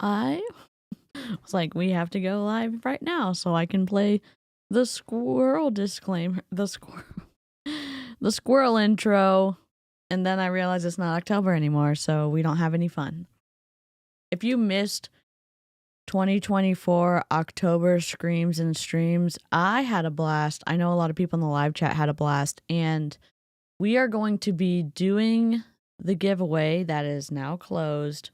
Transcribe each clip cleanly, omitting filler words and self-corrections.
I was like, we have to go live right now so I can play the squirrel disclaimer, the squirrel intro. And then I realized it's not October anymore, so we don't have any fun. If you missed 2024 October Screams and Streams, I had a blast. I know a lot of people in the live chat had a blast, and we are going to be doing the giveaway that is now closed.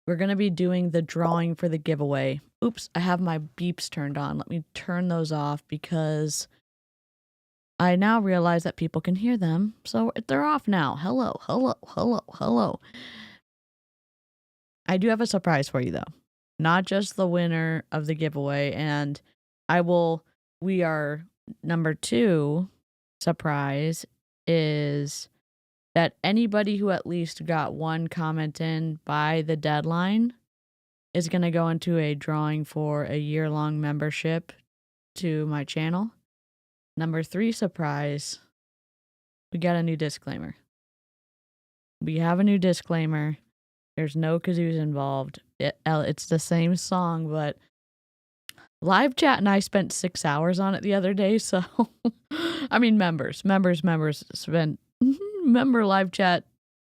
We're going to be doing the drawing for the giveaway. Oops, I have my beeps turned on. Let me turn those off because I now realize that people can hear them. So they're off now. Hello, hello, hello, hello. I do have a surprise for you though. Not just the winner of the giveaway. And we are number 2 surprise is that anybody who at least got one comment in by the deadline is going to go into a drawing for a year-long membership to my channel. Number 3 surprise, we got a new disclaimer. We have a new disclaimer. There's no kazoos involved. It's the same song, but live chat and I spent 6 hours on it the other day. So, I mean, members spent, member live chat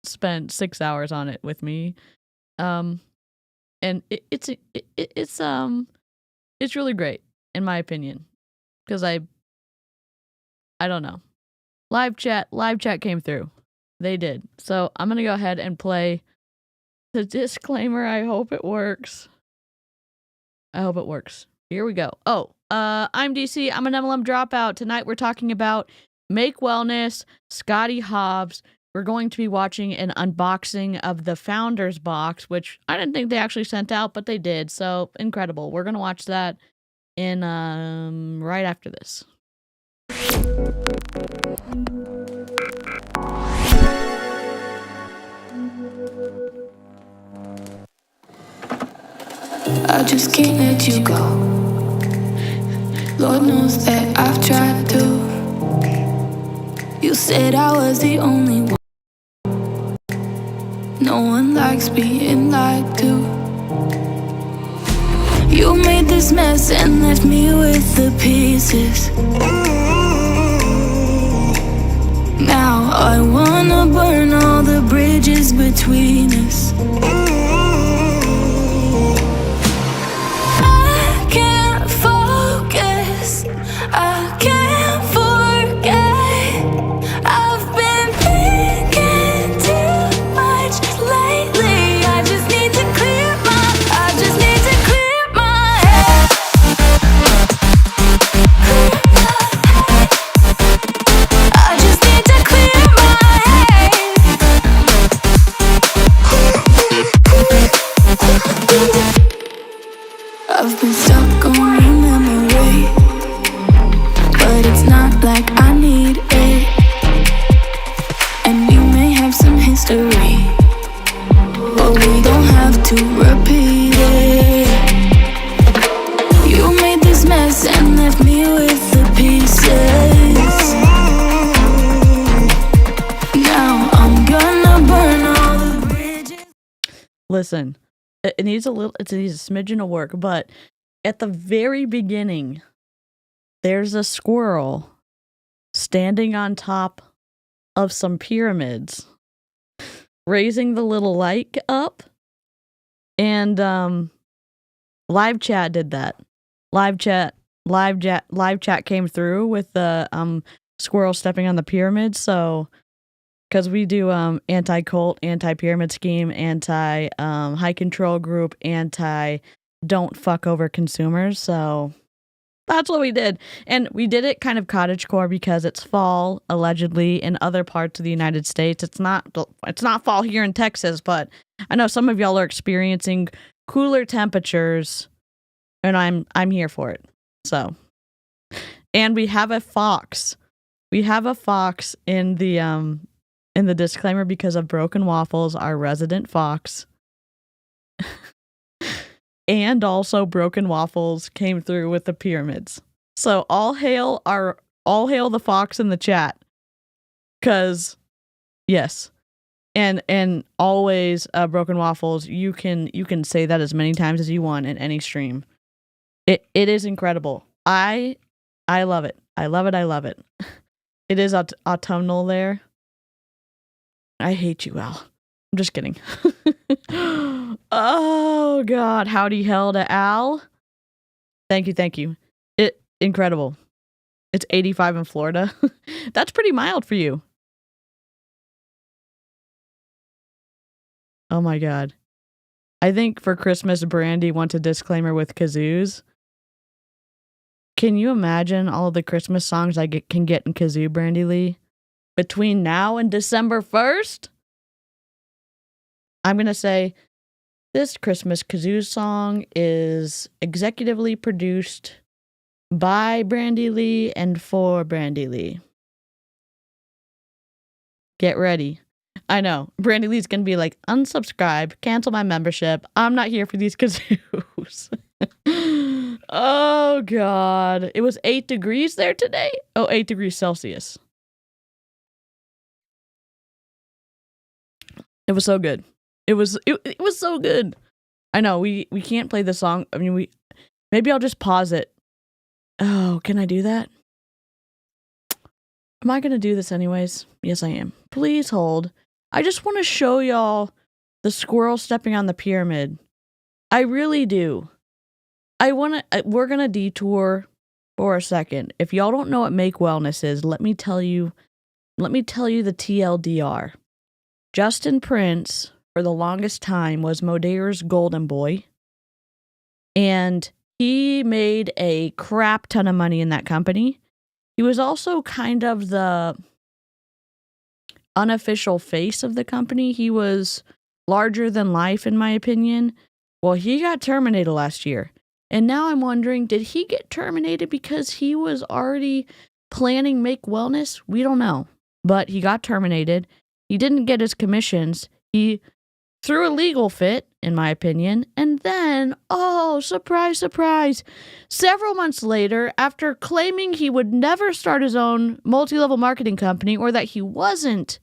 spent 6 hours on it with me. And it's really great in my opinion. Because I don't know. Live chat came through. They did. So I'm going to go ahead and play the disclaimer. I hope it works. Here we go. I'm DC. I'm an MLM dropout. Tonight we're talking about Make Wellness, Scottie Hobbs. We're going to be watching an unboxing of the Founders Box, which I didn't think they actually sent out, but they did. So incredible. We're going to watch that in right after this. I just can't let you go. Lord knows that I've tried to. You said I was the only one. No one likes being lied to. You made this mess and left me with the pieces. Now I wanna burn all the bridges between us. I can't forget. I've been thinking too much lately. I just need to clear my head. I just need to clear my head. I've been stuck on your memory, but it's not like I need it. And we may have some history, but we don't have to repeat it. You made this mess and left me with the pieces. Now I'm gonna burn all the bridges. Listen, it needs a smidgen of work, but at the very beginning, there's a squirrel standing on top of some pyramids, raising the little light up, and live chat did that. Live chat came through with the squirrel stepping on the pyramid. So, because we do anti-cult, anti-pyramid scheme, anti-high control group, anti-don't fuck over consumers. So that's what we did. And we did it kind of cottagecore because it's fall, allegedly, in other parts of the United States. It's not fall here in Texas, but I know some of y'all are experiencing cooler temperatures, and I'm here for it. So, and we have a fox. We have a fox in the disclaimer because of Broken Waffles, our resident fox. And also Broken Waffles came through with the pyramids. So all hail the fox in the chat. 'Cause yes, And always broken waffles. You can say that as many times as you want in any stream. It is incredible. I love it. I love it. I love it. It is autumnal there. I hate you, Al. I'm just kidding. Oh God, howdy hell to Al. Thank you. Incredible. It's 85 in Florida. That's pretty mild for you. Oh my God. I think for Christmas, Brandy wants a disclaimer with kazoos. Can you imagine all of the Christmas songs I can get in kazoo, Brandy Lee? Between now and December 1st? I'm going to say this Christmas kazoo song is executively produced by Brandy Lee and for Brandy Lee. Get ready. I know. Brandy Lee's going to be like, unsubscribe, cancel my membership. I'm not here for these kazoos. Oh, God. It was 8 degrees there today? Oh, 8 degrees Celsius. It was so good. It was so good. I know, we can't play the song. I mean, maybe I'll just pause it. Oh, can I do that? Am I going to do this anyways? Yes, I am. Please hold. I just want to show y'all the squirrel stepping on the pyramid. I really do. We're going to detour for a second. If y'all don't know what Make Wellness is, let me tell you the TLDR. Justin Prince, for the longest time, was Modera's golden boy. And he made a crap ton of money in that company. He was also kind of the unofficial face of the company. He was larger than life, in my opinion. Well, he got terminated last year. And now I'm wondering, did he get terminated because he was already planning Make Wellness? We don't know. But he got terminated. He didn't get his commissions. He threw a legal fit, in my opinion. And then, oh, surprise, surprise. Several months later, after claiming he would never start his own multi-level marketing company, or that he wasn't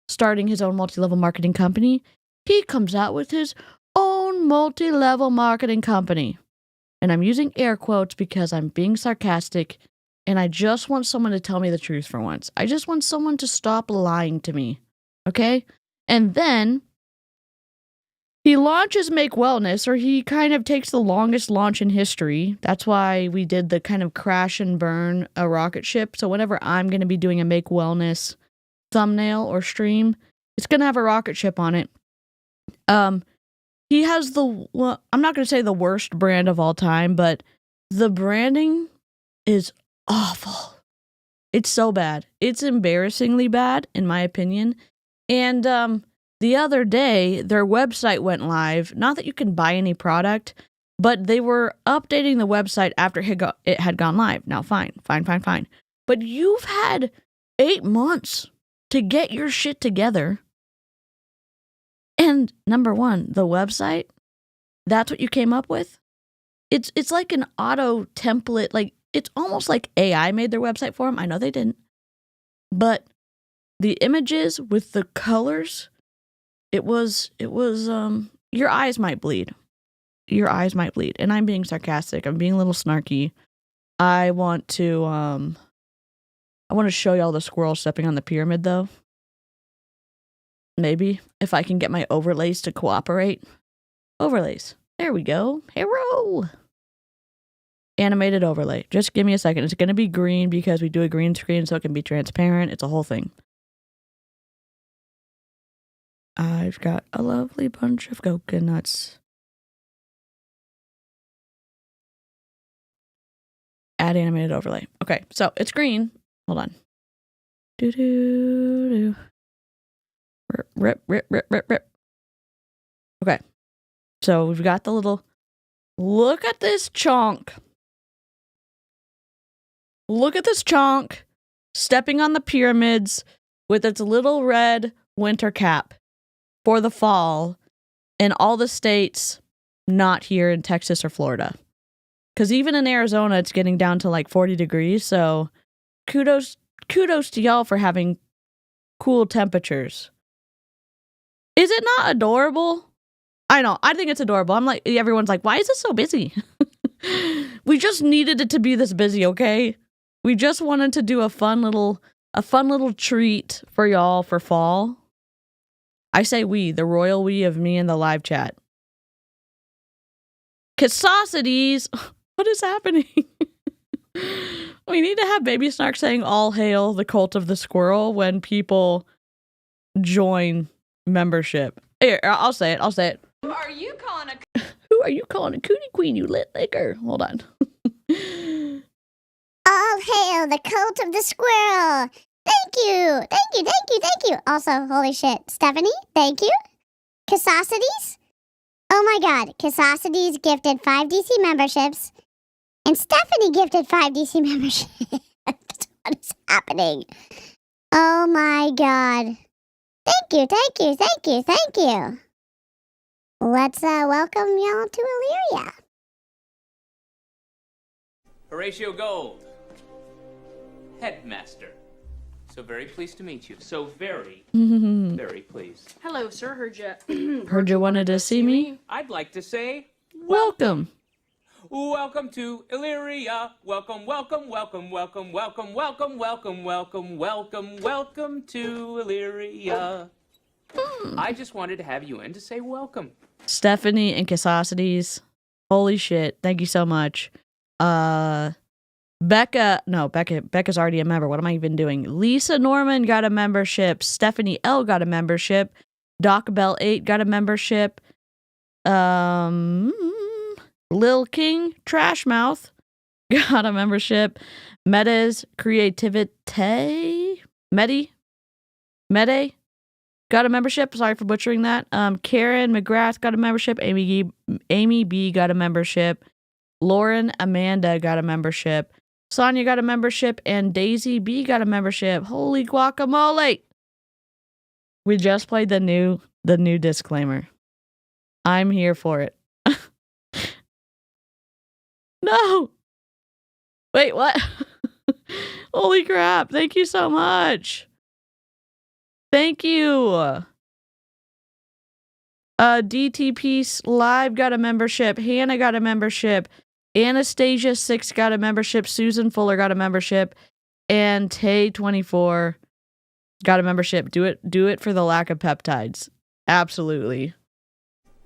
starting his own multi-level marketing company, he comes out with his own multi-level marketing company. And I'm using air quotes because I'm being sarcastic, and I just want someone to tell me the truth for once. I just want someone to stop lying to me. Okay? And then he launches Make Wellness, or he kind of takes the longest launch in history. That's why we did the kind of crash and burn a rocket ship. So whenever I'm going to be doing a Make Wellness thumbnail or stream, it's going to have a rocket ship on it. He has I'm not going to say the worst brand of all time, but the branding is awful. It's so bad. It's embarrassingly bad, in my opinion. And the other day, their website went live. Not that you can buy any product, but they were updating the website after it had gone live. Now, fine. But you've had 8 months to get your shit together. And number one, the website, that's what you came up with? It's like an auto template. Like, it's almost like AI made their website for them. I know they didn't. But the images with the colors, it was your eyes might bleed. Your eyes might bleed. And I'm being sarcastic. I'm being a little snarky. I want to show y'all the squirrel stepping on the pyramid, though. Maybe, if I can get my overlays to cooperate. Overlays. There we go. Hero. Animated overlay. Just give me a second. It's going to be green because we do a green screen so it can be transparent. It's a whole thing. I've got a lovely bunch of coconuts. Add animated overlay. Okay, so it's green. Hold on. Do. Rip. Okay. So we've got the little... Look at this chonk. Look at this chonk stepping on the pyramids with its little red winter cap for the fall in all the states not here in Texas or Florida. Because even in Arizona, it's getting down to like 40 degrees. So kudos to y'all for having cool temperatures. Is it not adorable? I know. I think it's adorable. I'm like, everyone's like, why is it so busy? We just needed it to be this busy, okay? We just wanted to do a fun little treat for y'all for fall. I say we, the royal we of me in the live chat. Cassosities, what is happening? We need to have Baby Snark saying all hail the cult of the squirrel when people join membership. Here, I'll say it. Who are you calling a cootie queen, you lit liquor? Hold on. All hail the cult of the squirrel. Thank you. Also, holy shit, Stephanie, thank you. Cassosities? Oh my god, Cassosities gifted 5 DC memberships. And Stephanie gifted 5 DC memberships. What is happening? Oh my god. Thank you. Let's welcome y'all to Illyria. Horatio Gold, headmaster. So very pleased to meet you. So very pleased. Hello, sir. Heard you wanted to see me? I'd like to say Welcome. welcome to Illyria. Welcome to Illyria. I just wanted to have you in to say welcome. Stephanie and Cassosities. Holy shit. Thank you so much. Becca's already a member. What am I even doing? Lisa Norman got a membership. Stephanie L got a membership. Doc Bell 8 got a membership. Lil King Trashmouth got a membership. Medes Creativite Mede got a membership. Sorry for butchering that. Karen McGrath got a membership. Amy B got a membership. Lauren Amanda got a membership. Sonia got a membership. And Daisy B got a membership. Holy guacamole. We just played the new disclaimer. I'm here for it. No. Wait, what? Holy crap. Thank you so much. Thank you. DTP Live got a membership. Hannah got a membership. Anastasia 6 got a membership. Susan Fuller got a membership. And Tay24 got a membership. Do it for the lack of peptides. Absolutely.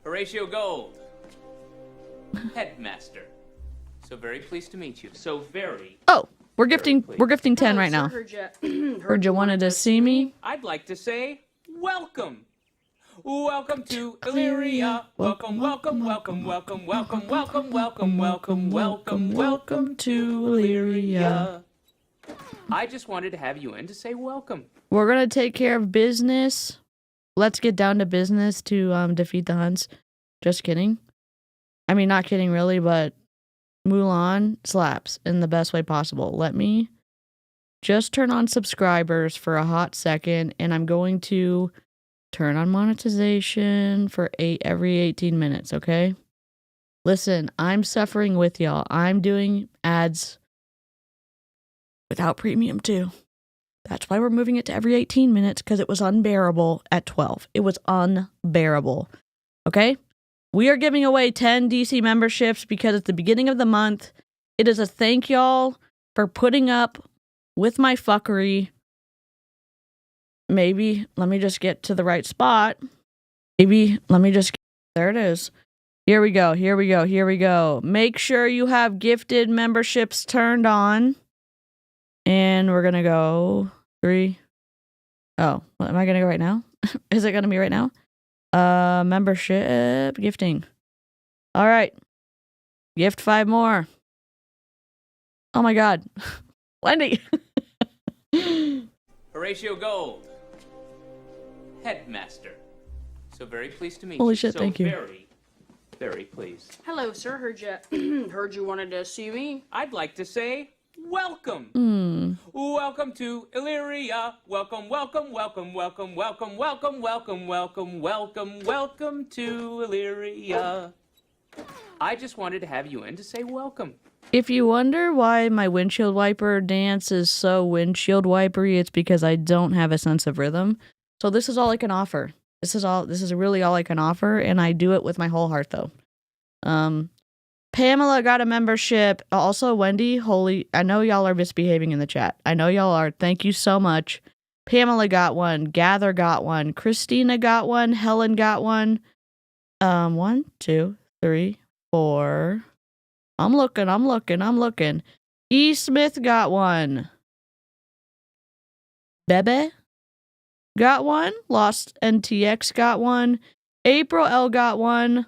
Horatio Gold, headmaster. So very pleased to meet you. So very. Oh, we're gifting 10 Hello, right now. sir. Heard you wanted to see me? I'd like to say welcome. Welcome to Illyria. Welcome to Illyria. I just wanted to have you in to say welcome. We're going to take care of business. Let's get down to business to defeat the Hunts. Just kidding. I mean, not kidding really, but Mulan slaps in the best way possible. Let me just turn on subscribers for a hot second, and I'm going to turn on monetization for every 18 minutes, okay? Listen, I'm suffering with y'all. I'm doing ads without premium too. That's why we're moving it to every 18 minutes, because it was unbearable at 12. It was unbearable. Okay? We are giving away 10 DC memberships because it's the beginning of the month. It is a thank y'all for putting up with my fuckery. Maybe, let me just get to the right spot. There it is. Here we go. Make sure you have gifted memberships turned on. And we're going to go 3. Oh, am I going to go right now? Is it going to be right now? Membership gifting. All right. Gift 5 more. Oh my God. Wendy. Horatio Gold, headmaster. So very pleased to meet Holy you. shit, so thank you. Very pleased. Hello, sir. Heard you wanted to see me. I'd like to say welcome. Welcome to Illyria. Welcome to Illyria. I just wanted to have you in to say welcome. If you wonder why my windshield wiper dance is so windshield wipery, it's because I don't have a sense of rhythm. So this is all I can offer. This is really all I can offer, and I do it with my whole heart, though. Pamela got a membership. Also, Wendy, I know y'all are misbehaving in the chat. I know y'all are. Thank you so much. Pamela got one. Gather got one. Christina got one. Helen got one. 1, 2, 3, 4. I'm looking. E. Smith got one. Bebe got one. Lost NTX got one. April L got one.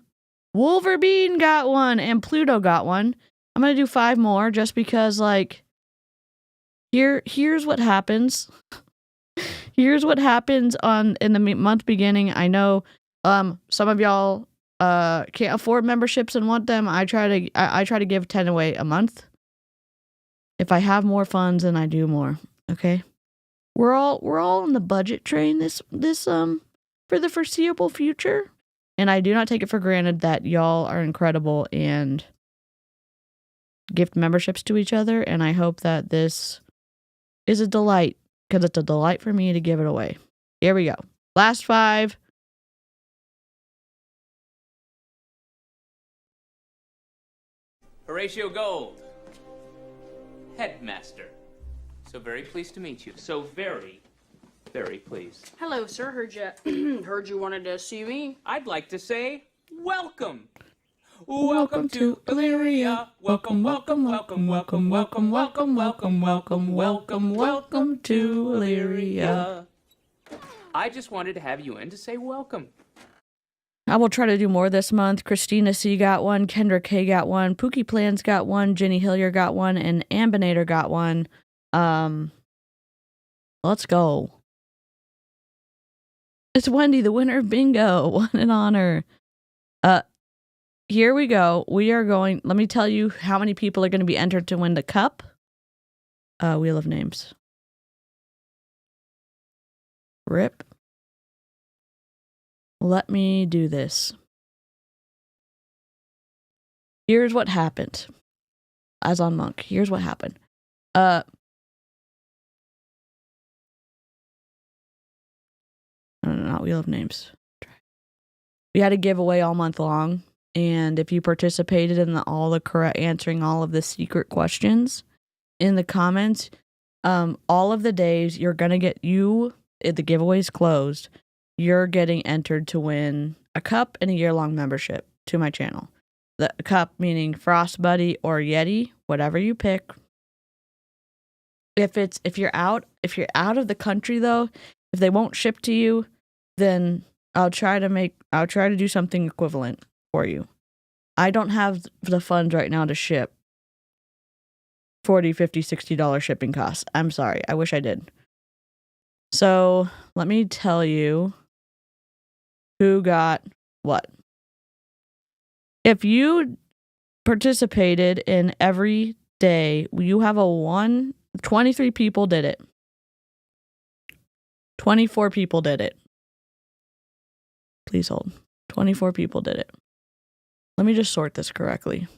Wolverine got one. And Pluto got one. I'm going to do 5 more just because, like, here's what happens. Here's what happens in the month beginning. I know some of y'all can't afford memberships and want them. I try to give 10 away a month. If I have more funds, then I do more. Okay? We're all on the budget train this for the foreseeable future. And I do not take it for granted that y'all are incredible and gift memberships to each other, and I hope that this is a delight, because it's a delight for me to give it away. Here we go. Last 5. Horatio Gold, headmaster. So very pleased to meet you. So very, very pleased. Hello, sir. Heard you wanted to see me. I'd like to say welcome. Welcome to Illyria. Welcome to Illyria. I just wanted to have you in to say welcome. I will try to do more this month. Christina C got one. Kendra K got one. Pookie Plans got one. Jenny Hillier got one. And Ambinator got one. Let's go. It's Wendy, the winner of bingo. What an honor. Here we go. Let me tell you how many people are going to be entered to win the cup. Wheel of Names. Rip. Let me do this. Here's what happened. As on Monk, here's what happened. Not Wheel of Names. We had a giveaway all month long, and if you participated in answering all of the secret questions in the comments, all of the days you're gonna get if the giveaway's closed, you're getting entered to win a cup and a year-long membership to my channel. The cup meaning Frost Buddy or Yeti, whatever you pick. If you're out of the country though, if they won't ship to you, then I'll try to do something equivalent for you. I don't have the funds right now to ship $40, $50, $60 shipping costs. I'm sorry. I wish I did. So let me tell you who got what. If you participated in every day, you have 23 people did it. 24 people did it. Please hold. 24 people did it. Let me just sort this correctly.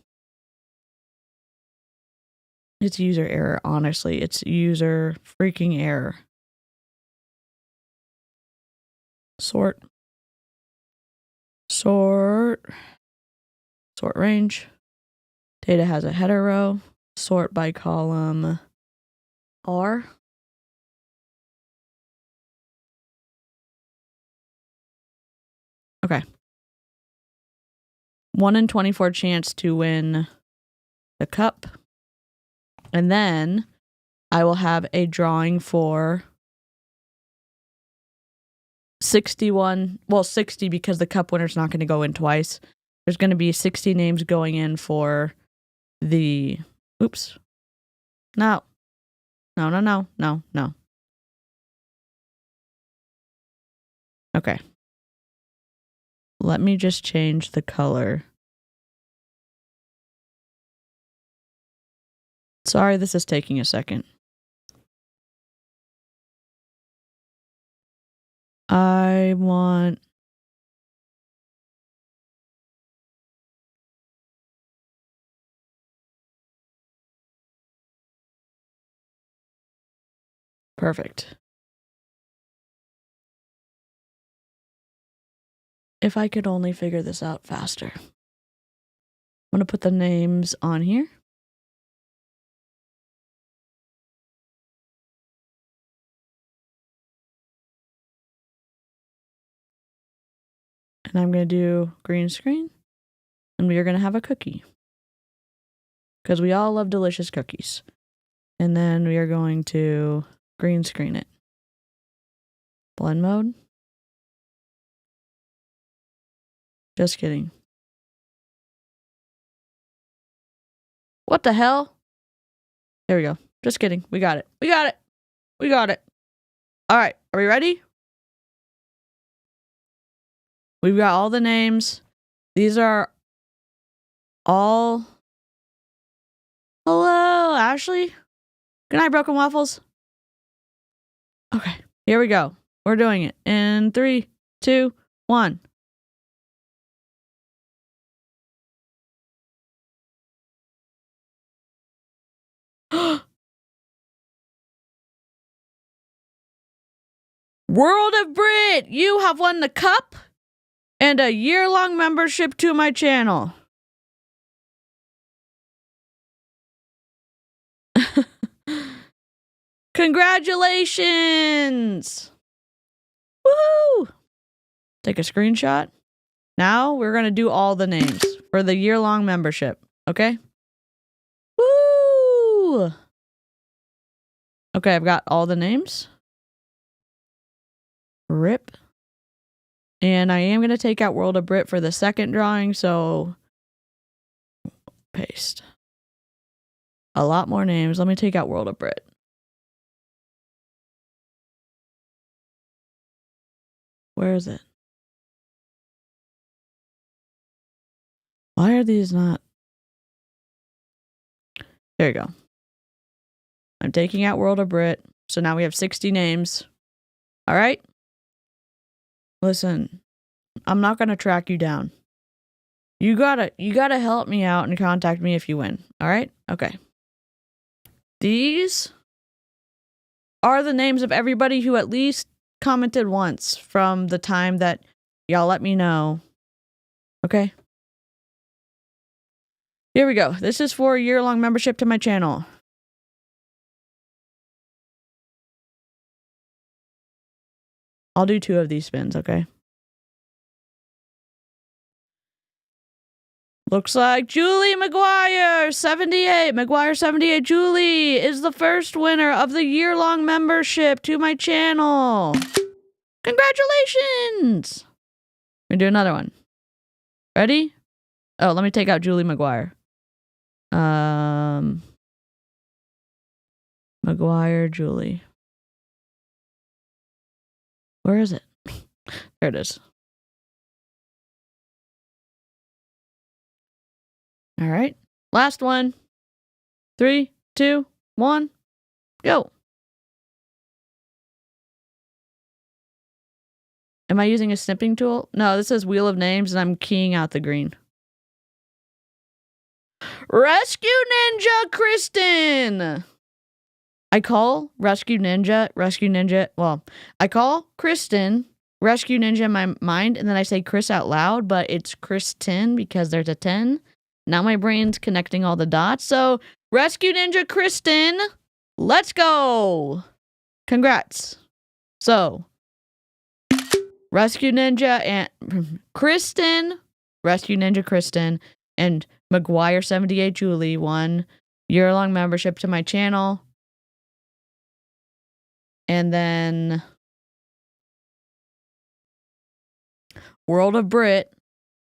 It's user error, honestly. It's user freaking error. Sort range. Data has a header row. Sort by column R. Okay. 1 in 24 chance to win the cup. And then I will have a drawing for 60 because the cup winner's not going to go in twice. There's going to be 60 names going in for the... Oops. No. Okay. Let me just change the color. Sorry, this is taking a second. I want... Perfect. If I could only figure this out faster. I'm going to put the names on here. And I'm going to do green screen. And we are going to have a cookie. Because we all love delicious cookies. And then we are going to green screen it. Blend mode. Just kidding. What the hell? There we go. Just kidding. We got it. We got it. We got it. All right. Are we ready? We've got all the names. These are all... Hello, Ashley. Good night, Broken Waffles. Okay. Here we go. We're doing it. In 3, 2, 1. World of Brit, you have won the cup and a year-long membership to my channel. Congratulations! Woohoo! Take a screenshot. Now we're going to do all the names for the year-long membership, okay? Woo! Okay, I've got all the names. Rip. And I am going to take out World of Brit for the second drawing, so paste. A lot more names. Let me take out World of Brit. Where is it? Why are these not? There you go. I'm taking out World of Brit. So now we have 60 names. All right? Listen, I'm not going to track you down. You gotta help me out and contact me if you win. All right? Okay. These are the names of everybody who at least commented once from the time that y'all let me know. Okay? Here we go. This is for a year-long membership to my channel. I'll do 2 of these spins, okay? Looks like Julie McGuire, 78. McGuire, 78. Julie is the first winner of the year-long membership to my channel. Congratulations! We're going to do another one. Ready? Oh, let me take out Julie McGuire. McGuire, Julie. Where is it? There it is. All right. Last one. 3, 2, 1. Go. Am I using a snipping tool? No, this says Wheel of Names, and I'm keying out the green. Rescue Ninja Kristen! I call Rescue Ninja, well, I call Kristen Rescue Ninja in my mind, and then I say Chris out loud, but it's Kristen because there's a 10. Now my brain's connecting all the dots. So, Rescue Ninja Kristen, let's go! Congrats. So, Rescue Ninja and Kristen, Rescue Ninja Kristen, and McGuire 78 Julie won year-long membership to my channel. And then World of Brit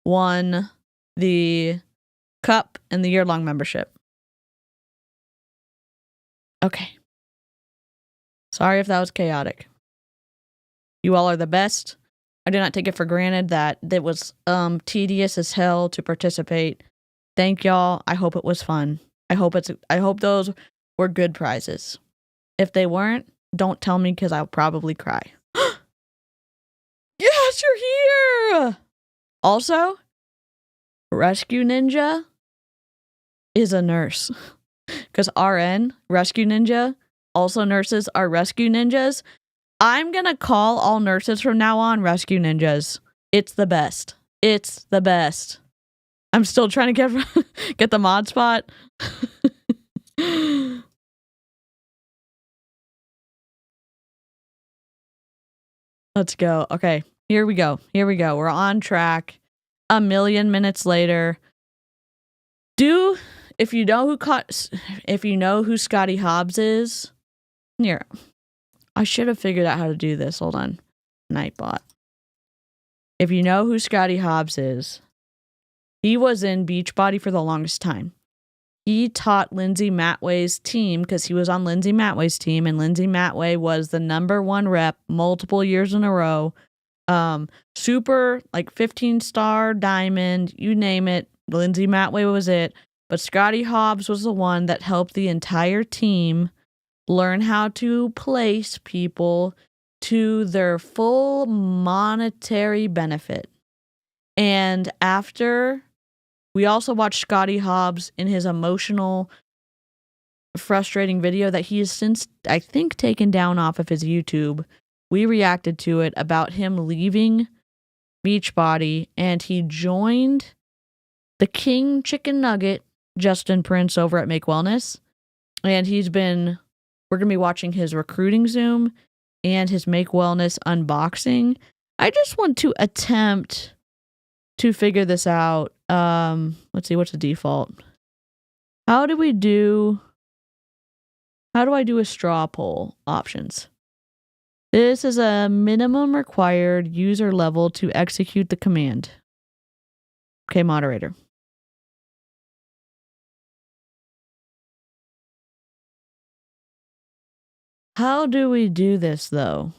won the cup and the year-long membership. Okay. Sorry if that was chaotic. You all are the best. I do not take it for granted that it was tedious as hell to participate. Thank y'all. I hope it was fun. I hope those were good prizes. If they weren't, don't tell me because I'll probably cry. Yes, you're here! Also, Rescue Ninja is a nurse. Because RN, Rescue Ninja, also nurses are Rescue Ninjas. I'm going to call all nurses from now on Rescue Ninjas. It's the best. It's the best. I'm still trying to get the mod spot. Let's go. Okay, here we go. Here we go. We're on track. A million minutes later. If you know who Scottie Hobbs is, here. I should have figured out how to do this. Hold on. Nightbot. If you know who Scottie Hobbs is, he was in Beachbody for the longest time. He taught Lindsay Matway's team because he was on Lindsay Matway's team, and Lindsay Matway was the #1 rep multiple years in a row. Super, like 15-star diamond, you name it. Lindsay Matway was it. But Scottie Hobbs was the one that helped the entire team learn how to place people to their full monetary benefit. And after, we also watched Scottie Hobbs in his emotional, frustrating video that he has since, I think, taken down off of his YouTube. We reacted to it about him leaving Beachbody, and he joined the King Chicken Nugget, Justin Prince, over at Make Wellness. And we're going to be watching his recruiting Zoom and his Make Wellness unboxing. I just want to attempt to figure this out. Let's see, what's the default? How do I do a straw poll options? This is a minimum required user level to execute the command. Okay, moderator. How do we do this, though?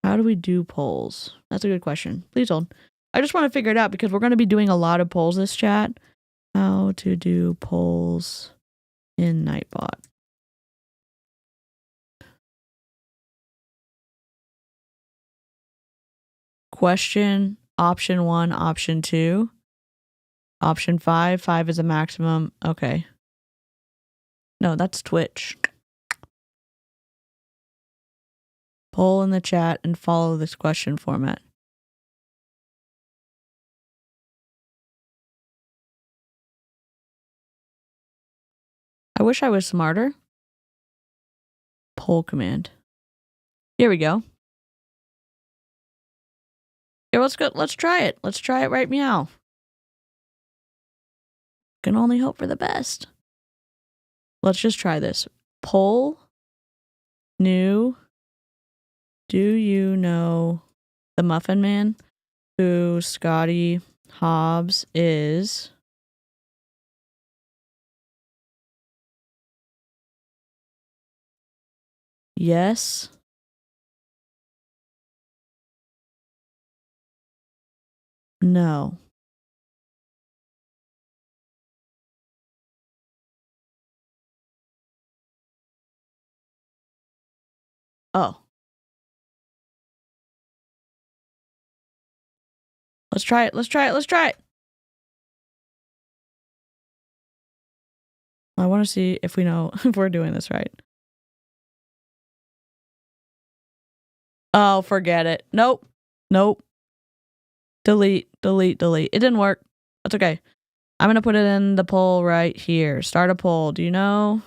How do we do polls? That's a good question. Please hold. I just want to figure it out because we're going to be doing a lot of polls this chat. How to do polls in Nightbot. Question, option 1, option 2. Option 5. 5 is a maximum. Okay. No, that's Twitch. Poll in the chat and follow this question format. I wish I was smarter. Poll command. Here we go. Here, let's go. Let's try it. Let's try it right meow. Can only hope for the best. Let's just try this. Poll. New. Do you know the Muffin Man? Who Scottie Hobbs is? Yes. No. Oh. Let's try it. Let's try it. Let's try it. I want to see if we know if we're doing this right. Oh, forget it. Nope. Nope. Delete, delete, delete. It didn't work. That's okay. I'm going to put it in the poll right here. Start a poll. Do you know?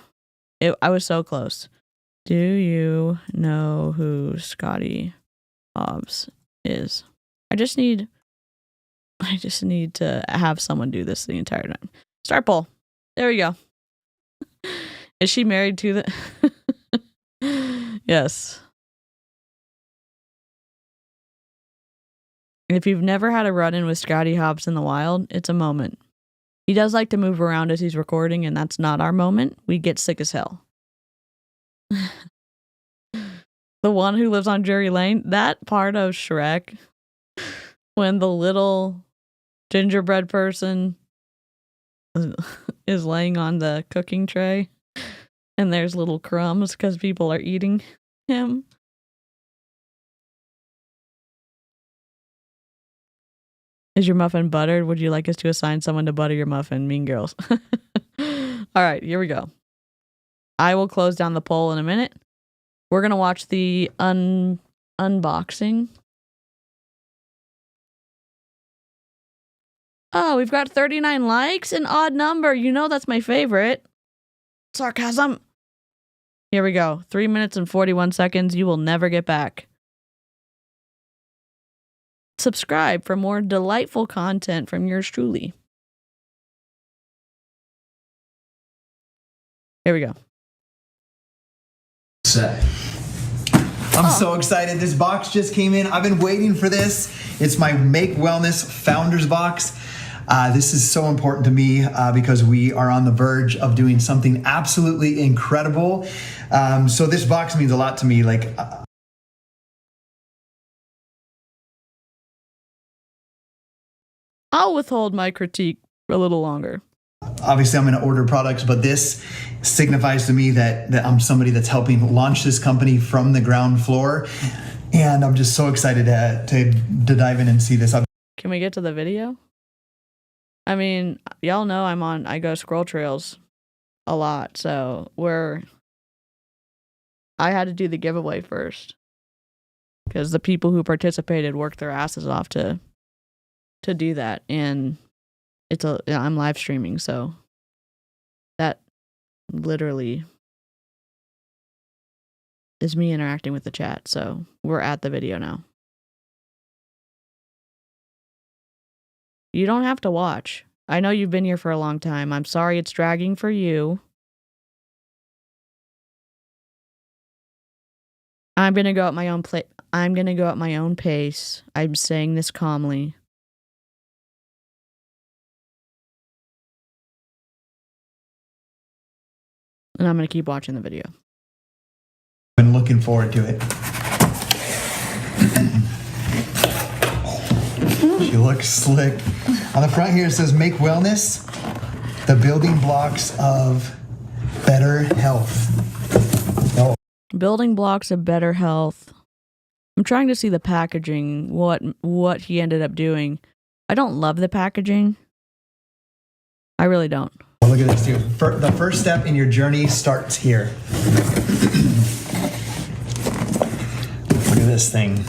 I was so close. Do you know who Scottie Hobbs is? I just need to have someone do this the entire time. Start poll. There we go. Is she married to the... Yes. If you've never had a run-in with Scottie Hobbs in the wild, it's a moment. He does like to move around as he's recording, and that's not our moment. We get sick as hell. The one who lives on Drury Lane, that part of Shrek, when the little gingerbread person is laying on the cooking tray, and there's little crumbs because people are eating him. Is your muffin buttered? Would you like us to assign someone to butter your muffin? Mean girls. All right, here we go. I will close down the poll in a minute. We're going to watch the unboxing. Oh, we've got 39 likes, an odd number. You know that's my favorite. Sarcasm. Here we go. 3 minutes and 41 seconds. You will never get back. Subscribe for more delightful content from yours truly. Here we go. Set. I'm so excited. This box just came in. I've been waiting for this. It's my Make Wellness Founders Box. This is so important to me because we are on the verge of doing something absolutely incredible. So this box means a lot to me. Like, I'll withhold my critique a little longer. obviously, I'm going to order products, but this signifies to me that I'm somebody that's helping launch this company from the ground floor. And I'm just so excited to dive in and see this. Can we get to the video? I mean, y'all know I go Squirrel Trails a lot, so I had to do the giveaway first because the people who participated worked their asses off to do that, and I'm live streaming, so that literally is me interacting with the chat. So we're at the video now. You don't have to watch. I know you've been here for a long time. I'm sorry it's dragging for you. I'm going to go at my own I'm going to go at my own pace. I'm saying this calmly. And I'm going to keep watching the video. Been looking forward to it. She looks slick. On the front here it says Make Wellness, the building blocks of better health. Oh. Building blocks of better health. I'm trying to see the packaging, what he ended up doing. I don't love the packaging. I really don't. Well, look at this, dude. The first step in your journey starts here. Look at this thing.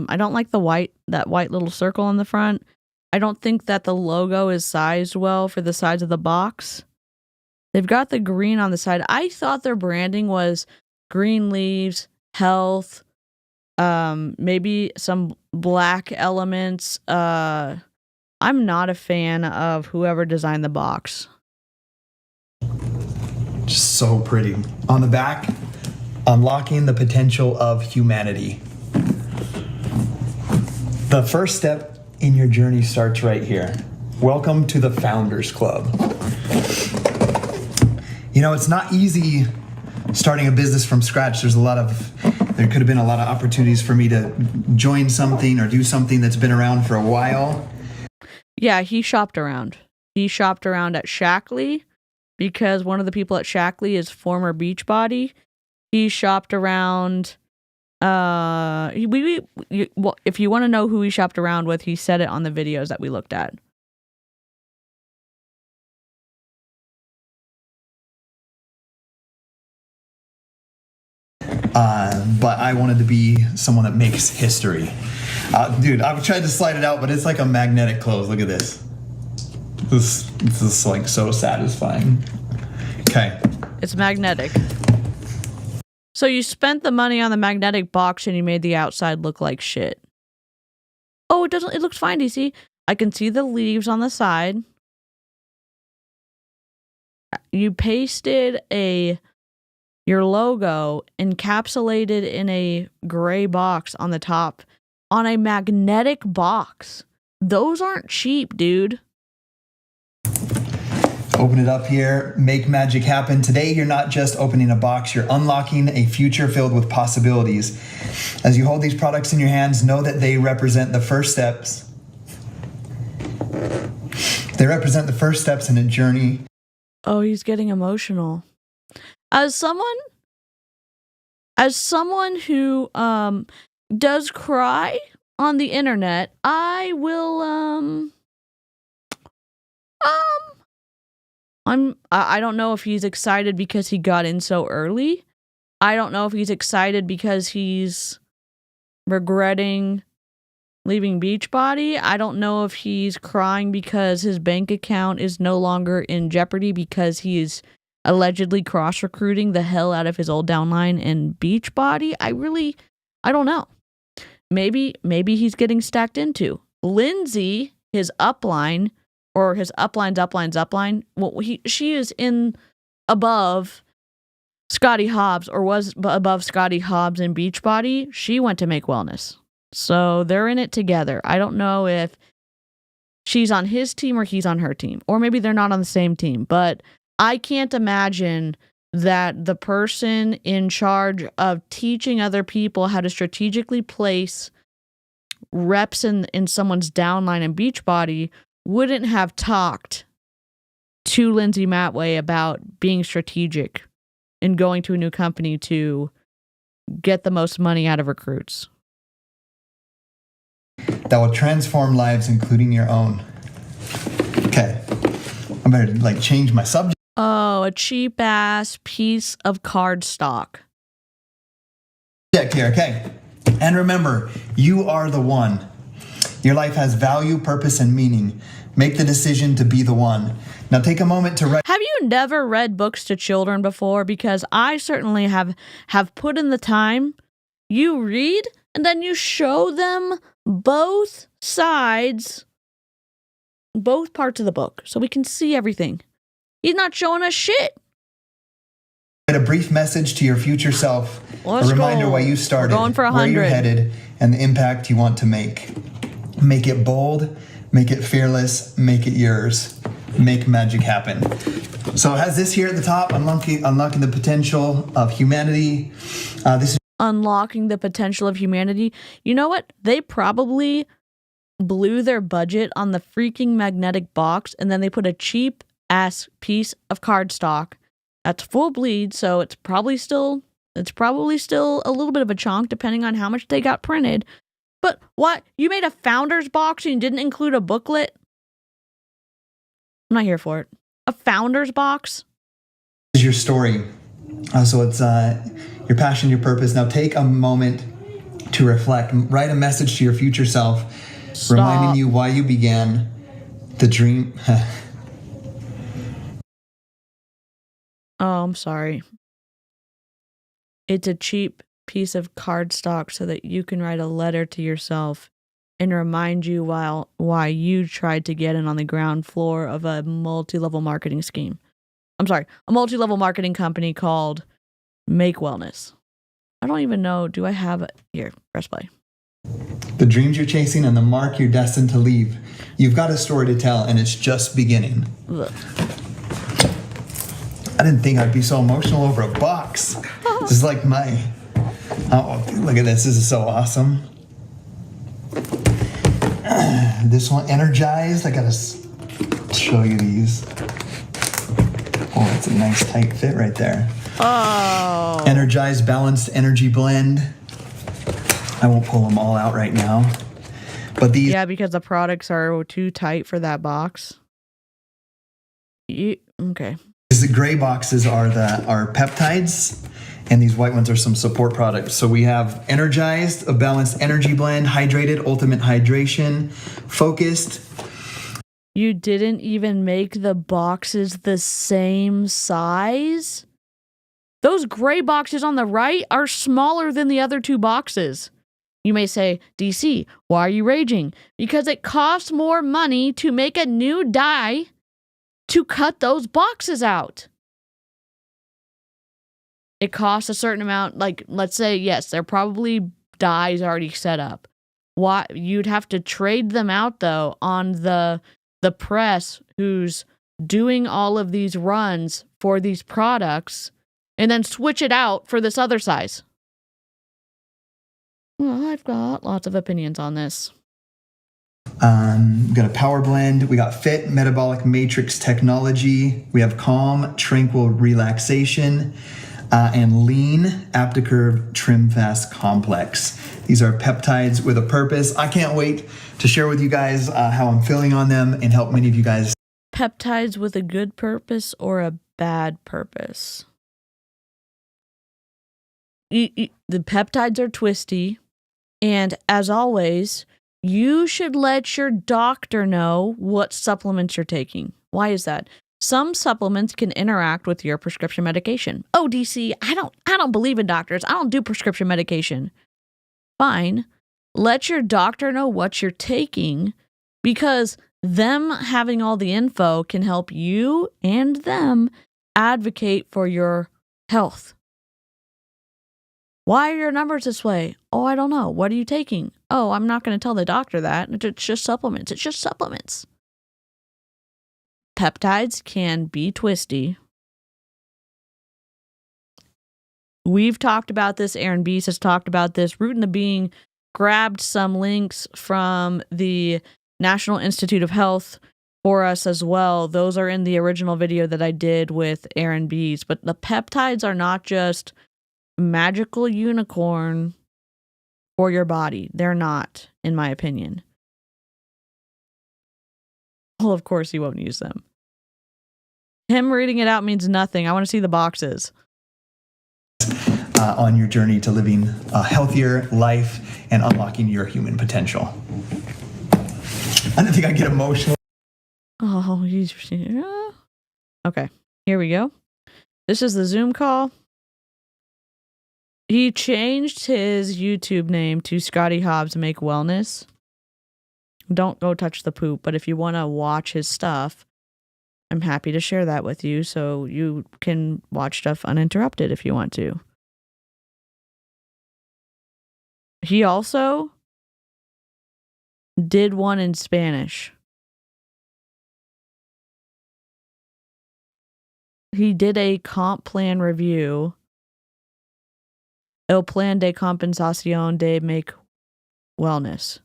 I don't like that white little circle on the front. I don't think that the logo is sized well for the size of the box. They've got the green on the side. I thought their branding was green leaves, health, maybe some black elements. I'm not a fan of whoever designed the box. Just so pretty. On the back, unlocking the potential of humanity. The first step in your journey starts right here. Welcome to the Founders Club. You know, it's not easy starting a business from scratch. There could have been a lot of opportunities for me to join something or do something that's been around for a while. Yeah, he shopped around. He shopped around at Shackley because one of the people at Shackley is former Beachbody. He shopped around. If you want to know who he shopped around with, he said it on the videos that we looked at. But I wanted to be someone that makes history. Dude, I've tried to slide it out, but it's like a magnetic close. Look at this. This is like so satisfying. Okay. It's magnetic. So you spent the money on the magnetic box and you made the outside look like shit. Oh, it looks fine, DC. I can see the leaves on the side. You pasted your logo encapsulated in a gray box on the top on a magnetic box. Those aren't cheap, dude. Open it up here, make magic happen. Today, you're not just opening a box, you're unlocking a future filled with possibilities. As you hold these products in your hands, know that they represent the first steps. They represent the first steps in a journey. Oh, he's getting emotional. As someone who does cry on the internet, I will I don't know if he's excited because he got in so early. I don't know if he's excited because he's regretting leaving Beachbody. I don't know if he's crying because his bank account is no longer in jeopardy because he is allegedly cross-recruiting the hell out of his old downline in Beachbody. I don't know. Maybe he's getting stacked into. Lindsay, his upline, or his upline's upline. Well, she is in above Scottie Hobbs, or was above Scottie Hobbs in Beachbody. She went to Make Wellness. So they're in it together. I don't know if she's on his team or he's on her team. Or maybe they're not on the same team. But I can't imagine that the person in charge of teaching other people how to strategically place reps in someone's downline and Beachbody wouldn't have talked to Lindsay Matway about being strategic and going to a new company to get the most money out of recruits. That will transform lives, including your own. Okay. I better change my subject. Oh, a cheap ass piece of cardstock. Here, okay. And remember, you are the one. Your life has value, purpose, and meaning. Make the decision to be the one. Now take a moment to write. Have you never read books to children before? Because I certainly have put in the time. You read and then you show them both sides, both parts of the book, so we can see everything. He's not showing us shit. Write a brief message to your future self. Let's a reminder go. why you started, We're going for 100. where you're headed, and the impact you want to make. Make it bold, make it fearless, make it yours. Make magic happen. So it has this here at the top, unlocking the potential of humanity. This is Unlocking the potential of humanity. You know what? They probably blew their budget on the freaking magnetic box, and then they put a cheap ass piece of cardstock that's full bleed, so it's probably still a little bit of a chunk depending on how much they got printed. But what? You made a founder's box and you didn't include a booklet? I'm not here for it. A founder's box? This is your story. So it's your passion, your purpose. Now take a moment to reflect. Write a message to your future self, reminding you why you began the dream. Oh, I'm sorry. It's a cheap piece of cardstock so that you can write a letter to yourself and remind you why you tried to get in on the ground floor of a multi-level marketing scheme. I'm sorry, a multi-level marketing company called Make Wellness. I don't even know. Do I have it? Here, press play. The dreams you're chasing and the mark you're destined to leave. You've got a story to tell, and it's just beginning. Ugh. I didn't think I'd be so emotional over a box. This is like my... Oh, look at this. This is so awesome. This one, energized. I gotta show you these. Oh, it's a nice tight fit right there. Oh. Energized, balanced energy blend. I won't pull them all out right now. But these... Yeah, because the products are too tight for that box. Okay. The gray boxes are peptides, and these white ones are some support products. So we have energized, a balanced energy blend, hydrated, ultimate hydration, focused. You didn't even make the boxes the same size? Those gray boxes on the right are smaller than the other two boxes. You may say, DC, why are you raging? Because it costs more money to make a new die to cut those boxes out. It costs a certain amount, like, let's say, yes, they're probably dies already set up. Why you'd have to trade them out, though, on the press who's doing all of these runs for these products and then switch it out for this other size. Well, I've got lots of opinions on this. We got a power blend. We got fit, metabolic matrix technology. We have calm, tranquil relaxation, and lean, Apticurve trim fast complex. These are peptides with a purpose. I can't wait to share with you guys how I'm feeling on them and help many of you guys. Peptides with a good purpose or a bad purpose? The peptides are twisty, and as always, you should let your doctor know what supplements you're taking. Why is that? Some supplements can interact with your prescription medication. Oh, DC, I don't believe in doctors. I don't do prescription medication. Fine. Let your doctor know what you're taking, because them having all the info can help you and them advocate for your health. Why are your numbers this way? Oh, I don't know. What are you taking? Oh, I'm not going to tell the doctor that. It's just supplements. It's just supplements. Peptides can be twisty. We've talked about this. Aaron Beast has talked about this. Root and the Being grabbed some links from the National Institute of Health for us as well. Those are in the original video that I did with Aaron Beast. But the peptides are not just magical unicorn for your body. They're not, in my opinion. Well, of course he won't use them. Him reading it out means nothing. I want to see the boxes. On your journey to living a healthier life and unlocking your human potential. I don't think I get emotional. Oh, he's... Okay, here we go. This is the Zoom call. He changed his YouTube name to Scottie Hobbs Make Wellness. Don't go touch the poop, but if you want to watch his stuff, I'm happy to share that with you so you can watch stuff uninterrupted if you want to. He also did one in Spanish. He did a comp plan review. El Plan de Compensación de Make Wellness.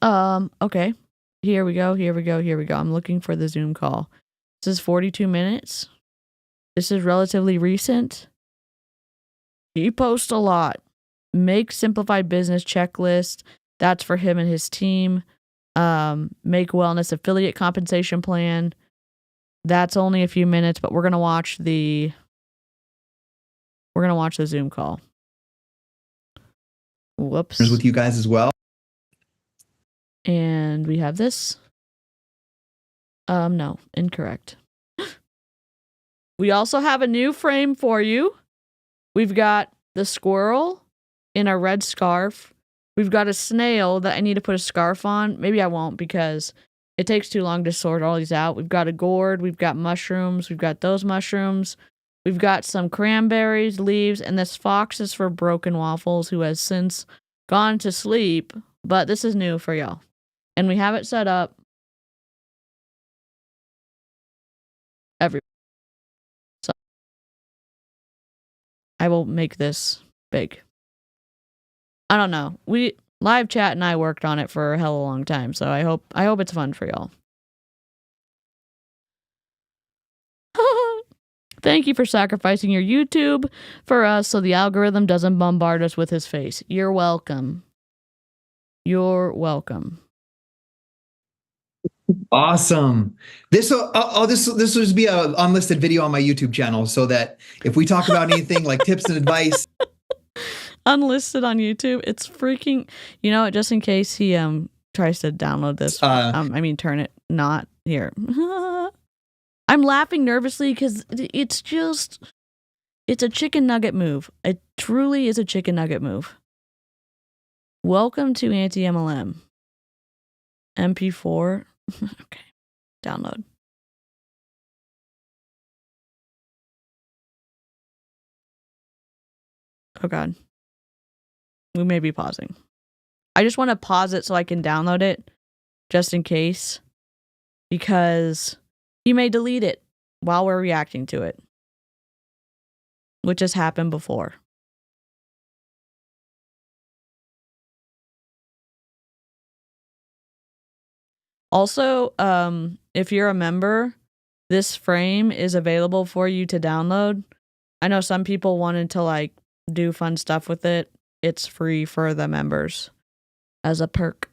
Okay. Here we go. I'm looking for the Zoom call. This is 42 minutes. This is relatively recent. He posts a lot. Make simplified business checklist. That's for him and his team. Make Wellness affiliate compensation plan. That's only a few minutes, but we're gonna watch the Zoom call. Whoops. With you guys as well. And we have this. No, incorrect. We also have a new frame for you. We've got the squirrel in a red scarf. We've got a snail that I need to put a scarf on. Maybe I won't because it takes too long to sort all these out. We've got a gourd. We've got mushrooms. We've got those mushrooms. We've got some cranberries, leaves, and this fox is for Broken Waffles, who has since gone to sleep. But this is new for y'all. And we have it set up everywhere. So I will make this big. I don't know. Live chat and I worked on it for a hell of a long time, so I hope it's fun for y'all. Thank you for sacrificing your YouTube for us so the algorithm doesn't bombard us with his face. You're welcome. You're welcome. Awesome. This will just be a unlisted video on my YouTube channel so that if we talk about anything like tips and advice. Unlisted on YouTube. It's freaking, just in case he tries to download this. Turn it not here. I'm laughing nervously because it's a chicken nugget move. It truly is a chicken nugget move. Welcome to anti-MLM. MP4. Okay. Download. Oh God. We may be pausing. I just want to pause it so I can download it just in case, because he may delete it while we're reacting to it, which has happened before. Also, if you're a member, this frame is available for you to download. I know some people wanted to do fun stuff with it. It's free for the members as a perk.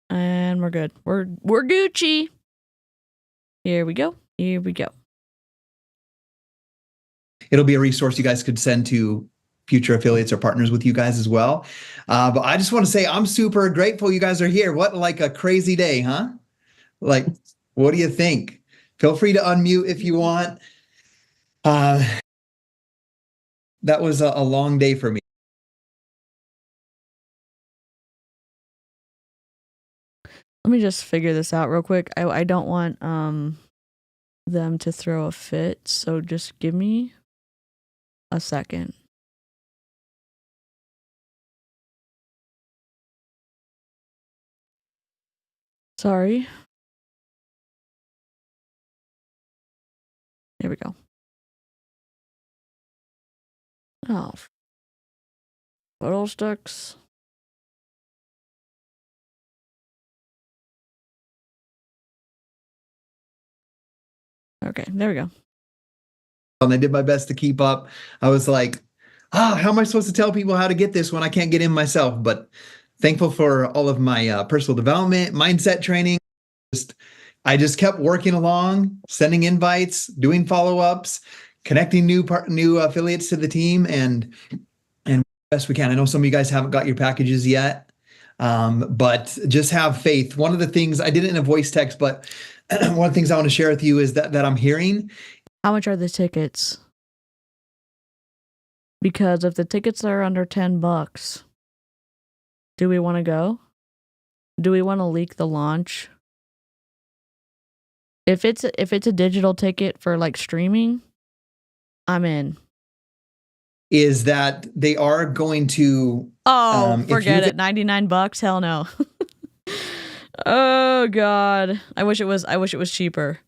And we're good. We're Gucci. Here we go. it'll be a resource you guys could send to future affiliates or partners with you guys as well. But I just want to say I'm super grateful you guys are here. What like a crazy day, huh? Like, what do you think? Feel free to unmute if you want. That was a long day for me. Let me just figure this out real quick. I don't want them to throw a fit, so just give me a second. Sorry. Here we go. Oh, fiddlesticks. Okay, there we go. And I did my best to keep up. I was like, how am I supposed to tell people how to get this when I can't get in myself? But thankful for all of my personal development, mindset training. I just kept working along, sending invites, doing follow-ups, connecting new affiliates to the team, and best we can. I know some of you guys haven't got your packages yet, but just have faith. One of the things I did it in a voice text, but one of the things I want to share with you is that I'm hearing. How much are the tickets? Because if the tickets are under $10, do we want to go? Do we want to leak the launch? If it's a digital ticket for like streaming, I'm in. Is that they are going to forget it. $99? Hell no. Oh God. I wish it was cheaper.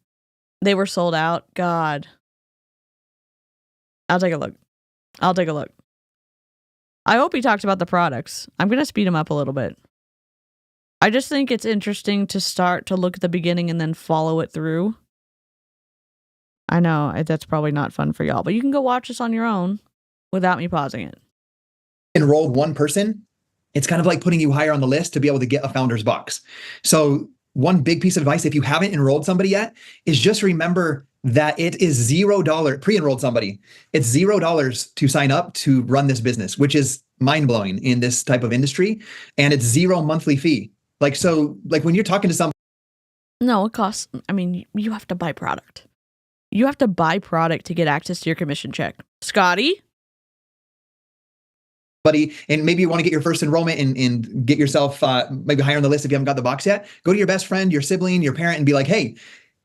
They were sold out. God. I'll take a look. I hope he talks about the products. I'm gonna speed him up a little bit. I just think it's interesting to start to look at the beginning and then follow it through. I know that's probably not fun for y'all, but you can go watch this on your own without me pausing it. Enrolled one person, it's kind of like putting you higher on the list to be able to get a founder's box. So one big piece of advice, if you haven't enrolled somebody yet, is just remember that it is $0 pre-enrolled somebody. It's $0 to sign up to run this business, which is mind-blowing in this type of industry. And it's $0 monthly fee. Like when you're talking to somebody. No, it costs, I mean, you have to buy product. You have to buy product to get access to your commission check. Scottie? And maybe you want to get your first enrollment and get yourself maybe higher on the list if you haven't got the box yet. Go to your best friend, your sibling, your parent, and be like, hey,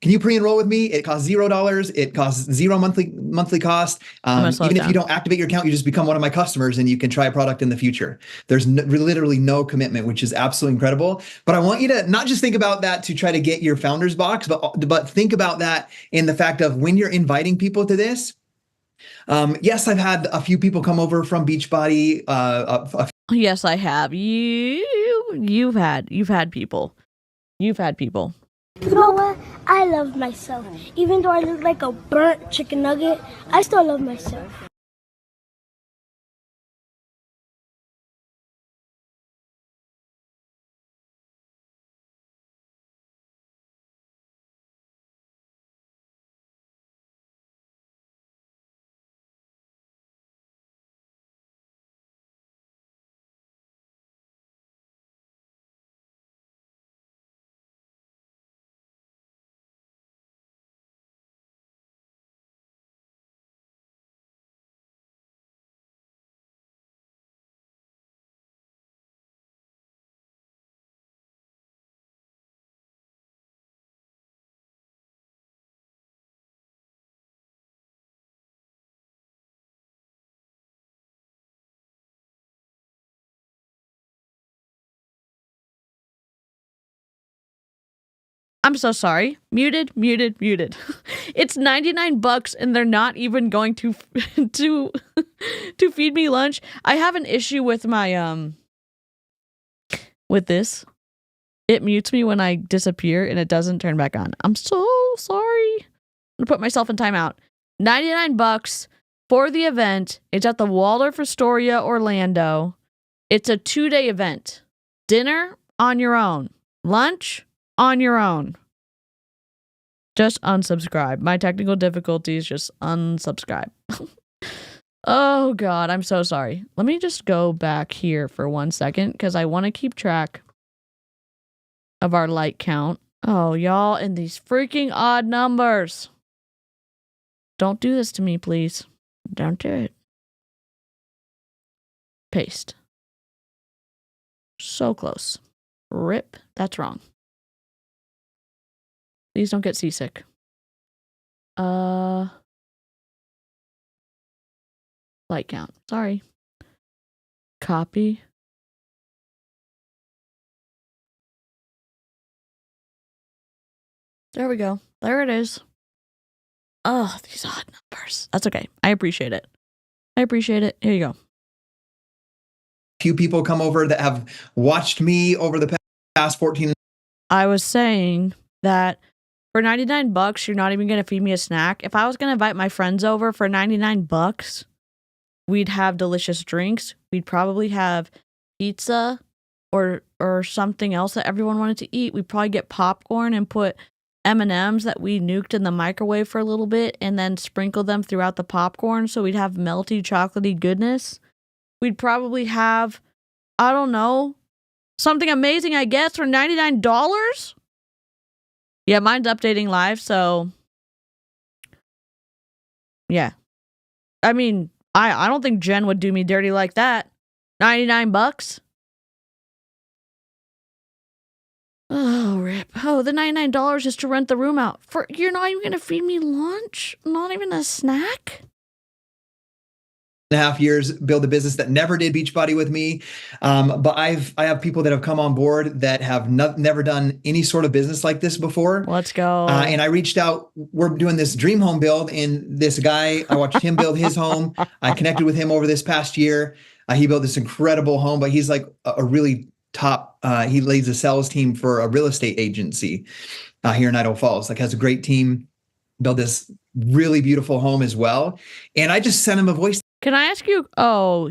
can you pre-enroll with me? It costs $0. It costs $0 monthly cost. Even if you don't activate your account, you just become one of my customers and you can try a product in the future. There's literally no commitment, which is absolutely incredible. But I want you to not just think about that to try to get your founder's box, but think about that in the fact of when you're inviting people to this. Yes, I've had a few people come over from Beachbody. Yes, I have. You've had people. You've had people. You know what? I love myself. Even though I look like a burnt chicken nugget, I still love myself. I'm so sorry. Muted. It's $99 and they're not even going to feed me lunch. I have an issue with my with this. It mutes me when I disappear and it doesn't turn back on. I'm so sorry. I'm gonna put myself in timeout. $99 for the event. It's at the Waldorf Astoria, Orlando. It's a 2-day event. Dinner on your own. Lunch on your own. Just unsubscribe. My technical difficulties, just unsubscribe. Oh, God, I'm so sorry. Let me just go back here for 1 second because I want to keep track of our like count. Oh, y'all, and these freaking odd numbers. Don't do this to me, please. Don't do it. Paste. So close. Rip. That's wrong. Please don't get seasick. Light count. Sorry. Copy. There we go. There it is. Oh, these odd numbers. That's okay. I appreciate it. I appreciate it. Here you go. Few people come over that have watched me over the past 14. I was saying that for $99, you're not even going to feed me a snack. If I was going to invite my friends over for $99, we'd have delicious drinks. We'd probably have pizza or something else that everyone wanted to eat. We'd probably get popcorn and put M&Ms that we nuked in the microwave for a little bit and then sprinkle them throughout the popcorn so we'd have melty, chocolatey goodness. We'd probably have, I don't know, something amazing, I guess, for $99? Yeah, mine's updating live, so yeah. I mean, I don't think Jen would do me dirty like that. $99? Oh, rip. Oh, the $99 is to rent the room out. You're not even going to feed me lunch? Not even a snack? 2.5 years, build a business that never did Beachbody with me. But I have people that have come on board that have never done any sort of business like this before. Let's go. And I reached out. We're doing this dream home build, and this guy, I watched him build his home. I connected with him over this past year. He built this incredible home, but he's like a really top. He leads a sales team for a real estate agency here in Idaho Falls. Like, has a great team. Built this really beautiful home as well. And I just sent him a voice. Can I ask you,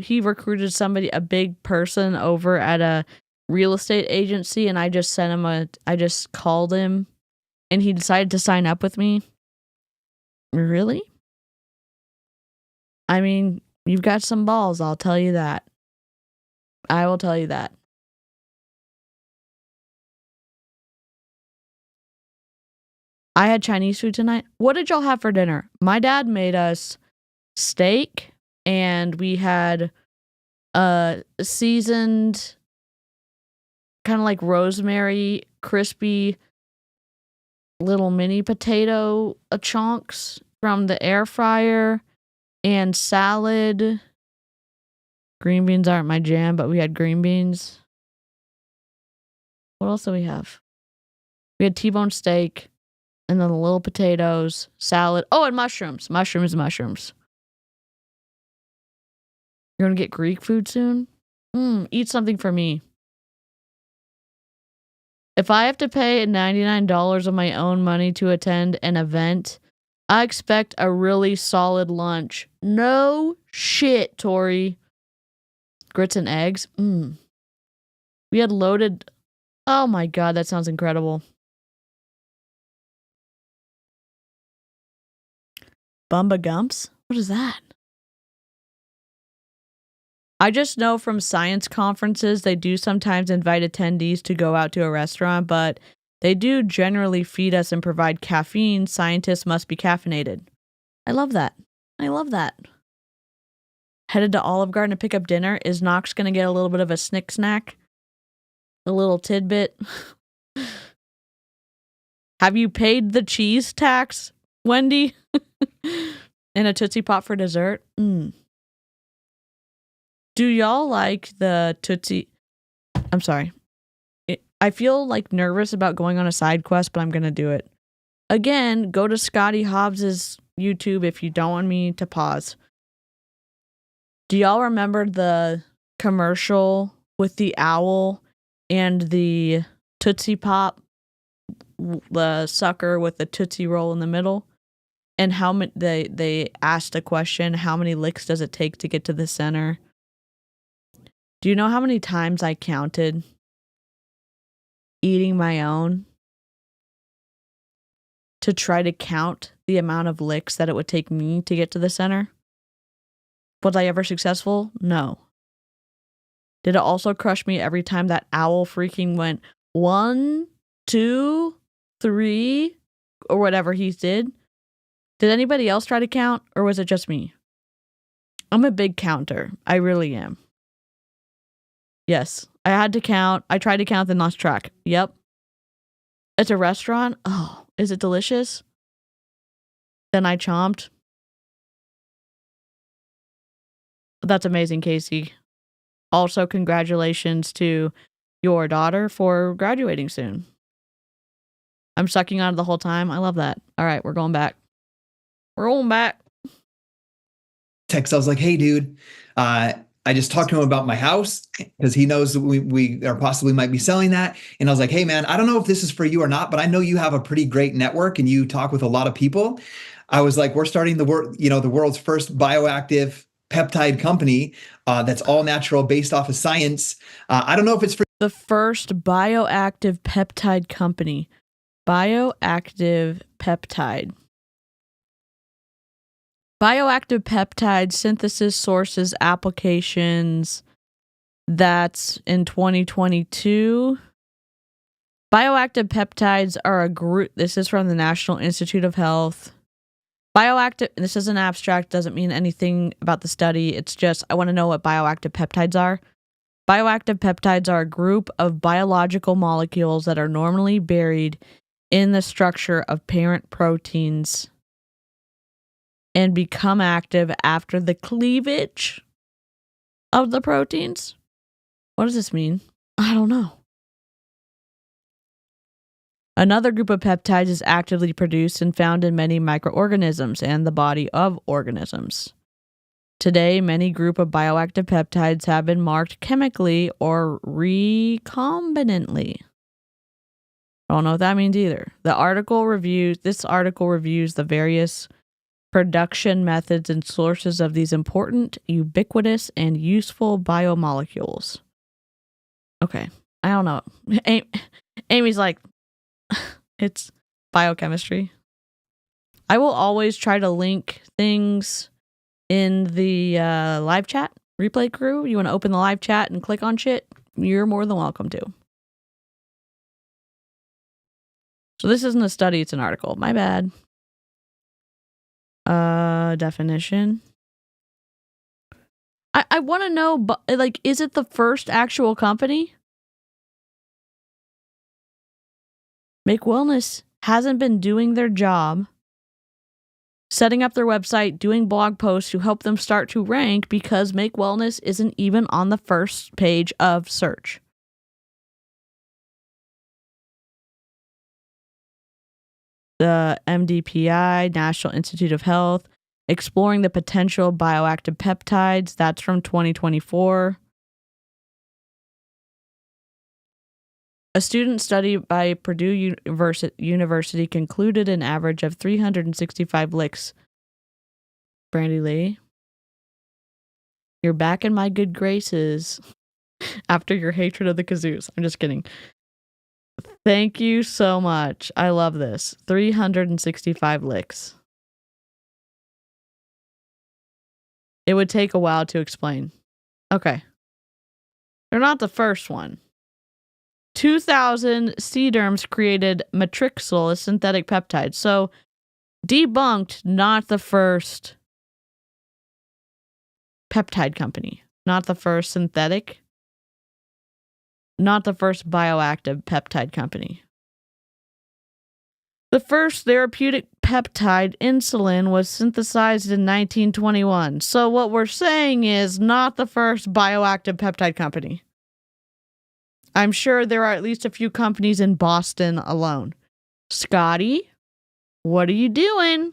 he recruited a big person over at a real estate agency, and I just called him, and he decided to sign up with me? Really? I mean, you've got some balls, I'll tell you that. I will tell you that. I had Chinese food tonight. What did y'all have for dinner? My dad made us steak. And we had a seasoned, kind of like rosemary, crispy little mini potato chunks from the air fryer and salad. Green beans aren't my jam, but we had green beans. What else do we have? We had T-bone steak and then the little potatoes, salad. Oh, and mushrooms. Mushrooms. You're going to get Greek food soon? Eat something for me. If I have to pay $99 of my own money to attend an event, I expect a really solid lunch. No shit, Tori. Grits and eggs? We had loaded... Oh my God, that sounds incredible. Bumba Gumps? What is that? I just know from science conferences, they do sometimes invite attendees to go out to a restaurant, but they do generally feed us and provide caffeine. Scientists must be caffeinated. I love that. Headed to Olive Garden to pick up dinner. Is Knox going to get a little bit of a snick snack? A little tidbit? Have you paid the cheese tax, Wendy? And a Tootsie Pop for dessert? Do y'all like the Tootsie? I'm sorry. I feel like nervous about going on a side quest, but I'm going to do it. Again, go to Scottie Hobbs' YouTube if you don't want me to pause. Do y'all remember the commercial with the owl and the Tootsie Pop, the sucker with the Tootsie Roll in the middle? And how they asked a question, how many licks does it take to get to the center? Do you know how many times I counted eating my own to try to count the amount of licks that it would take me to get to the center? Was I ever successful? No. Did it also crush me every time that owl freaking went 1, 2, 3, or whatever he did? Did anybody else try to count, or was it just me? I'm a big counter. I really am. Yes, I had to count. I tried to count, then lost track. Yep. It's a restaurant. Oh, is it delicious? Then I chomped. That's amazing, Casey. Also, congratulations to your daughter for graduating soon. I'm sucking on it the whole time. I love that. All right, we're going back. We're going back. Text, I was like, hey, dude, I just talked to him about my house because he knows that we are possibly might be selling that. And I was like, hey, man, I don't know if this is for you or not, but I know you have a pretty great network and you talk with a lot of people. I was like, we're starting the world's first bioactive peptide company that's all natural, based off of science. I don't know if it's for the first bioactive peptide company. Bioactive Peptide. Bioactive peptide synthesis sources applications. That's in 2022. Bioactive peptides are a group. This is from the National Institute of Health. Bioactive, this is an abstract, doesn't mean anything about the study. It's just, I want to know what bioactive peptides are. Bioactive peptides are a group of biological molecules that are normally buried in the structure of parent proteins and become active after the cleavage of the proteins. What does this mean? I don't know. Another group of peptides is actively produced and found in many microorganisms and the body of organisms. Today, many group of bioactive peptides have been marked chemically or recombinantly. I don't know what that means either. This article reviews the various production methods and sources of these important, ubiquitous, and useful biomolecules. Okay, I don't know. Amy's like, it's biochemistry. I will always try to link things in the live chat. Replay crew, you want to open the live chat and click on shit? You're more than welcome to. So this isn't a study, it's an article. My bad. Definition. I want to know, but like, is it the first actual company? Make Wellness hasn't been doing their job, setting up their website, doing blog posts to help them start to rank because Make Wellness isn't even on the first page of search. The MDPI, National Institute of Health, exploring the potential of bioactive peptides. That's from 2024. A student study by Purdue University concluded an average of 365 licks. Brandy Lee, you're back in my good graces after your hatred of the kazoos. I'm just kidding. Thank you so much. I love this. 365 licks. It would take a while to explain. Okay. They're not the first one. 2000 C-derms created matrixyl, a synthetic peptide. So, debunked, not the first peptide company. Not the first synthetic. Not the first bioactive peptide company. The first therapeutic peptide, insulin, was synthesized in 1921. So what we're saying is not the first bioactive peptide company. I'm sure there are at least a few companies in Boston alone. Scottie, what are you doing?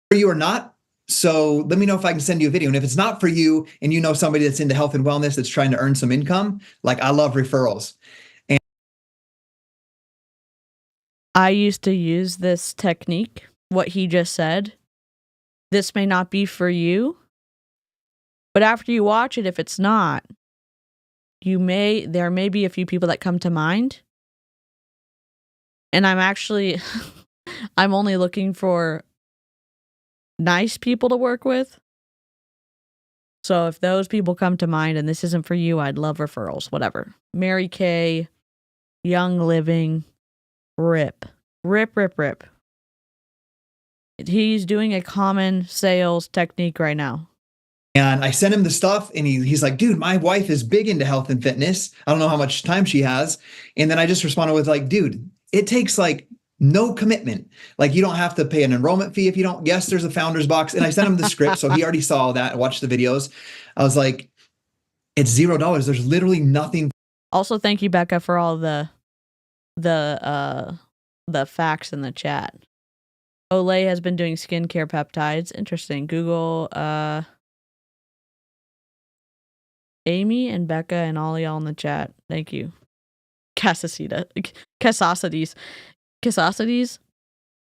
for you or not. So let me know if I can send you a video. And if it's not for you and you know somebody that's into health and wellness that's trying to earn some income, like I love referrals. And I used to use this technique, what he just said. This may not be for you, but after you watch it, if it's not, there may be a few people that come to mind. And I'm only looking for nice people to work with. So if those people come to mind and this isn't for you, I'd love referrals, whatever. Mary Kay, Young Living, Rip. He's doing a common sales technique right now. And I sent him the stuff and he's like, dude, my wife is big into health and fitness. I don't know how much time she has. And then I just responded with like, dude, it takes like no commitment. Like you don't have to pay an enrollment fee if you don't. Yes, there's a founder's box. And I sent him the script. So he already saw that and watched the videos. I was like, it's $0. There's literally nothing. Also, thank you, Becca, for all the facts in the chat. Olay has been doing skincare peptides. Interesting. Google Amy and Becca and all y'all in the chat. Thank you. Casasides.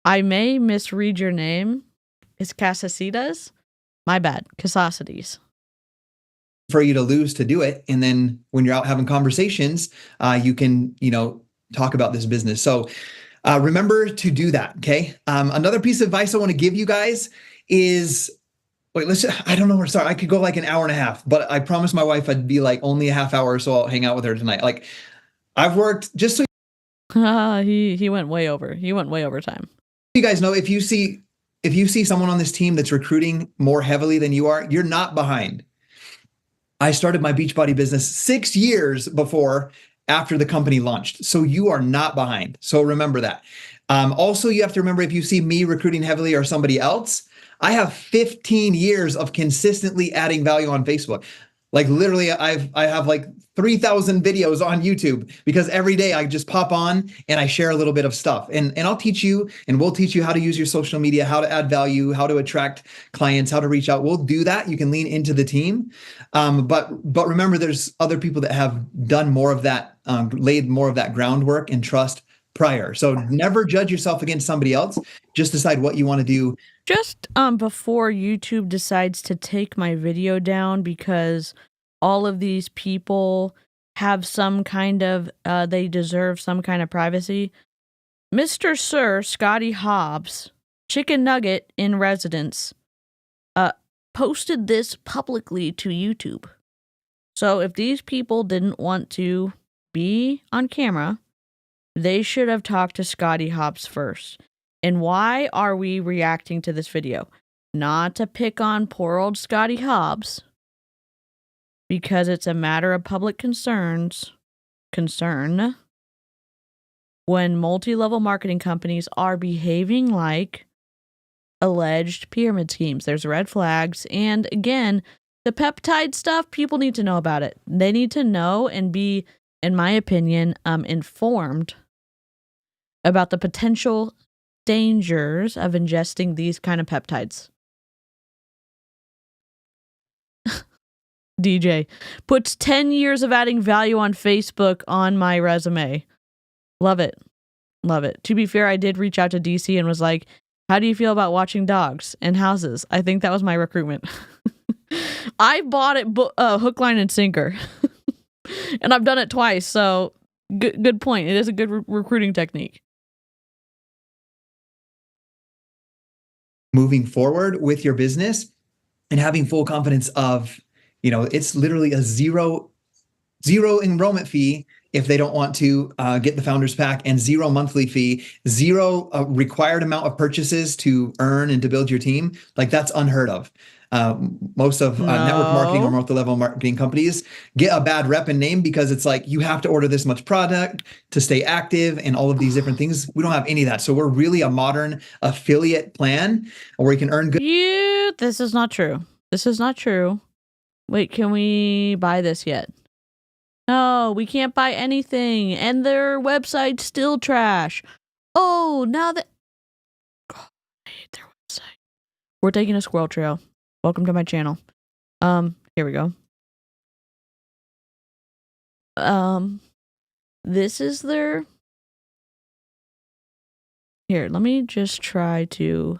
I may misread your name. Is Casasidas? My bad. Casasides. For you to lose to do it. And then when you're out having conversations, you can, talk about this business. So remember to do that. Okay. Another piece of advice I want to give you guys is, I don't know where to start. I could go like an hour and a half, but I promised my wife I'd be like only a half hour. So I'll hang out with her tonight. Like I've worked just so he went way over. He went way over time. You guys know, if you see someone on this team that's recruiting more heavily than you are, you're not behind. I started my Beachbody business 6 years after the company launched. So you are not behind. So remember that. Also, you have to remember, if you see me recruiting heavily or somebody else, I have 15 years of consistently adding value on Facebook. Like literally, I have like 3,000 videos on YouTube because every day I just pop on and I share a little bit of stuff. And I'll teach you, and we'll teach you how to use your social media, how to add value, how to attract clients, how to reach out. We'll do that. You can lean into the team. But remember, there's other people that have done more of that, laid more of that groundwork and trust prior. So never judge yourself against somebody else. Just decide what you want to do. Just before YouTube decides to take my video down because all of these people have some kind of, they deserve some kind of privacy. Mr. Sir Scottie Hobbs, Chicken Nugget in residence, posted this publicly to YouTube. So if these people didn't want to be on camera, they should have talked to Scottie Hobbs first. And why are we reacting to this video? Not to pick on poor old Scottie Hobbs, because it's a matter of public concern when multi-level marketing companies are behaving like alleged pyramid schemes. There's red flags. And again, the peptide stuff, people need to know about it. They need to know and be, in my opinion, informed about the potential dangers of ingesting these kind of peptides. DJ puts 10 years of adding value on Facebook on my resume. Love it. Love it. To be fair, I did reach out to DC and was like, how do you feel about watching dogs and houses? I think that was my recruitment. I bought it hook, line, and sinker. And I've done it twice. So good point. It is a good recruiting technique. Moving forward with your business and having full confidence of, it's literally a zero enrollment fee if they don't want to get the founders pack, and zero monthly fee, zero required amount of purchases to earn and to build your team. Like that's unheard of. Most of network marketing or multi-level marketing companies get a bad rep and name because it's like, you have to order this much product to stay active and all of these different things. We don't have any of that. So we're really a modern affiliate plan where you can earn good. This is not true. This is not true. Wait, can we buy this yet? No, we can't buy anything. And their website's still trash. Oh, now that... God, I hate their website. We're taking a squirrel trail. Welcome to my channel. Here we go. This is their... Here, let me just try to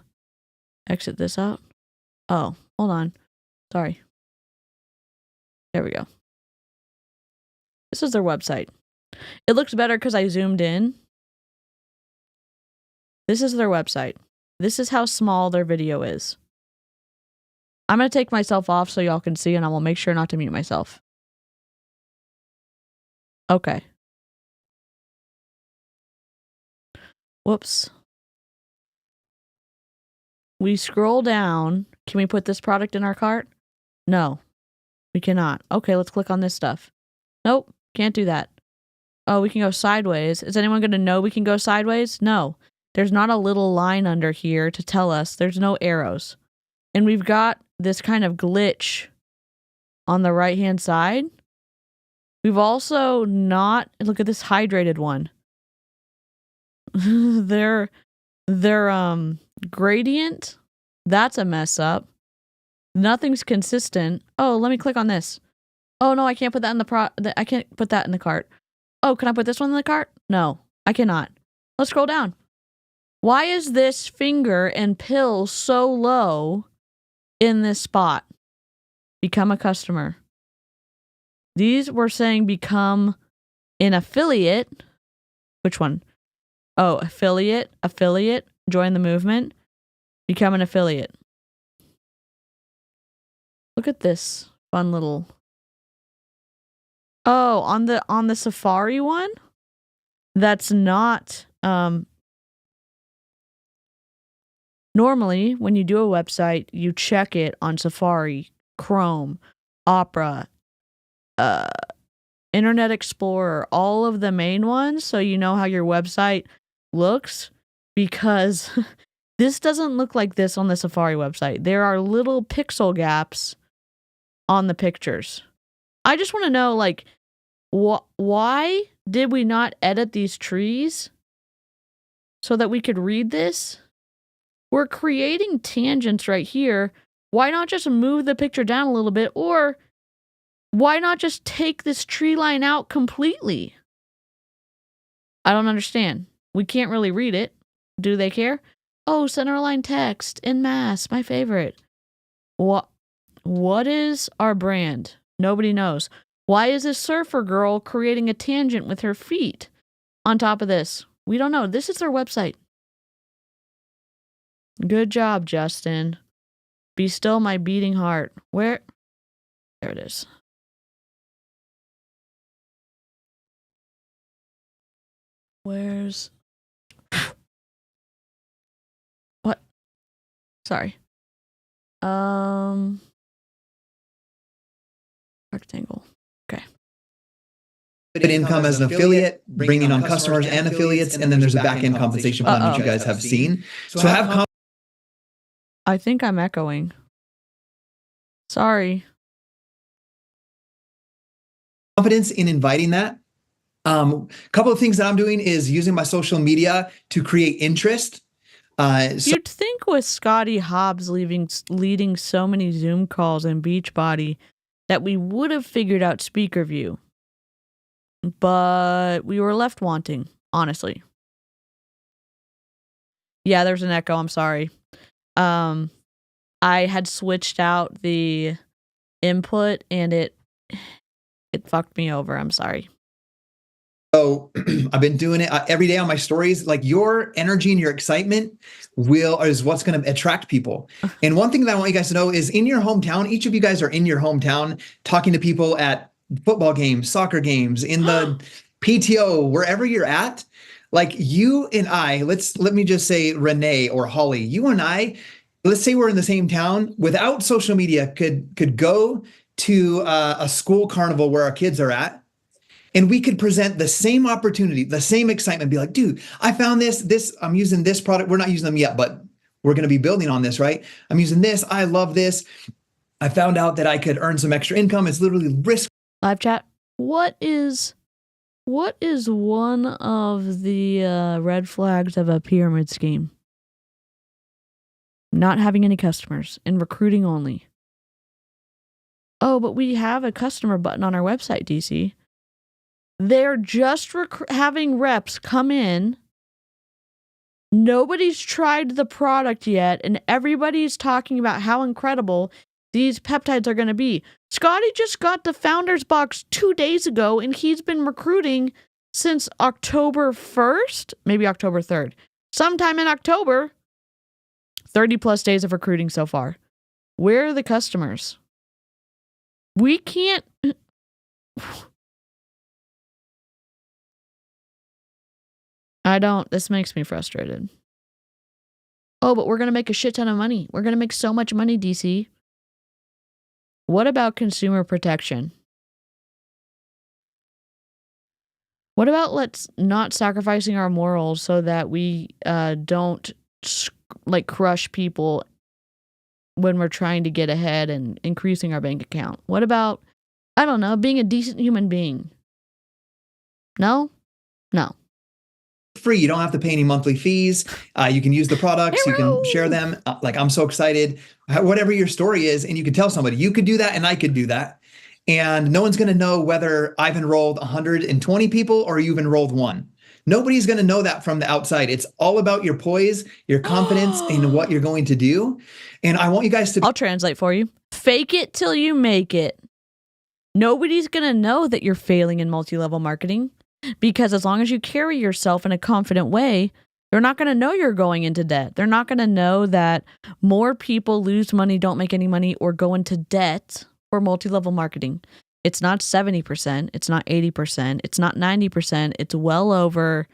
exit this out. Oh, hold on. Sorry. There we go. This is their website. It looks better because I zoomed in. This is their website. This is how small their video is. I'm going to take myself off so y'all can see, and I will make sure not to mute myself. Okay. Whoops. We scroll down. Can we put this product in our cart? No, we cannot. Okay, let's click on this stuff. Nope, can't do that. Oh, we can go sideways. Is anyone going to know we can go sideways? No. There's not a little line under here to tell us. There's no arrows. And we've got this kind of glitch on the right-hand side. We've also not... Look at this hydrated one. Their gradient, that's a mess up. Nothing's consistent. Oh, let me click on this. Oh, no, I can't put that in I can't put that in the cart. Oh, can I put this one in the cart? No, I cannot. Let's scroll down. Why is this finger and pill so low in this spot? Become a customer. These were saying become an affiliate. Which one? Oh, affiliate, join the movement, become an affiliate. Look at this fun little... Oh, on the Safari one? That's not... Normally, when you do a website, you check it on Safari, Chrome, Opera, Internet Explorer, all of the main ones, so you know how your website looks, because this doesn't look like this on the Safari website. There are little pixel gaps on the pictures. I just want to know, like, why did we not edit these trees so that we could read this? We're creating tangents right here. Why not just move the picture down a little bit? Or why not just take this tree line out completely? I don't understand. We can't really read it. Do they care? Oh, center-aligned text en masse, my favorite. What is our brand? Nobody knows. Why is this surfer girl creating a tangent with her feet on top of this? We don't know. This is their website. Good job, Justin. Be still my beating heart. Where? There it is. Where's... What? Sorry. Rectangle. Okay. Income as an affiliate, bringing on customers and affiliates, and then there's a back-end compensation plan that you guys have seen. So have I think I'm echoing. Sorry. confidence in inviting that. Couple of things that I'm doing is using my social media to create interest. You'd think with Scottie Hobbs leading so many Zoom calls in Beachbody that we would have figured out speaker view. But we were left wanting, honestly. Yeah, there's an echo. I'm sorry. I had switched out the input and it fucked me over. I'm sorry. So I've been doing it every day on my stories. Like your energy and your excitement is what's going to attract people. And one thing that I want you guys to know is in your hometown, each of you guys are in your hometown talking to people at football games, soccer games, in the PTO, wherever you're at. Like you and I, let me just say Renee or Holly, you and I, let's say we're in the same town without social media, could go to a school carnival where our kids are at. And we could present the same opportunity, the same excitement, be like, dude, I found this, I'm using this product. We're not using them yet, but we're going to be building on this, right? I'm using this. I love this. I found out that I could earn some extra income. It's literally risk. Live chat. What is one of the red flags of a pyramid scheme? Not having any customers and recruiting only. Oh, but we have a customer button on our website, DC. They're just having reps come in. Nobody's tried the product yet, and everybody's talking about how incredible these peptides are going to be. Scottie just got the Founders Box 2 days ago, and he's been recruiting since October 1st, maybe October 3rd. Sometime in October, 30 plus days of recruiting so far. Where are the customers? We can't. This makes me frustrated. Oh, but we're going to make a shit ton of money. We're going to make so much money, DC. What about consumer protection? What about let's not sacrificing our morals so that we don't crush people when we're trying to get ahead and increasing our bank account? What about, I don't know, being a decent human being? No? No. Free. You don't have to pay any monthly fees. You can use the products. You can share them. I'm so excited. Whatever your story is, and you can tell somebody, you could do that and I could do that. And no one's going to know whether I've enrolled 120 people or you've enrolled one. Nobody's going to know that from the outside. It's all about your poise, your confidence in what you're going to do. And I want you guys to... I'll translate for you. Fake it till you make it. Nobody's going to know that you're failing in multi-level marketing. Because as long as you carry yourself in a confident way, they're not going to know you're going into debt. They're not going to know that more people lose money, don't make any money, or go into debt for multi-level marketing. It's not 70%. It's not 80%. It's not 90%. It's well over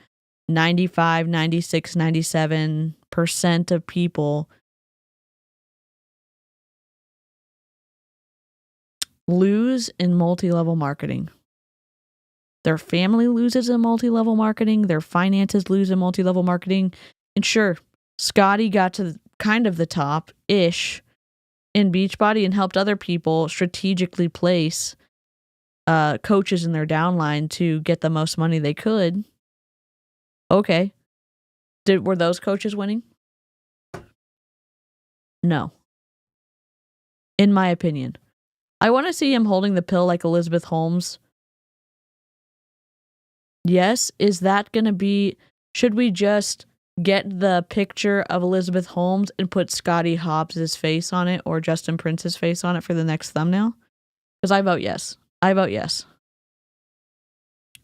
95, 96, 97% of people lose in multi-level marketing. Their family loses in multi-level marketing. Their finances lose in multi-level marketing. And sure, Scottie got to kind of the top-ish in Beachbody and helped other people strategically place coaches in their downline to get the most money they could. Okay. Were those coaches winning? No. In my opinion. I want to see him holding the pill like Elizabeth Holmes. Yes, is that going to be... Should we just get the picture of Elizabeth Holmes and put Scottie Hobbs' face on it or Justin Prince's face on it for the next thumbnail? Because I vote yes. I vote yes.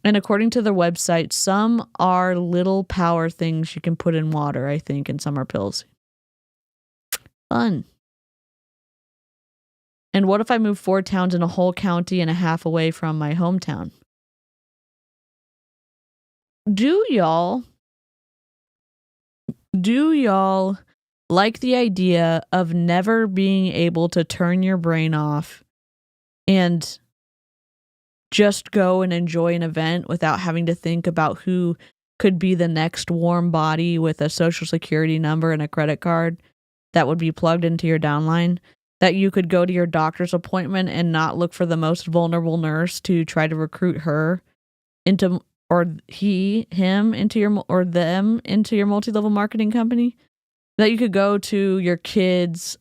And according to their website, some are little power things you can put in water, I think, and some are pills. Fun. And what if I move 4 towns and a whole county and a half away from my hometown? Do y'all like the idea of never being able to turn your brain off and just go and enjoy an event without having to think about who could be the next warm body with a social security number and a credit card that would be plugged into your downline? That you could go to your doctor's appointment and not look for the most vulnerable nurse to try to recruit her into... or him into your, or them into your multi-level marketing company, that you could go to your kid's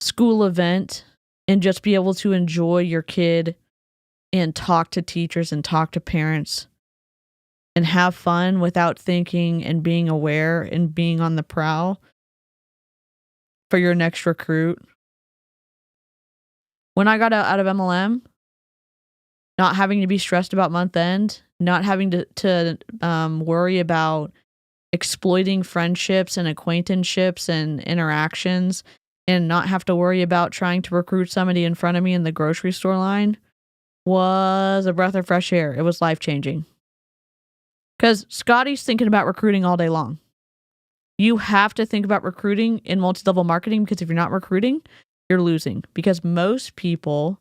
school event and just be able to enjoy your kid and talk to teachers and talk to parents and have fun without thinking and being aware and being on the prowl for your next recruit. When I got out of MLM, not having to be stressed about month end, not having to worry about exploiting friendships and acquaintanceships and interactions, and not have to worry about trying to recruit somebody in front of me in the grocery store line was a breath of fresh air. It was life-changing. Because Scottie's thinking about recruiting all day long. You have to think about recruiting in multi-level marketing, because if you're not recruiting, you're losing. Because most people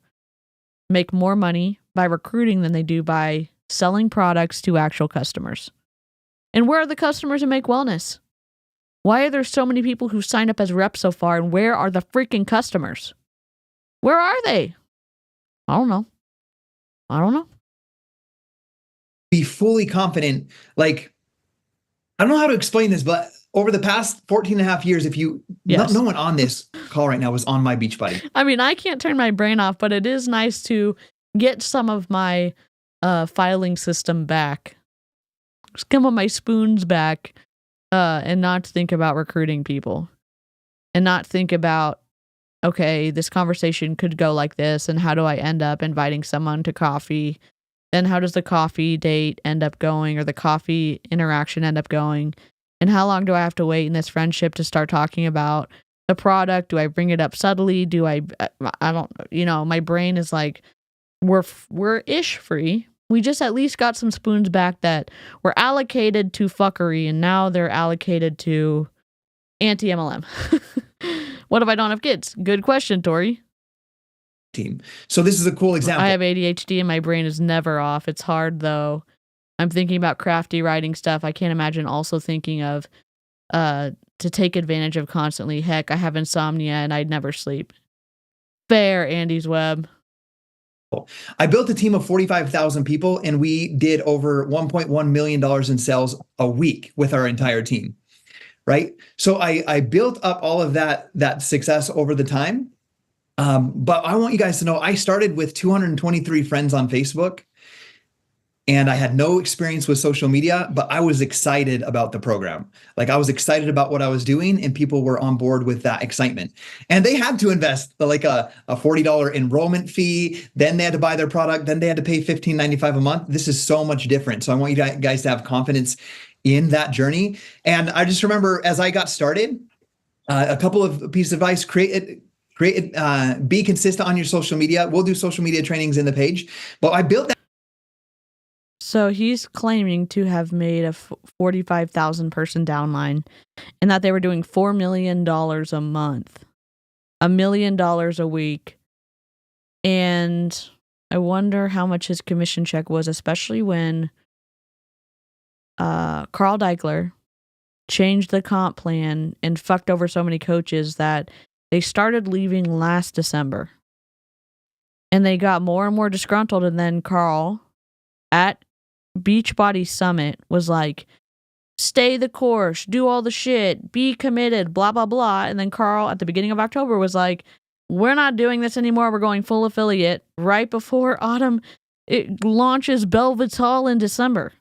make more money by recruiting than they do by selling products to actual customers. And where are the customers in Make Wellness? Why are there so many people who signed up as reps so far, and where are the freaking customers? Where are they? I don't know. Be fully confident. I don't know how to explain this, but over the past 14 and a half years, no one on this call right now was on my Beachbody. I mean, I can't turn my brain off, but it is nice to get some of my filing system back. Some of my spoons back, and not think about recruiting people. And not think about, okay, this conversation could go like this, and how do I end up inviting someone to coffee? Then how does the coffee date end up going, or the coffee interaction end up going? And how long do I have to wait in this friendship to start talking about the product? Do I bring it up subtly? Do I don't, my brain is like, we're ish free. We just at least got some spoons back that were allocated to fuckery, and now they're allocated to anti-MLM. What if I don't have kids? Good question, Tori. Team. So this is a cool example. I have ADHD and my brain is never off. It's hard though. I'm thinking about crafty writing stuff. I can't imagine also thinking of to take advantage of constantly. Heck, I have insomnia and I'd never sleep. Fair, Andy's Web. I built a team of 45,000 people, and we did over $1.1 million in sales a week with our entire team, right? So I built up all of that success over the time. But I want you guys to know, I started with 223 friends on Facebook, and I had no experience with social media, but I was excited about the program. Like, I was excited about what I was doing, and people were on board with that excitement. And they had to invest like a $40 enrollment fee. Then they had to buy their product. Then they had to pay $15.95 a month. This is so much different. So I want you guys to have confidence in that journey. And I just remember, as I got started, a couple of pieces of advice: be consistent on your social media. We'll do social media trainings in the page, but I built that. So he's claiming to have made a 45,000 person downline, and that they were doing $4 million a month, $1 million a week. And I wonder how much his commission check was, especially when Carl Deichler changed the comp plan and fucked over so many coaches that they started leaving last December. And they got more and more disgruntled, and then Carl at Beachbody Summit was like, stay the course, do all the shit, be committed, blah, blah, blah. And then Carl at the beginning of October was like, we're not doing this anymore. We're going full affiliate right before autumn. It launches Belvital in December.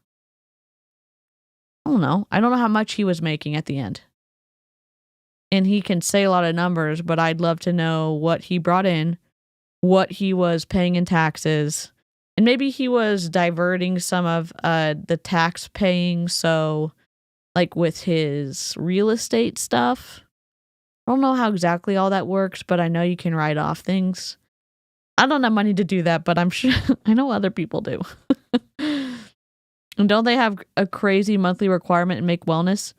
I don't know. I don't know how much he was making at the end. And he can say a lot of numbers, but I'd love to know what he brought in, what he was paying in taxes. And maybe he was diverting some of the tax paying, so like with his real estate stuff. I don't know how exactly all that works, but I know you can write off things. I don't have money to do that, but I'm sure I know other people do. And don't they have a crazy monthly requirement in Make Wellness?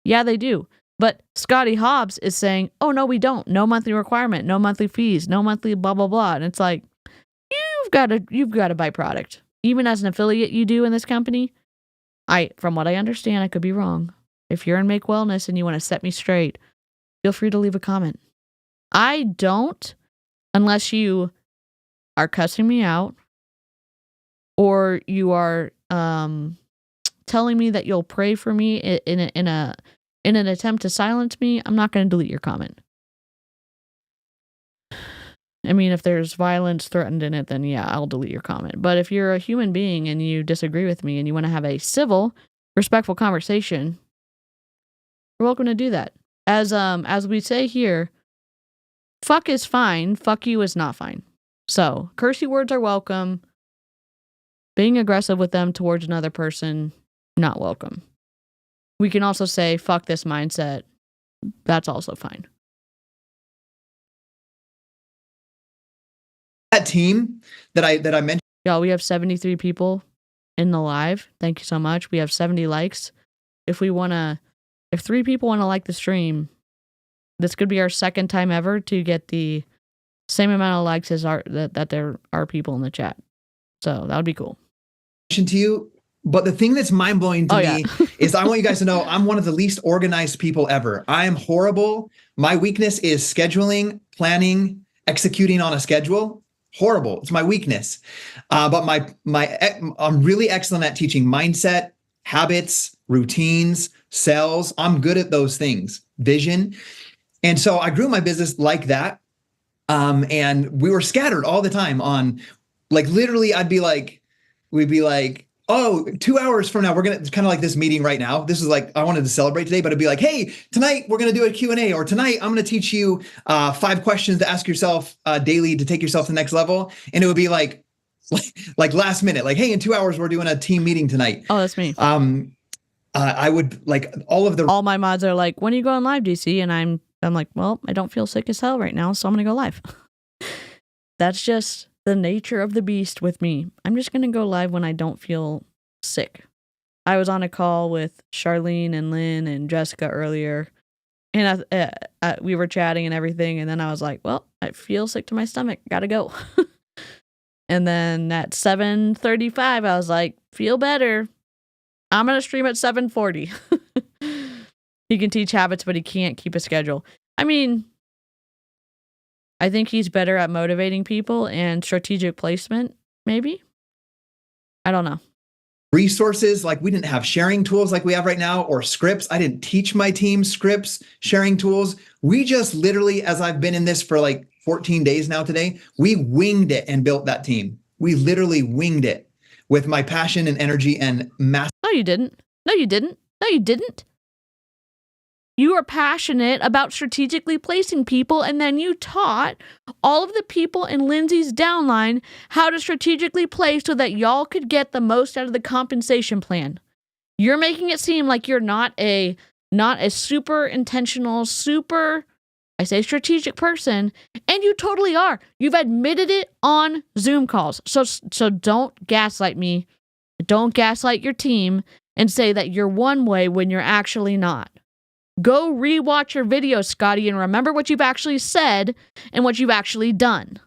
Yeah, they do. But Scottie Hobbs is saying, oh, no, we don't. No monthly requirement, no monthly fees, no monthly blah, blah, blah. And it's like, you've got to buy product. Even as an affiliate you do in this company. From what I understand, I could be wrong. If you're in Make Wellness and you want to set me straight, feel free to leave a comment. I don't, unless you are cussing me out or you are telling me that you'll pray for me in an attempt to silence me. I'm not going to delete your comment. I mean, if there's violence threatened in it, then yeah, I'll delete your comment. But if you're a human being and you disagree with me and you want to have a civil, respectful conversation, you're welcome to do that. As we say here, fuck is fine, fuck you is not fine. So, cursey words are welcome. Being aggressive with them towards another person, not welcome. We can also say, fuck this mindset. That's also fine. That team that I mentioned. Y'all, we have 73 people in the live. Thank you so much. We have 70 likes. If 3 people want to like the stream, this could be our second time ever to get the same amount of likes as that there are people in the chat. So that would be cool. To you, but the thing that's mind-blowing to me is I want you guys to know I'm one of the least organized people ever. I am horrible. My weakness is scheduling, planning, executing on a schedule. Horrible. It's my weakness. But I'm really excellent at teaching mindset, habits, routines, sales. I'm good at those things. Vision. And so I grew my business like that. And we were scattered all the time on, like, literally we'd be like, oh, 2 hours from now, we're going to kind of like this meeting right now. This is like, I wanted to celebrate today, but it'd be like, hey, tonight we're going to do a Q&A, or tonight I'm going to teach you 5 questions to ask yourself daily to take yourself to the next level. And it would be like last minute, like, hey, in 2 hours, we're doing a team meeting tonight. Oh, that's me. I would like all my mods are like, when are you going live, DC? And I'm like, well, I don't feel sick as hell right now, so I'm going to go live. That's just the nature of the beast with me. I'm just going to go live when I don't feel sick. I was on a call with Charlene and Lynn and Jessica earlier, and we were chatting and everything, and then I was like, well, I feel sick to my stomach. Gotta go. And then at 7:35, I was like, feel better. I'm going to stream at 7:40. He can teach habits, but he can't keep a schedule. I mean, I think he's better at motivating people and strategic placement, maybe. I don't know. resources. Like we didn't have sharing tools like we have right now, or scripts. I didn't teach my team scripts, sharing tools. We just literally, as I've been in this for like 14 days now today, we winged it and built that team. We literally winged it with my passion and energy and mass. No, you didn't. No, you didn't. No, you didn't. You are passionate about strategically placing people, and then you taught all of the people in Lindsay's downline how to strategically place so that y'all could get the most out of the compensation plan. You're making it seem like you're not a super intentional, strategic person, and you totally are. You've admitted it on Zoom calls. So don't gaslight me. Don't gaslight your team and say that you're one way when you're actually not. Go rewatch your videos, Scottie, and remember what you've actually said and what you've actually done.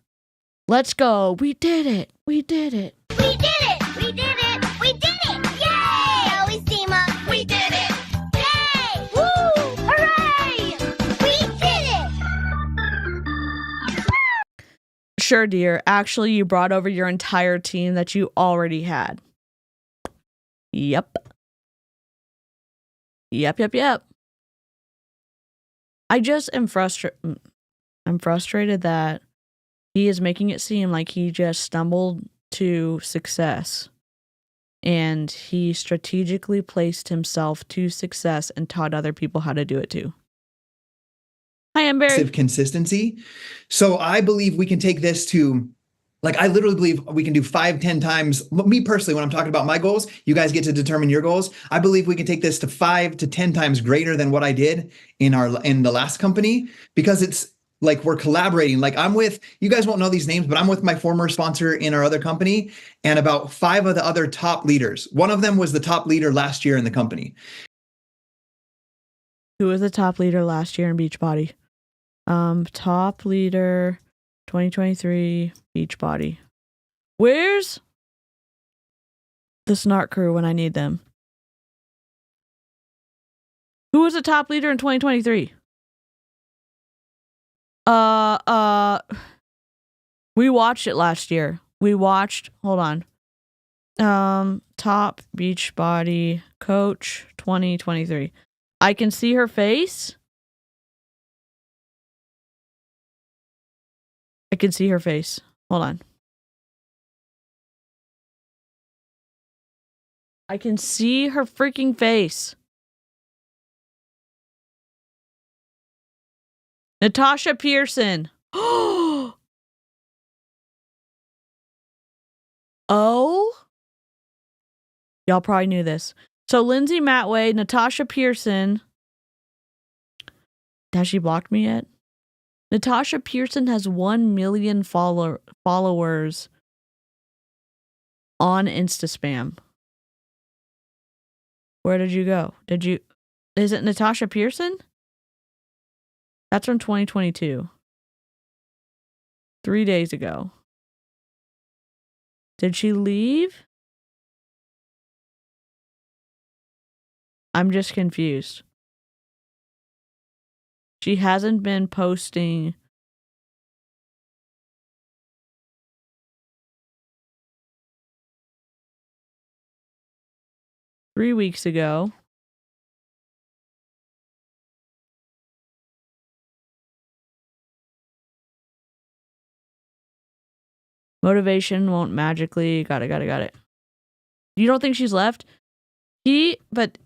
Let's go. We did it. We did it. We did it! We did it! We did it! Yay! Always team up. We did it! Yay! Woo! Hooray! We did it! Sure, dear. Actually, you brought over your entire team that you already had. Yep. Yep. I just am frustrated. I'm frustrated that he is making it seem like he just stumbled to success, and he strategically placed himself to success and taught other people how to do it too. Hi, I'm Barry. Consistency. So I believe we can take this to, like, I literally believe we can do 5-10 times. Me personally, when I'm talking about my goals, you guys get to determine your goals. I believe we can take this to 5 to 10 times greater than what I did in the last company, because it's like we're collaborating. Like I'm with, you guys won't know these names, but I'm with my former sponsor in our other company and about 5 of the other top leaders. One of them was the top leader last year in the company. Who was the top leader last year in Beachbody? Top leader 2023 Beachbody. Where's the Snark crew when I need them? Who was the top leader in 2023? We watched it last year. Hold on. Top Beachbody coach 2023. I can see her face. Hold on. I can see her freaking face. Natasha Pearson. Oh. Y'all probably knew this. So Lindsay Matway, Natasha Pearson. Has she blocked me yet? Natasha Pearson has 1 million followers on Instaspam. Where did you go? Is it Natasha Pearson? That's from 2022. 3 days ago. Did she leave? I'm just confused. She hasn't been posting. Three weeks ago. Motivation won't magically. Got it. You don't think she's left? But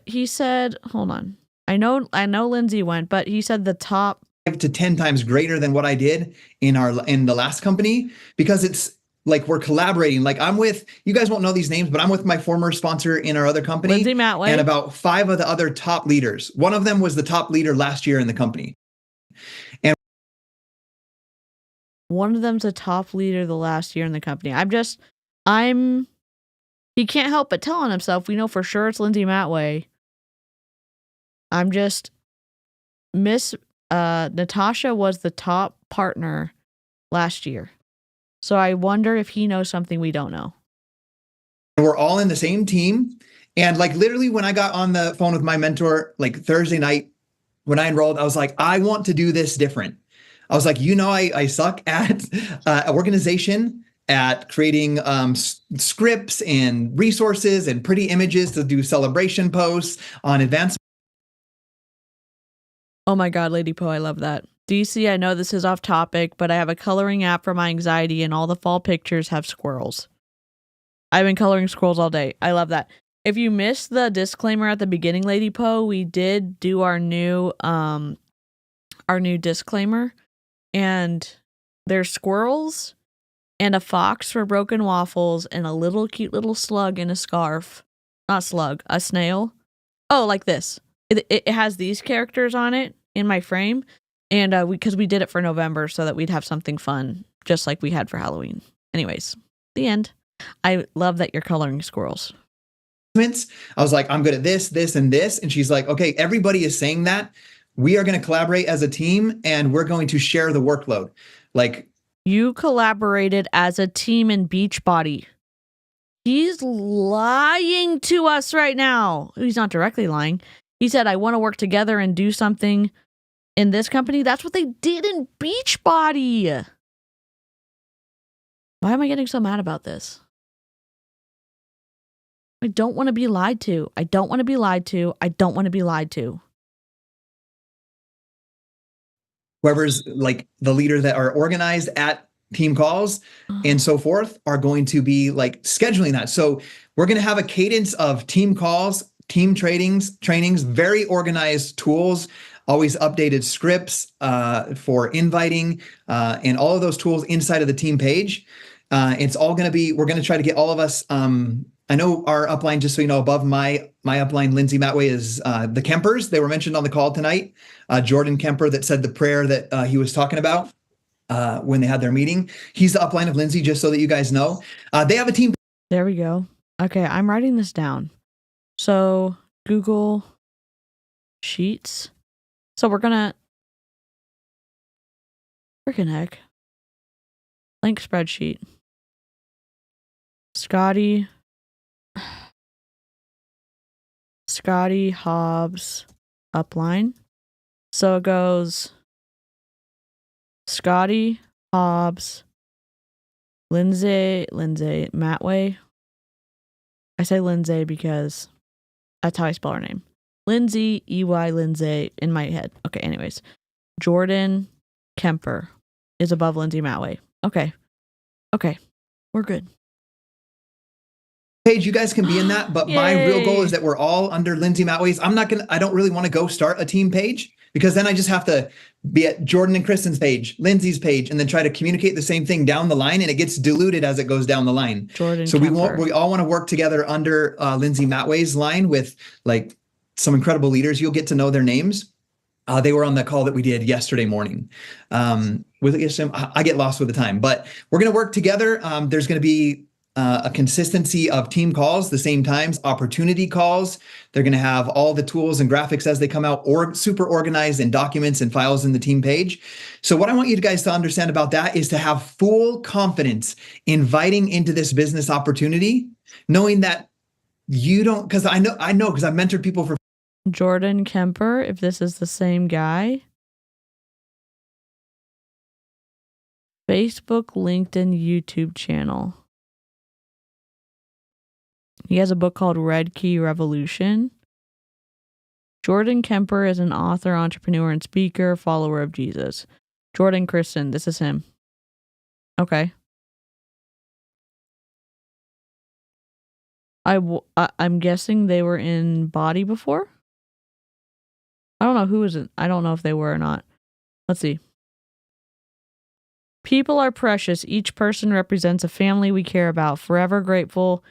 he said, hold on. I know Lindsay went, but he said the top 5 to 10 times greater than what I did in the last company, because it's like we're collaborating. Like I'm with, you guys won't know these names, but I'm with my former sponsor in our other company. Lindsay Matway. And about 5 of the other top leaders. One of them was the top leader last year in the company. And one of them's a top leader the last year in the company. He can't help but tell on himself. We know for sure it's Lindsay Matway. Miss Natasha was the top partner last year. So I wonder if he knows something we don't know. we're all in the same team. And like literally when I got on the phone with my mentor, like Thursday night, when I enrolled, I was like, I want to do this different. I was like, I suck at organization, at creating scripts and resources and pretty images to do celebration posts on advanced. Oh my God, Lady Poe, I love that. DC, I know this is off topic, but I have a coloring app for my anxiety and all the fall pictures have squirrels. I've been coloring squirrels all day. I love that. If you missed the disclaimer at the beginning, Lady Poe, we did do our new disclaimer, and there's squirrels and a fox for broken waffles and a little cute little slug in a scarf. Not slug, a snail. Oh, like this. It has these characters on it in my frame, and because we did it for November so that we'd have something fun, just like we had for Halloween. Anyways, the end. I love that you're coloring squirrels. I was like, I'm good at this, this, and this. And she's like, okay, everybody is saying that. We are going to collaborate as a team and we're going to share the workload. Like, you collaborated as a team in Beachbody. He's lying to us right now. He's not directly lying. He said, I want to work together and do something in this company. That's what they did in Beachbody. Why am I getting so mad about this? I don't want to be lied to. I don't want to be lied to. I don't want to be lied to. whoever's like the leader that are organized at team calls and so forth are going to be like scheduling that. So we're going to have a cadence of team calls, team trainings, very organized tools, always updated scripts for inviting and all of those tools inside of the team page. It's all going to be, we're going to try to get all of us. I know our upline, just so you know, above my upline, Lindsay Matway, is the Kempers. They were mentioned on the call tonight. Jordan Kemper that said the prayer that he was talking about when they had their meeting. He's the upline of Lindsay, just so that you guys know. They have a team. There we go. Okay, I'm writing this down. So Google Sheets. So we're gonna freaking heck. Link spreadsheet. Scottie Hobbs upline. So it goes Scottie Hobbs, Lindsay Matway. I say Lindsay because that's how I spell her name. Lindsay, EY Lindsay in my head. Okay, anyways. Jordan Kemper is above Lindsay Matway. Okay, we're good. Page, you guys can be in that, but my real goal is that we're all under Lindsay Matway's. I don't really want to go start a team page because then I just have to be at Jordan and Kristen's page, Lindsay's page, and then try to communicate the same thing down the line, and it gets diluted as it goes down the line. So we all want to work together under Lindsay Matway's line with like some incredible leaders. You'll get to know their names. They were on the call that we did yesterday morning. I get lost with the time, but we're going to work together. There's going to be a consistency of team calls, the same times, opportunity calls. They're going to have all the tools and graphics as they come out, or super organized in documents and files in the team page. So what I want you guys to understand about that is to have full confidence inviting into this business opportunity, knowing that you don't, because I know because I've mentored people for Jordan Kemper, if this is the same guy. Facebook, LinkedIn, YouTube channel. He has a book called Red Key Revolution. Jordan Kemper is an author, entrepreneur, and speaker, follower of Jesus. Jordan Kristen, this is him. Okay. I'm guessing they were in Body before? I don't know who was in. I don't know if they were or not. Let's see. People are precious. Each person represents a family we care about. Forever grateful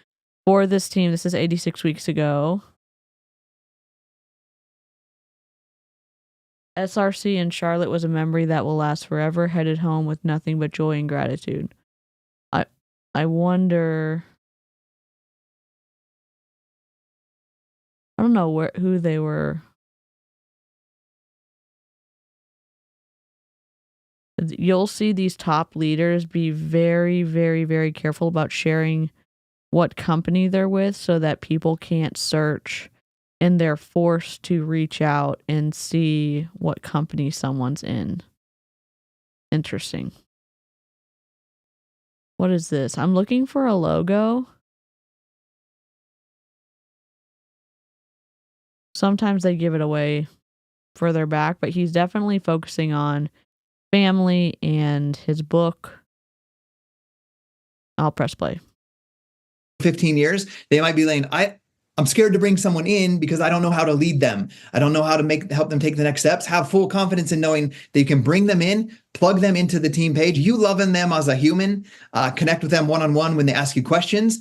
for this team. This is 86 weeks ago. SRC in Charlotte was a memory that will last forever. Headed home with nothing but joy and gratitude. I wonder. I don't know who they were. You'll see these top leaders be very, very, very careful about sharing what company they're with so that people can't search and they're forced to reach out and see what company someone's in. Interesting. What is this? I'm looking for a logo. Sometimes they give it away further back, but he's definitely focusing on family and his book. I'll press play. 15 years, they might be laying, I'm scared to bring someone in because I don't know how to lead them. I don't know how to help them take the next steps. Have full confidence in knowing that you can bring them in, plug them into the team page. You loving them as a human, connect with them one-on-one when they ask you questions,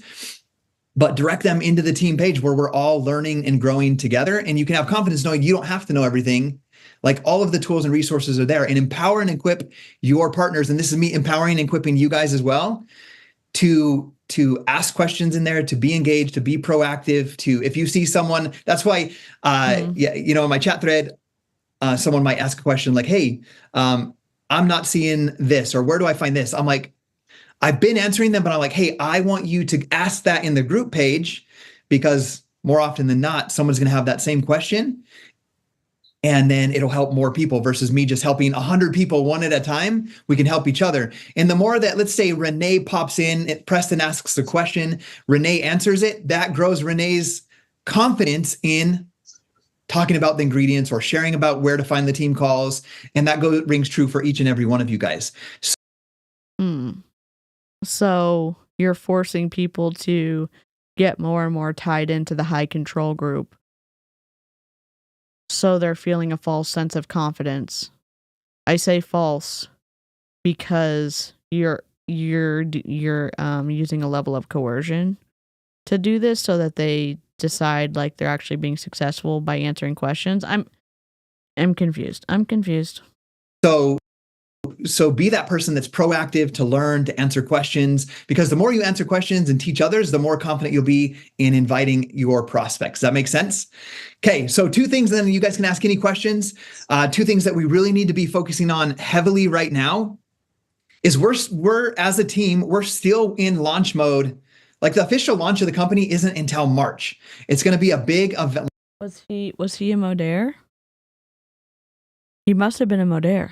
but direct them into the team page where we're all learning and growing together. And you can have confidence knowing you don't have to know everything. Like all of the tools and resources are there, and empower and equip your partners. And this is me empowering and equipping you guys as well to ask questions in there, to be engaged, to be proactive, if you see someone, that's why, in my chat thread, someone might ask a question like, hey, I'm not seeing this, or where do I find this? I'm like, I've been answering them, but I'm like, hey, I want you to ask that in the group page, because more often than not, someone's going to have that same question. And then it'll help more people versus me just helping 100 people one at a time. We can help each other. And the more that, let's say Renee pops in, Preston asks the question, Renee answers it, that grows Renee's confidence in talking about the ingredients or sharing about where to find the team calls. And that rings true for each and every one of you guys. So you're forcing people to get more and more tied into the high control group. So they're feeling a false sense of confidence. I say false because you're using a level of coercion to do this so that they decide like they're actually being successful by answering questions. I'm confused. So be that person that's proactive to learn, to answer questions, because the more you answer questions and teach others, the more confident you'll be in inviting your prospects. Does that make sense? Okay, so 2 things, and then you guys can ask any questions. 2 things that we really need to be focusing on heavily right now is we're as a team, we're still in launch mode. Like the official launch of the company isn't until March. It's going to be a big event. Was he a Modere? He must have been a Modere.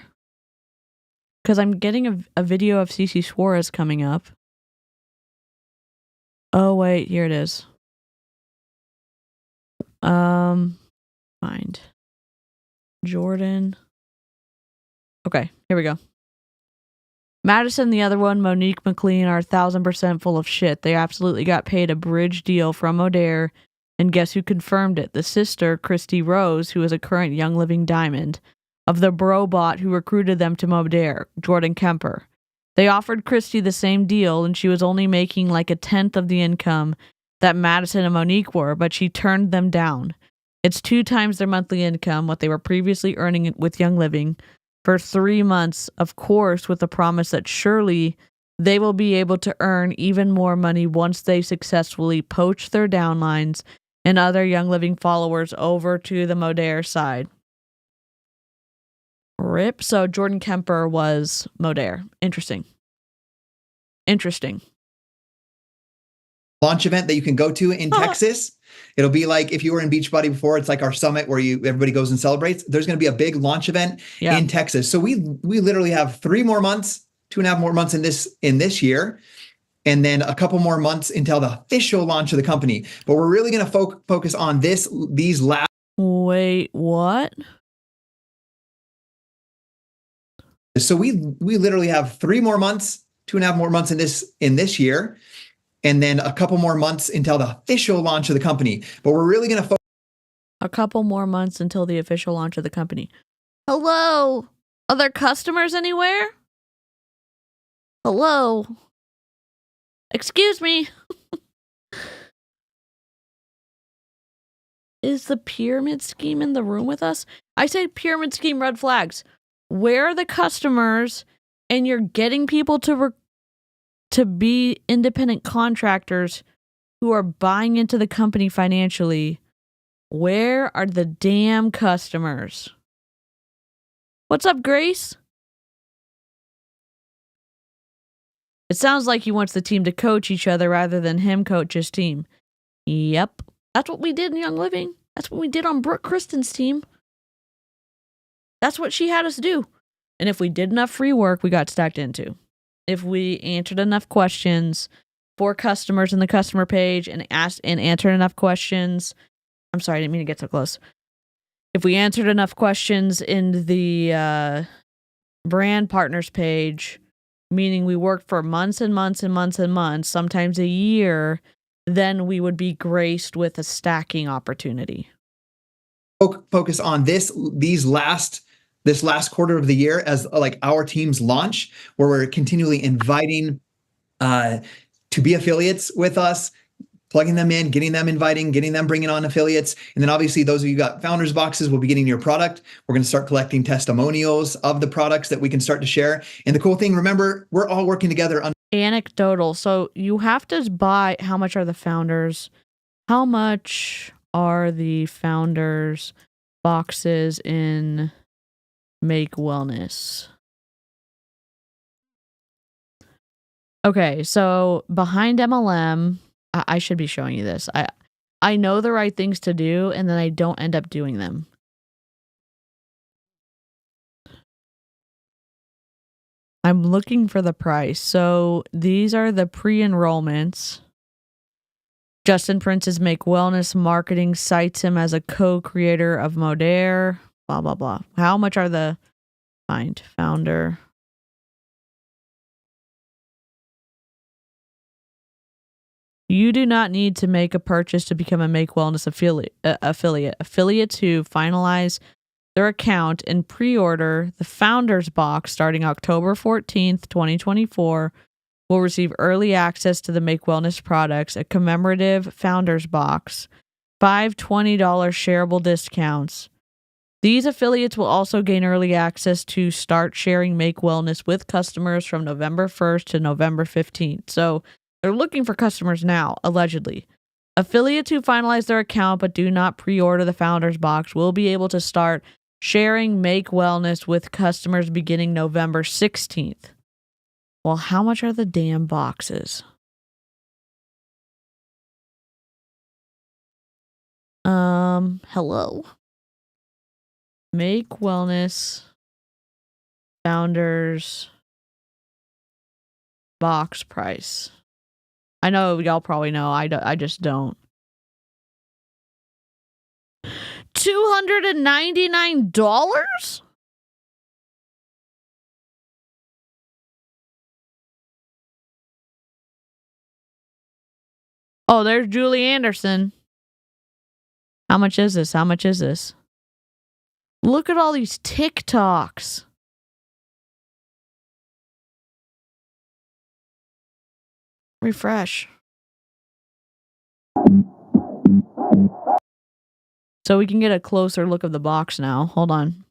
Because I'm getting a video of CC Suarez coming up. Oh, wait, here it is. Find Jordan. Okay, here we go. Madison, the other one, Monique McLean are 1,000% full of shit. They absolutely got paid a bridge deal from Modere, and guess who confirmed it? The sister, Christy Rose, who is a current Young Living Diamond, of the bro bot who recruited them to Modere, Jordan Kemper. They offered Christy the same deal, and she was only making like 1/10 of the income that Madison and Monique were, but she turned them down. It's 2 times their monthly income, what they were previously earning with Young Living, for 3 months, of course, with the promise that surely they will be able to earn even more money once they successfully poach their downlines and other Young Living followers over to the Modere side. Rip. So Jordan Kemper was Modere. Interesting. Launch event that you can go to in Texas. It'll be like if you were in Beachbody before, it's like our summit where everybody goes and celebrates. There's going to be a big launch event in Texas. So we literally have 3 more months, 2.5 more months in this year, and then a couple more months until the official launch of the company. But we're really going to focus on these last. Wait, what? So we literally have 3 more months, 2.5 more months in this year, and then a couple more months until the official launch of the company. But we're really going to focus. A couple more months until the official launch of the company. Hello? Are there customers anywhere? Hello? Excuse me. Is the pyramid scheme in the room with us? I say pyramid scheme red flags. Where are the customers and you're getting people to be independent contractors who are buying into the company financially? Where are the damn customers? What's up, Grace? It sounds like he wants the team to coach each other rather than him coach his team. Yep. That's what we did in Young Living. That's what we did on Brooke Kristen's team. That's what she had us do. And if we did enough free work, we got stacked into. If we answered enough questions for customers in the customer page and answered enough questions. I'm sorry, I didn't mean to get so close. If we answered enough questions in the brand partners page, meaning we worked for months and months and months and months, sometimes a year, then we would be graced with a stacking opportunity. Focus on this last quarter of the year as like our team's launch, where we're continually inviting to be affiliates with us, plugging them in, getting them bringing on affiliates. And then obviously those of you who got founders boxes will be getting your product. We're going to start collecting testimonials of the products that we can start to share. And the cool thing, remember, we're all working together on anecdotal. So you have to buy, how much are the founders? How much are the founders boxes in Make Wellness? Okay, so behind MLM, I should be showing you this. I know the right things to do, and then I don't end up doing them. I'm looking for the price. So these are the pre-enrollments. Justin Prince's Make Wellness marketing cites him as a co-creator of Modere, blah, blah, blah. How much are the founder? You do not need to make a purchase to become a Make Wellness affiliate. Affiliates who finalize their account and pre-order the Founders Box starting October 14th, 2024 will receive early access to the Make Wellness products, a commemorative Founders Box, 5 $20 shareable discounts. These affiliates will also gain early access to start sharing Make Wellness with customers from November 1st to November 15th. So they're looking for customers now, allegedly. Affiliates who finalize their account but do not pre-order the Founders Box will be able to start sharing Make Wellness with customers beginning November 16th. Well, how much are the damn boxes? Hello. Make Wellness Founders Box price. I know y'all probably know. I just don't. $299? Oh, there's Julie Anderson. How much is this? How much is this? Look at all these TikToks. Refresh. So we can get a closer look of the box now. Hold on.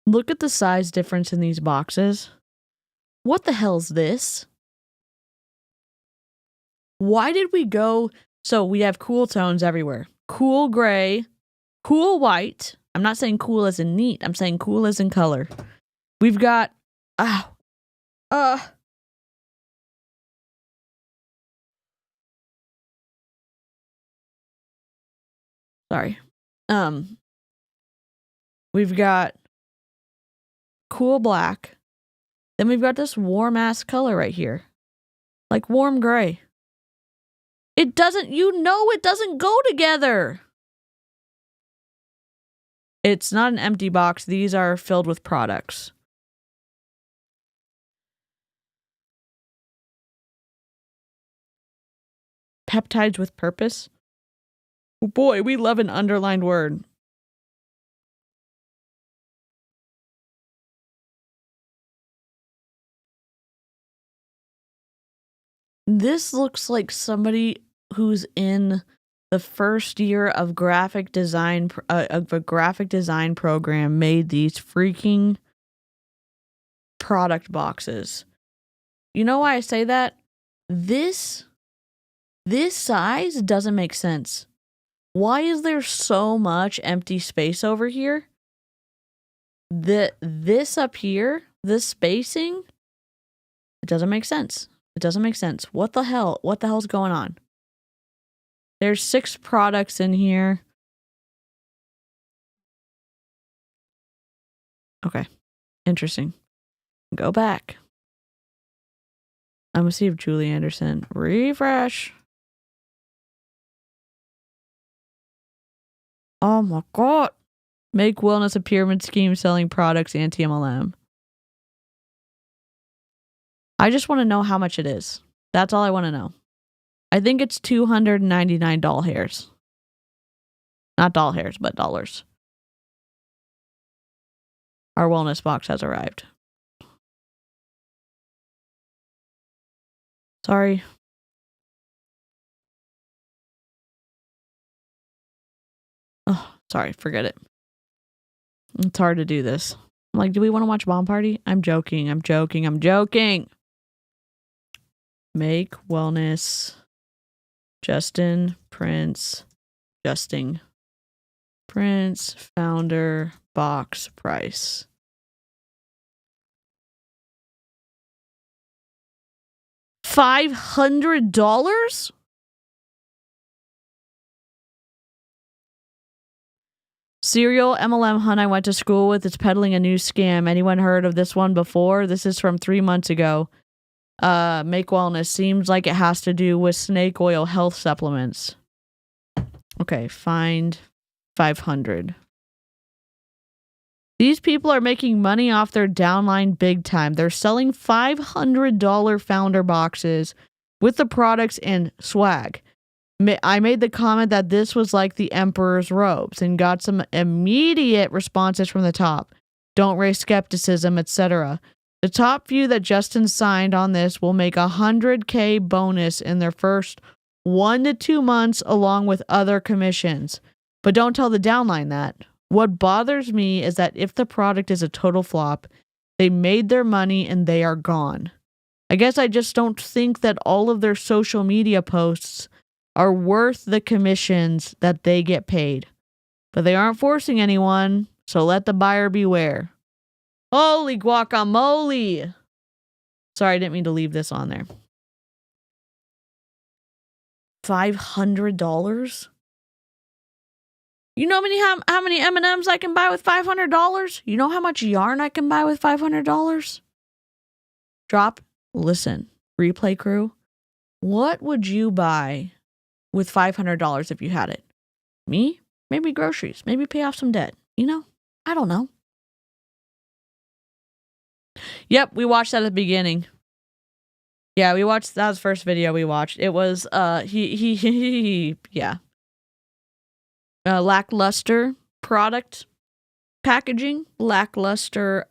Look at the size difference in these boxes. What the hell's this? Why did we go? So we have cool tones everywhere. Cool gray, cool white. I'm not saying cool as in neat. I'm saying cool as in color. We've got, sorry. We've got cool black. Then we've got this warm ass color right here. Like warm gray. It doesn't go together. It's not an empty box. These are filled with products. Peptides with purpose. Boy, we love an underlined word. This looks like somebody who's in the first year of graphic design of a graphic design program made these freaking product boxes. You know why I say that? This size doesn't make sense. Why is there so much empty space over here? This up here, this spacing, it doesn't make sense. It doesn't make sense. What the hell? What the hell's going on? There's 6 products in here. Okay. Interesting. Go back. I'm gonna see if Julie Anderson. Refresh. Oh my god. Make wellness a pyramid scheme selling products anti-MLM. I just want to know how much it is. That's all I want to know. I think it's 299 doll hairs. Not doll hairs, but dollars. Our wellness box has arrived. Sorry. Oh, sorry. Forget it. It's hard to do this. I'm like, do we want to watch Bomb Party? I'm joking. I'm joking. I'm joking. Make wellness. Justin Prince. Justing. Prince. Founder. Box price. $500? Serial MLM hunt I went to school with is peddling a new scam. Anyone heard of this one before? This is from 3 months ago. Make wellness. Seems like it has to do with snake oil health supplements. Okay, find 500. These people are making money off their downline big time. They're selling $500 founder boxes with the products and swag. I made the comment that this was like the emperor's robes and got some immediate responses from the top. Don't raise skepticism, etc. The top few that Justin signed on this will make $100K bonus in their first 1 to 2 months along with other commissions. But don't tell the downline that. What bothers me is that if the product is a total flop, they made their money and they are gone. I guess I just don't think that all of their social media posts are worth the commissions that they get paid. But they aren't forcing anyone, so let the buyer beware. Holy guacamole! Sorry, I didn't mean to leave this on there. $500? You know how many M&Ms I can buy with $500? You know how much yarn I can buy with $500? Drop. Listen, replay crew. What would you buy with $500 if you had it? Me? Maybe groceries. Maybe pay off some debt. You know? I don't know. Yep, we watched that at the beginning. Yeah, that was the first video we watched. It was, yeah. Lackluster product packaging, lackluster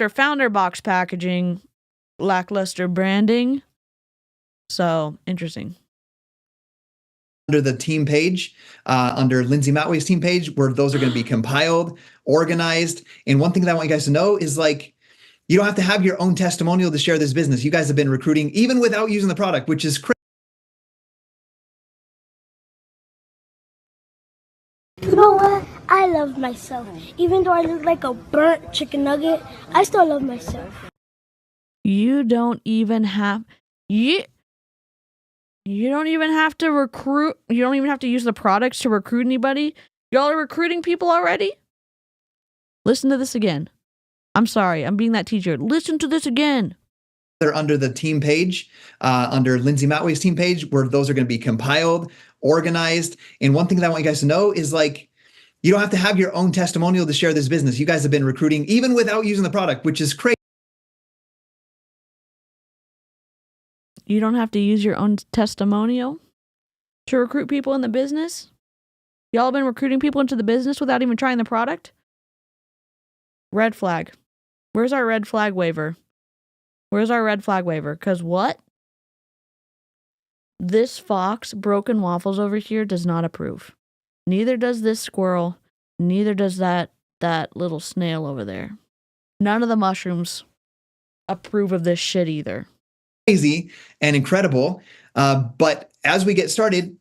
founder box packaging, lackluster branding. So interesting. Under the team page, under Lindsay Matway's team page, where those are going to be compiled, organized. And one thing that I want you guys to know is like, you don't have to have your own testimonial to share this business. You guys have been recruiting even without using the product, which is crazy. You know what? I love myself. Even though I look like a burnt chicken nugget, I still love myself. You don't even have you don't even have to recruit. You don't even have to use the products to recruit anybody. Y'all are recruiting people already? Listen to this again. I'm sorry, I'm being that teacher. Listen to this again. They're under the team page, under Lindsay Matway's team page, where those are going to be compiled, organized. And one thing that I want you guys to know is like, you don't have to have your own testimonial to share this business. You guys have been recruiting even without using the product, which is crazy. You don't have to use your own testimonial to recruit people in the business? Y'all been recruiting people into the business without even trying the product? Red flag. Where's our red flag waiver? Where's our red flag waiver? Because what? This fox, Broken Waffles over here, does not approve. Neither does this squirrel. Neither does that little snail over there. None of the mushrooms approve of this shit either. Crazy and incredible. But as we get started,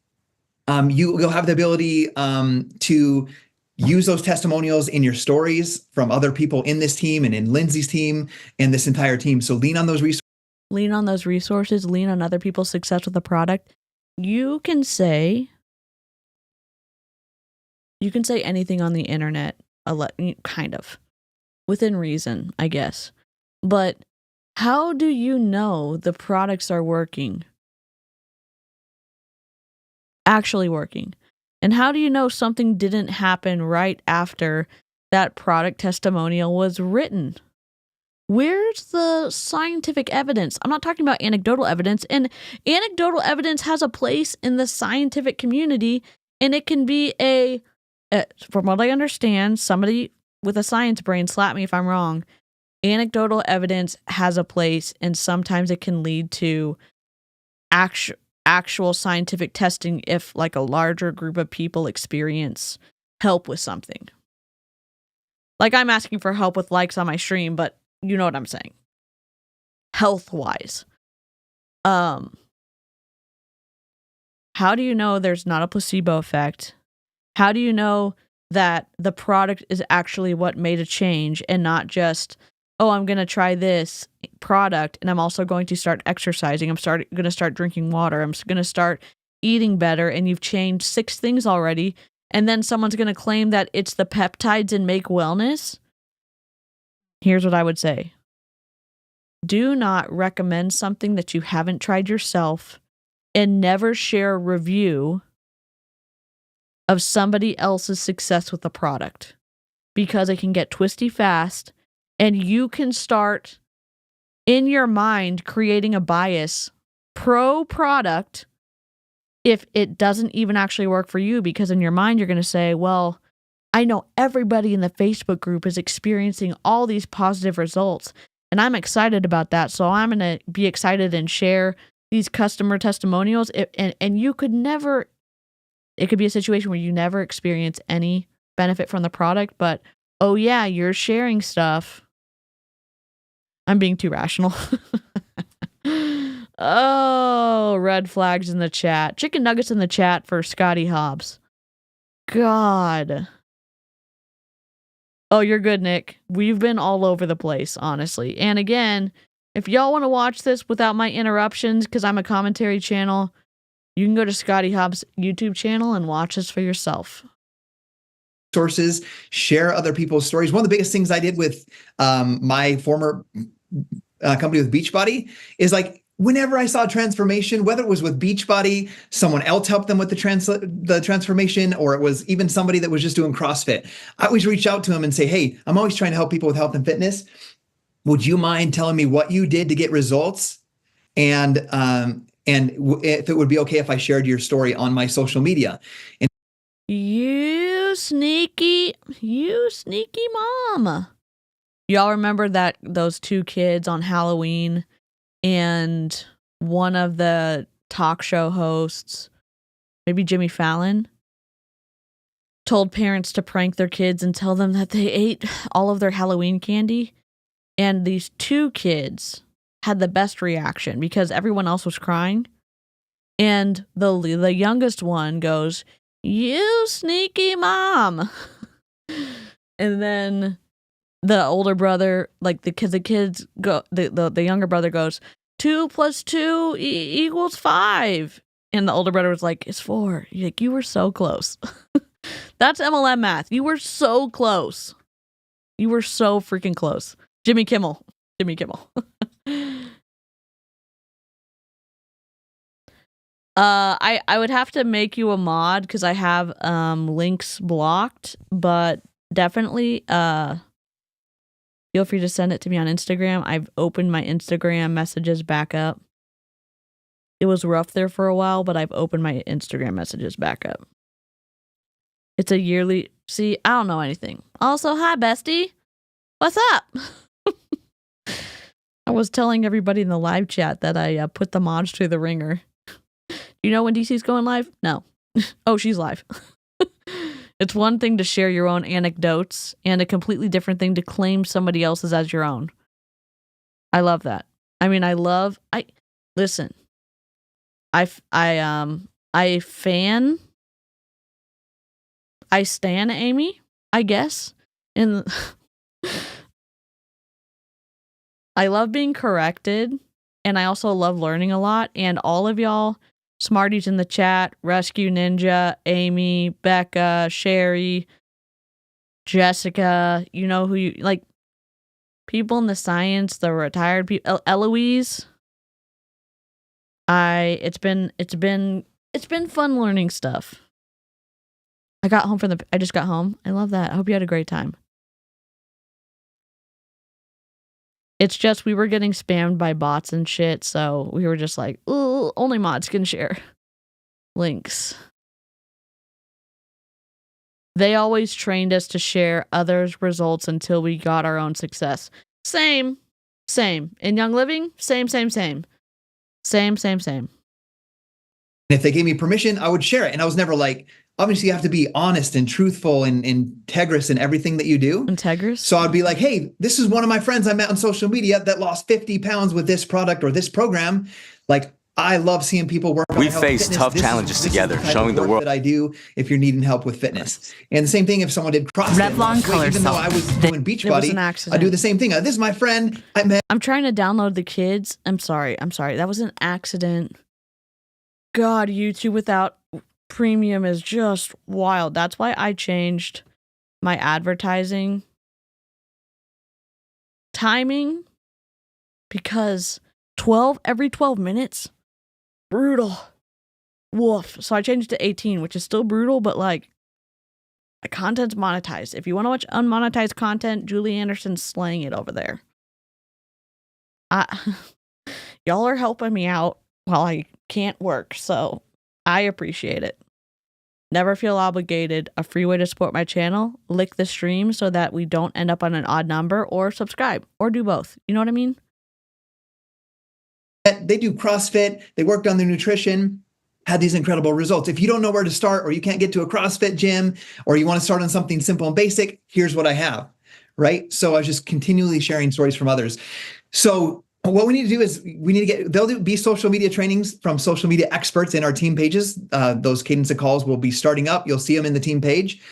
you'll have the ability to use those testimonials in your stories from other people in this team and in Lindsay's team and this entire team. So lean on those resources. Lean on those resources. Lean on other people's success with the product. You can say anything on the internet, kind of, within reason, I guess. But how do you know the products are working? Actually working. And how do you know something didn't happen right after that product testimonial was written? Where's the scientific evidence? I'm not talking about anecdotal evidence. And anecdotal evidence has a place in the scientific community, and it can be from what I understand, somebody with a science brain, slap me if I'm wrong, anecdotal evidence has a place, and sometimes it can lead to actual scientific testing if like a larger group of people experience help with something. Like I'm asking for help with likes on my stream, but you know what I'm saying. Health-wise. How do you know there's not a placebo effect? How do you know that the product is actually what made a change and not just, oh, I'm going to try this product and I'm also going to start exercising. I'm going to start drinking water. I'm going to start eating better, and you've changed 6 things already. And then someone's going to claim that it's the peptides and make wellness. Here's what I would say. Do not recommend something that you haven't tried yourself, and never share a review of somebody else's success with the product, because it can get twisty fast, and you can start in your mind creating a bias pro product if it doesn't even actually work for you, because in your mind you're going to say, well, I know everybody in the Facebook group is experiencing all these positive results, and I'm excited about that, so I'm going to be excited and share these customer testimonials. And you could never, it could be a situation where you never experience any benefit from the product, but oh yeah, you're sharing stuff. I'm being too rational. Oh, red flags in the chat. Chicken nuggets in the chat for Scottie Hobbs. God. Oh, you're good, Nick. We've been all over the place, honestly. And again, if y'all want to watch this without my interruptions, because I'm a commentary channel, you can go to Scottie Hobbs' YouTube channel and watch this for yourself. Sources, share other people's stories. One of the biggest things I did with my former company with Beachbody is like, whenever I saw a transformation, whether it was with Beachbody, someone else helped them with the transformation, or it was even somebody that was just doing CrossFit, I always reach out to them and say, hey, I'm always trying to help people with health and fitness. Would you mind telling me what you did to get results? And if it would be okay if I shared your story on my social media. And you sneaky mom. Y'all remember those 2 kids on Halloween, and one of the talk show hosts, maybe Jimmy Fallon, told parents to prank their kids and tell them that they ate all of their Halloween candy. And these 2 kids had the best reaction because everyone else was crying. And the youngest one goes, "You sneaky mom." And then the older brother, like the kids go, the younger brother goes, 2 + 2 equals 5. And the older brother was like, it's 4. Like, you were so close. That's MLM math. You were so close. You were so freaking close. Jimmy Kimmel. I would have to make you a mod because I have links blocked, but definitely feel free to send it to me on Instagram. I've opened my Instagram messages back up. it was rough there for a while, but I've opened my Instagram messages back up. It's a yearly. See, I don't know anything. Also, hi, bestie. What's up? I was telling everybody in the live chat that I put the mods through the ringer. You know when DC's going live? No. Oh, she's live. It's one thing to share your own anecdotes and a completely different thing to claim somebody else's as your own. I love that. I mean, listen. I stan Amy, I guess. And I love being corrected, and I also love learning a lot. And all of y'all smarties in the chat, Rescue Ninja, Amy, Becca, Sherry, Jessica, you know who you like, people in the science, the retired people, Eloise. It's been fun learning stuff. I just got home. I love that. I hope you had a great time. It's just we were getting spammed by bots and shit, so we were just like, ooh, only mods can share links. They always trained us to share others' results until we got our own success. Same. In Young Living, same. Same. If they gave me permission, I would share it. And I was never like, obviously you have to be honest and truthful and integrous in everything that you do. Integrous? So I'd be like, hey, this is one of my friends I met on social media that lost 50 pounds with this product or this program. Like, I love seeing people work on We health face fitness. tough This challenges is the together, type of showing the work world that I do if you're needing help with fitness. And the same thing if someone did CrossFit. Revlon color even though salt. I was doing Beachbody, was an accident. I do the same thing. This is my friend I met. I'm trying to download the kids. I'm sorry. That was an accident. God, YouTube without premium is just wild. That's why I changed my advertising timing, because every 12 minutes, brutal. Woof. So I changed to 18, which is still brutal, but like, the content's monetized. If you want to watch unmonetized content, Julie Anderson's slaying it over there. Y'all are helping me out while I can't work, so I appreciate it. Never feel obligated. A free way to support my channel. Lick the stream so that we don't end up on an odd number, or subscribe, or do both. You know what I mean? They do CrossFit. They worked on their nutrition, had these incredible results. If you don't know where to start, or you can't get to a CrossFit gym, or you want to start on something simple and basic, here's what I have, right? So I was just continually sharing stories from others. So what we need to do is there'll be social media trainings from social media experts in our team pages. Those cadence of calls will be starting up. You'll see them in the team page.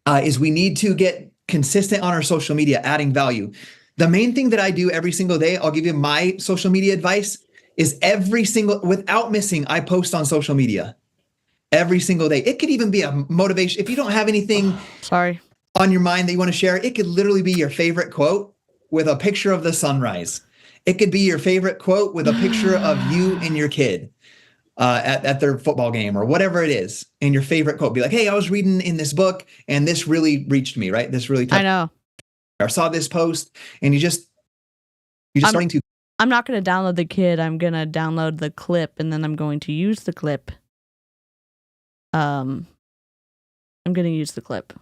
We need to get consistent on our social media, adding value. The main thing that I do every single day, I'll give you my social media advice, is without missing, I post on social media every single day. It could even be a motivation. If you don't have anything on your mind that you want to share, it could literally be your favorite quote with a picture of the sunrise. It could be your favorite quote with a picture of you and your kid at their football game or whatever it is. And your favorite quote, be like, hey, I was reading in this book and this really reached me, right? This really touched I know. I saw this post, and you're just starting to. I'm not going to download the kid. I'm going to download the clip, and then I'm going to use the clip. I'm going to use the clip.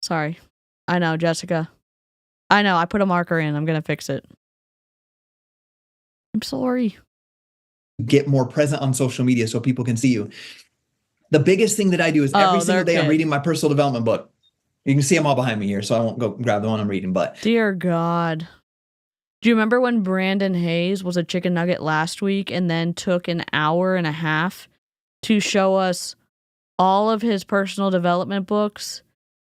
Sorry. I know, Jessica. I know, I put a marker in. I'm going to fix it. I'm sorry. Get more present on social media so people can see you. The biggest thing that I do is every single day I'm reading my personal development book. You can see them all behind me here, so I won't go grab the one I'm reading, but. Dear God. Do you remember when Brandon Hayes was a chicken nugget last week and then took an hour and a half to show us all of his personal development books?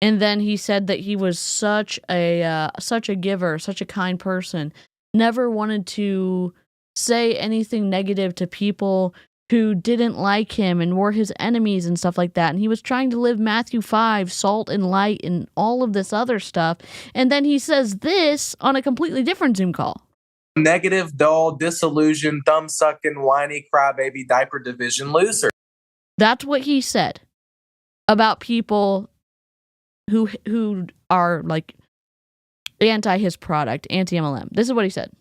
And then he said that he was such a giver, such a kind person, never wanted to say anything negative to people who didn't like him and were his enemies and stuff like that. And he was trying to live Matthew 5, salt and light and all of this other stuff. And then he says this on a completely different Zoom call. Negative, dull, disillusioned, thumb-sucking, whiny, crybaby, diaper division loser. That's what he said about people who are like anti his product, anti-MLM. This is what he said.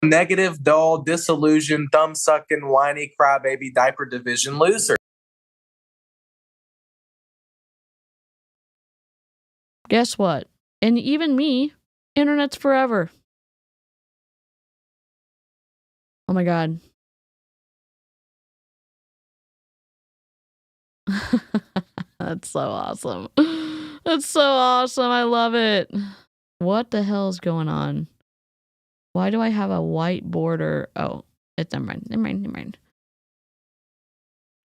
Negative, dull, disillusioned, thumb-sucking, whiny, crybaby, diaper division loser. Guess what? And even me, internet's forever. Oh my God. That's so awesome. That's so awesome. I love it. What the hell is going on? Why do I have a white border? Oh, it's never mind.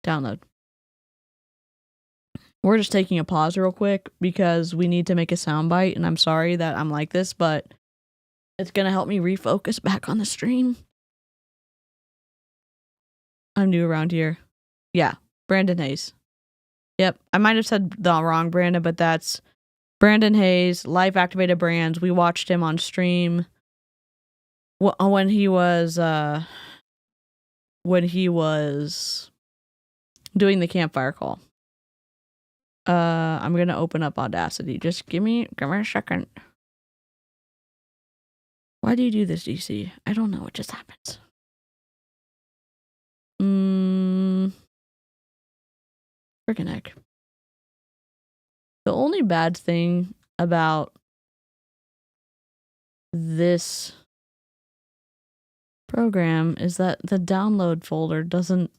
Download. We're just taking a pause real quick because we need to make a soundbite, and I'm sorry that I'm like this, but it's gonna help me refocus back on the stream. I'm new around here. Yeah, Brandon Hayes. Yep, I might have said the wrong Brandon, but that's Brandon Hayes, Life Activated Brands. We watched him on stream when he was doing the campfire call. I'm gonna open up Audacity. Just give me a second. Why do you do this, DC? I don't know. It just happens. Frickin' heck. The only bad thing about this program is that the download folder doesn't.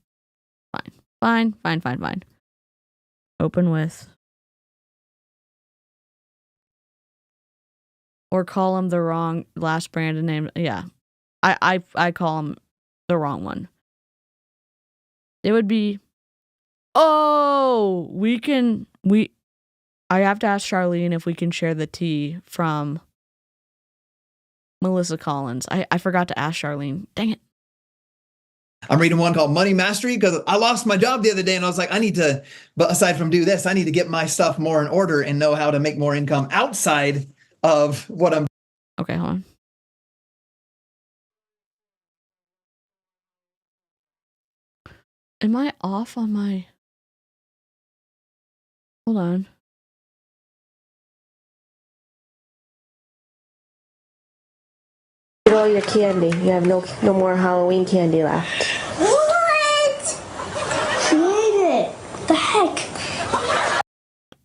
Fine. Open with. Or call him the wrong last Brandon name. Yeah. I call him the wrong one. It would be. Oh, I have to ask Charlene if we can share the tea from Melissa Collins. I forgot to ask Charlene. Dang it. I'm reading one called Money Mastery because I lost my job the other day and I was like, but aside from do this, I need to get my stuff more in order and know how to make more income outside of what I'm. Okay, hold on. Am I off on my... Hold on. Eat all your candy. You have no more Halloween candy left. What? She ate it. What the heck?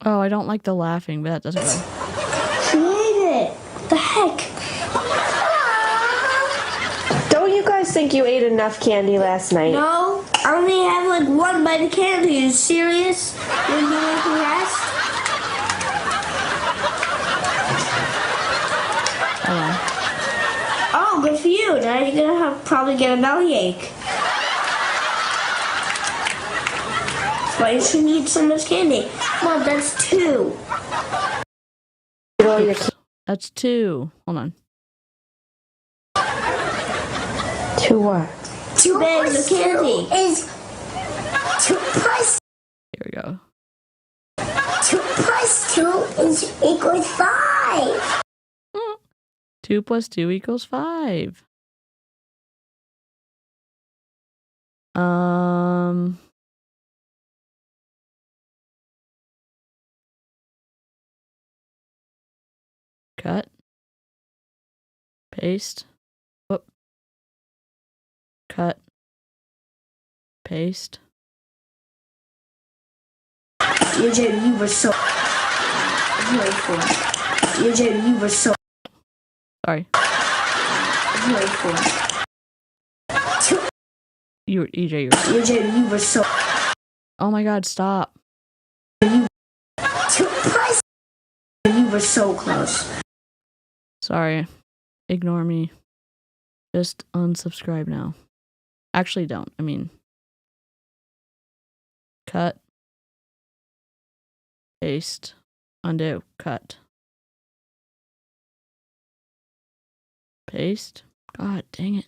Oh, I don't like the laughing, but that doesn't matter. She ate it. What the heck? Don't you guys think you ate enough candy last night? No, I only have like one bite of candy. Are you serious? You're doing the rest? Hold on. Oh, good for you. Now you're gonna probably get a bellyache. That's why you shouldn't eat so much candy. Mom, that's 2. That's 2. Hold on. 2 what? 2 bags of candy. Is 2 plus Here we go. 2 plus 2 is equals 5. 2 plus 2 equals 5. Cut. Paste. Whoop. Cut. Paste. Eugene, you were so... Eugene, you were so... Sorry. EJ, Eugene, you were so... Oh my God, stop. You were so close. Sorry. Ignore me. Just unsubscribe now. Actually, don't. I mean, cut. Paste. Undo. Cut. Paste. God dang it.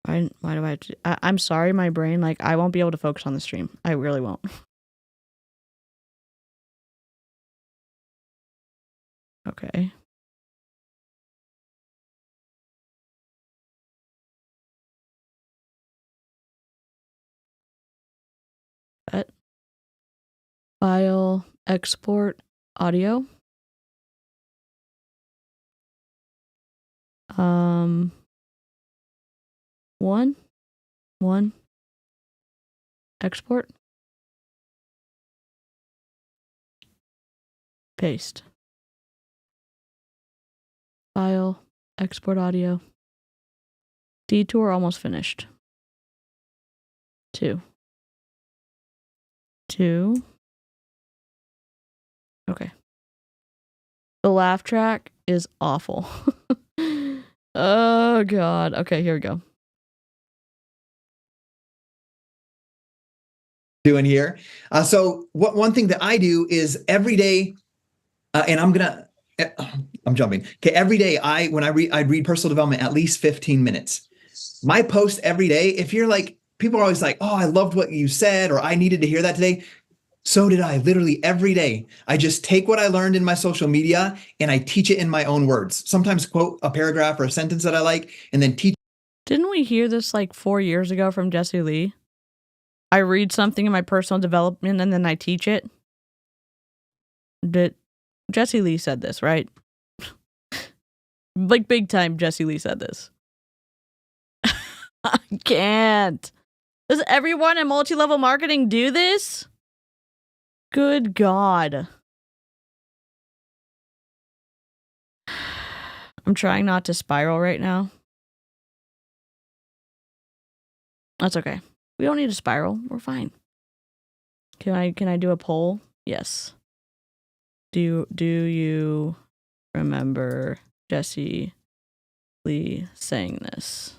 Why do I have to... I'm sorry, my brain, like, I won't be able to focus on the stream. I really won't. Okay. Cut. File. Export. audio. One. Export. Paste. File. Export audio. Detour almost finished. 2. Okay. The laugh track is awful. Oh, God. Okay, here we go. Doing here. So one thing that I do is every day, and I'm jumping. Okay, every day I read personal development at least 15 minutes. My post every day, if you're like, people are always like, oh, I loved what you said, or I needed to hear that today. So did I. Literally every day. I just take what I learned in my social media and I teach it in my own words. Sometimes quote a paragraph or a sentence that I like and then teach. Didn't we hear this like 4 years ago from Jesse Lee? I read something in my personal development and then I teach it. Jesse Lee said this, right? Like big time Jesse Lee said this. I can't. Does everyone in multi-level marketing do this? Good God. I'm trying not to spiral right now. That's okay. We don't need to spiral. We're fine. Can I do a poll? Yes. Do you remember Jesse Lee saying this?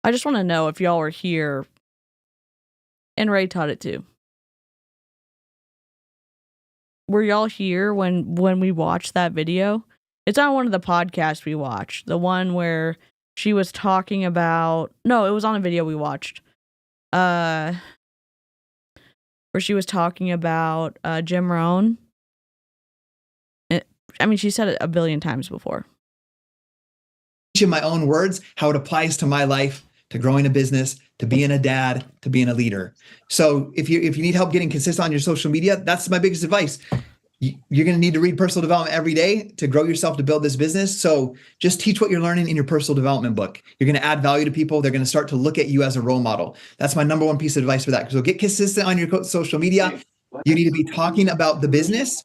I just want to know if y'all were here and Ray taught it too. Were y'all here when we watched that video? It's on one of the podcasts we watched. The one where she was talking about... No, it was on a video we watched. Where she was talking about Jim Rohn. She said it a billion times before. In my own words, how it applies to my life, to growing a business, to being a dad, to being a leader. So if you need help getting consistent on your social media, that's my biggest advice. You're going to need to read personal development every day to grow yourself, to build this business. So just teach what you're learning in your personal development book. You're going to add value to people. They're going to start to look at you as a role model. That's my number one piece of advice for that. So get consistent on your social media. You need to be talking about the business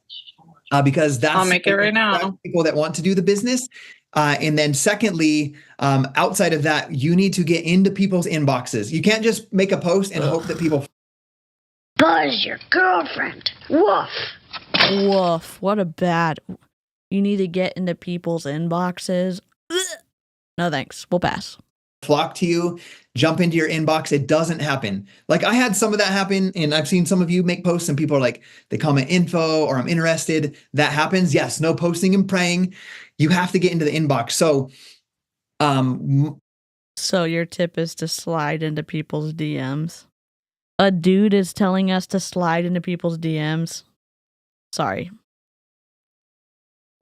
because that's I'll make it right now. People that want to do the business. And then secondly, outside of that, you need to get into people's inboxes. You can't just make a post and hope that people. Buzz your girlfriend. Woof. Woof. What a bad... You need to get into people's inboxes. Ugh. No thanks. We'll pass. Flock to you, jump into your inbox. It doesn't happen. Like I had some of that happen, and I've seen some of you make posts and people are like, they comment info or I'm interested. That happens. Yes, no posting and praying. You have to get into the inbox. So your tip is to slide into people's DMs. A dude is telling us to slide into people's DMs. Sorry.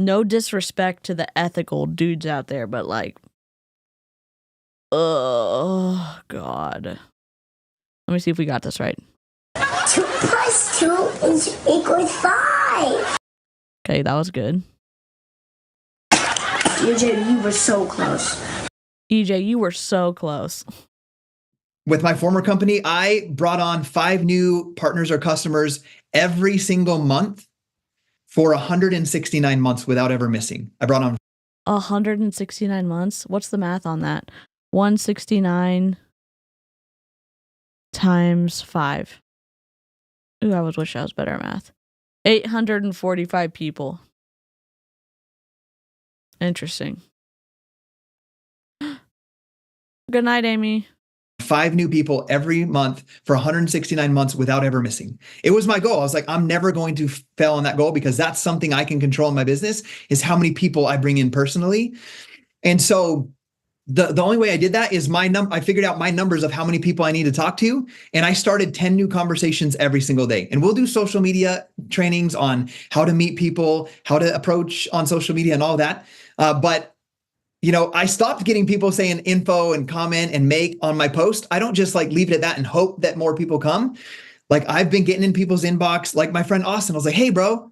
No disrespect to the ethical dudes out there, but like, oh, God. Let me see if we got this right. 2 + 2 is equals 5. Okay, that was good. EJ, you were so close. EJ, you were so close. With my former company, I brought on 5 new partners or customers every single month for 169 months without ever missing. I brought on 169 months? What's the math on that? 169 times 5. Ooh, I wish I was better at math. 845 people. Interesting. Good night, Amy. 5 new people every month for 169 months without ever missing. It was my goal. I was like, I'm never going to fail on that goal because that's something I can control in my business is how many people I bring in personally. And so the only way I did that is I figured out my numbers of how many people I need to talk to. And I started 10 new conversations every single day. And we'll do social media trainings on how to meet people, how to approach on social media and all that. But I stopped getting people saying info and comment and make on my post. I don't just like leave it at that and hope that more people come. Like I've been getting in people's inbox, like my friend Austin, I was like, hey bro,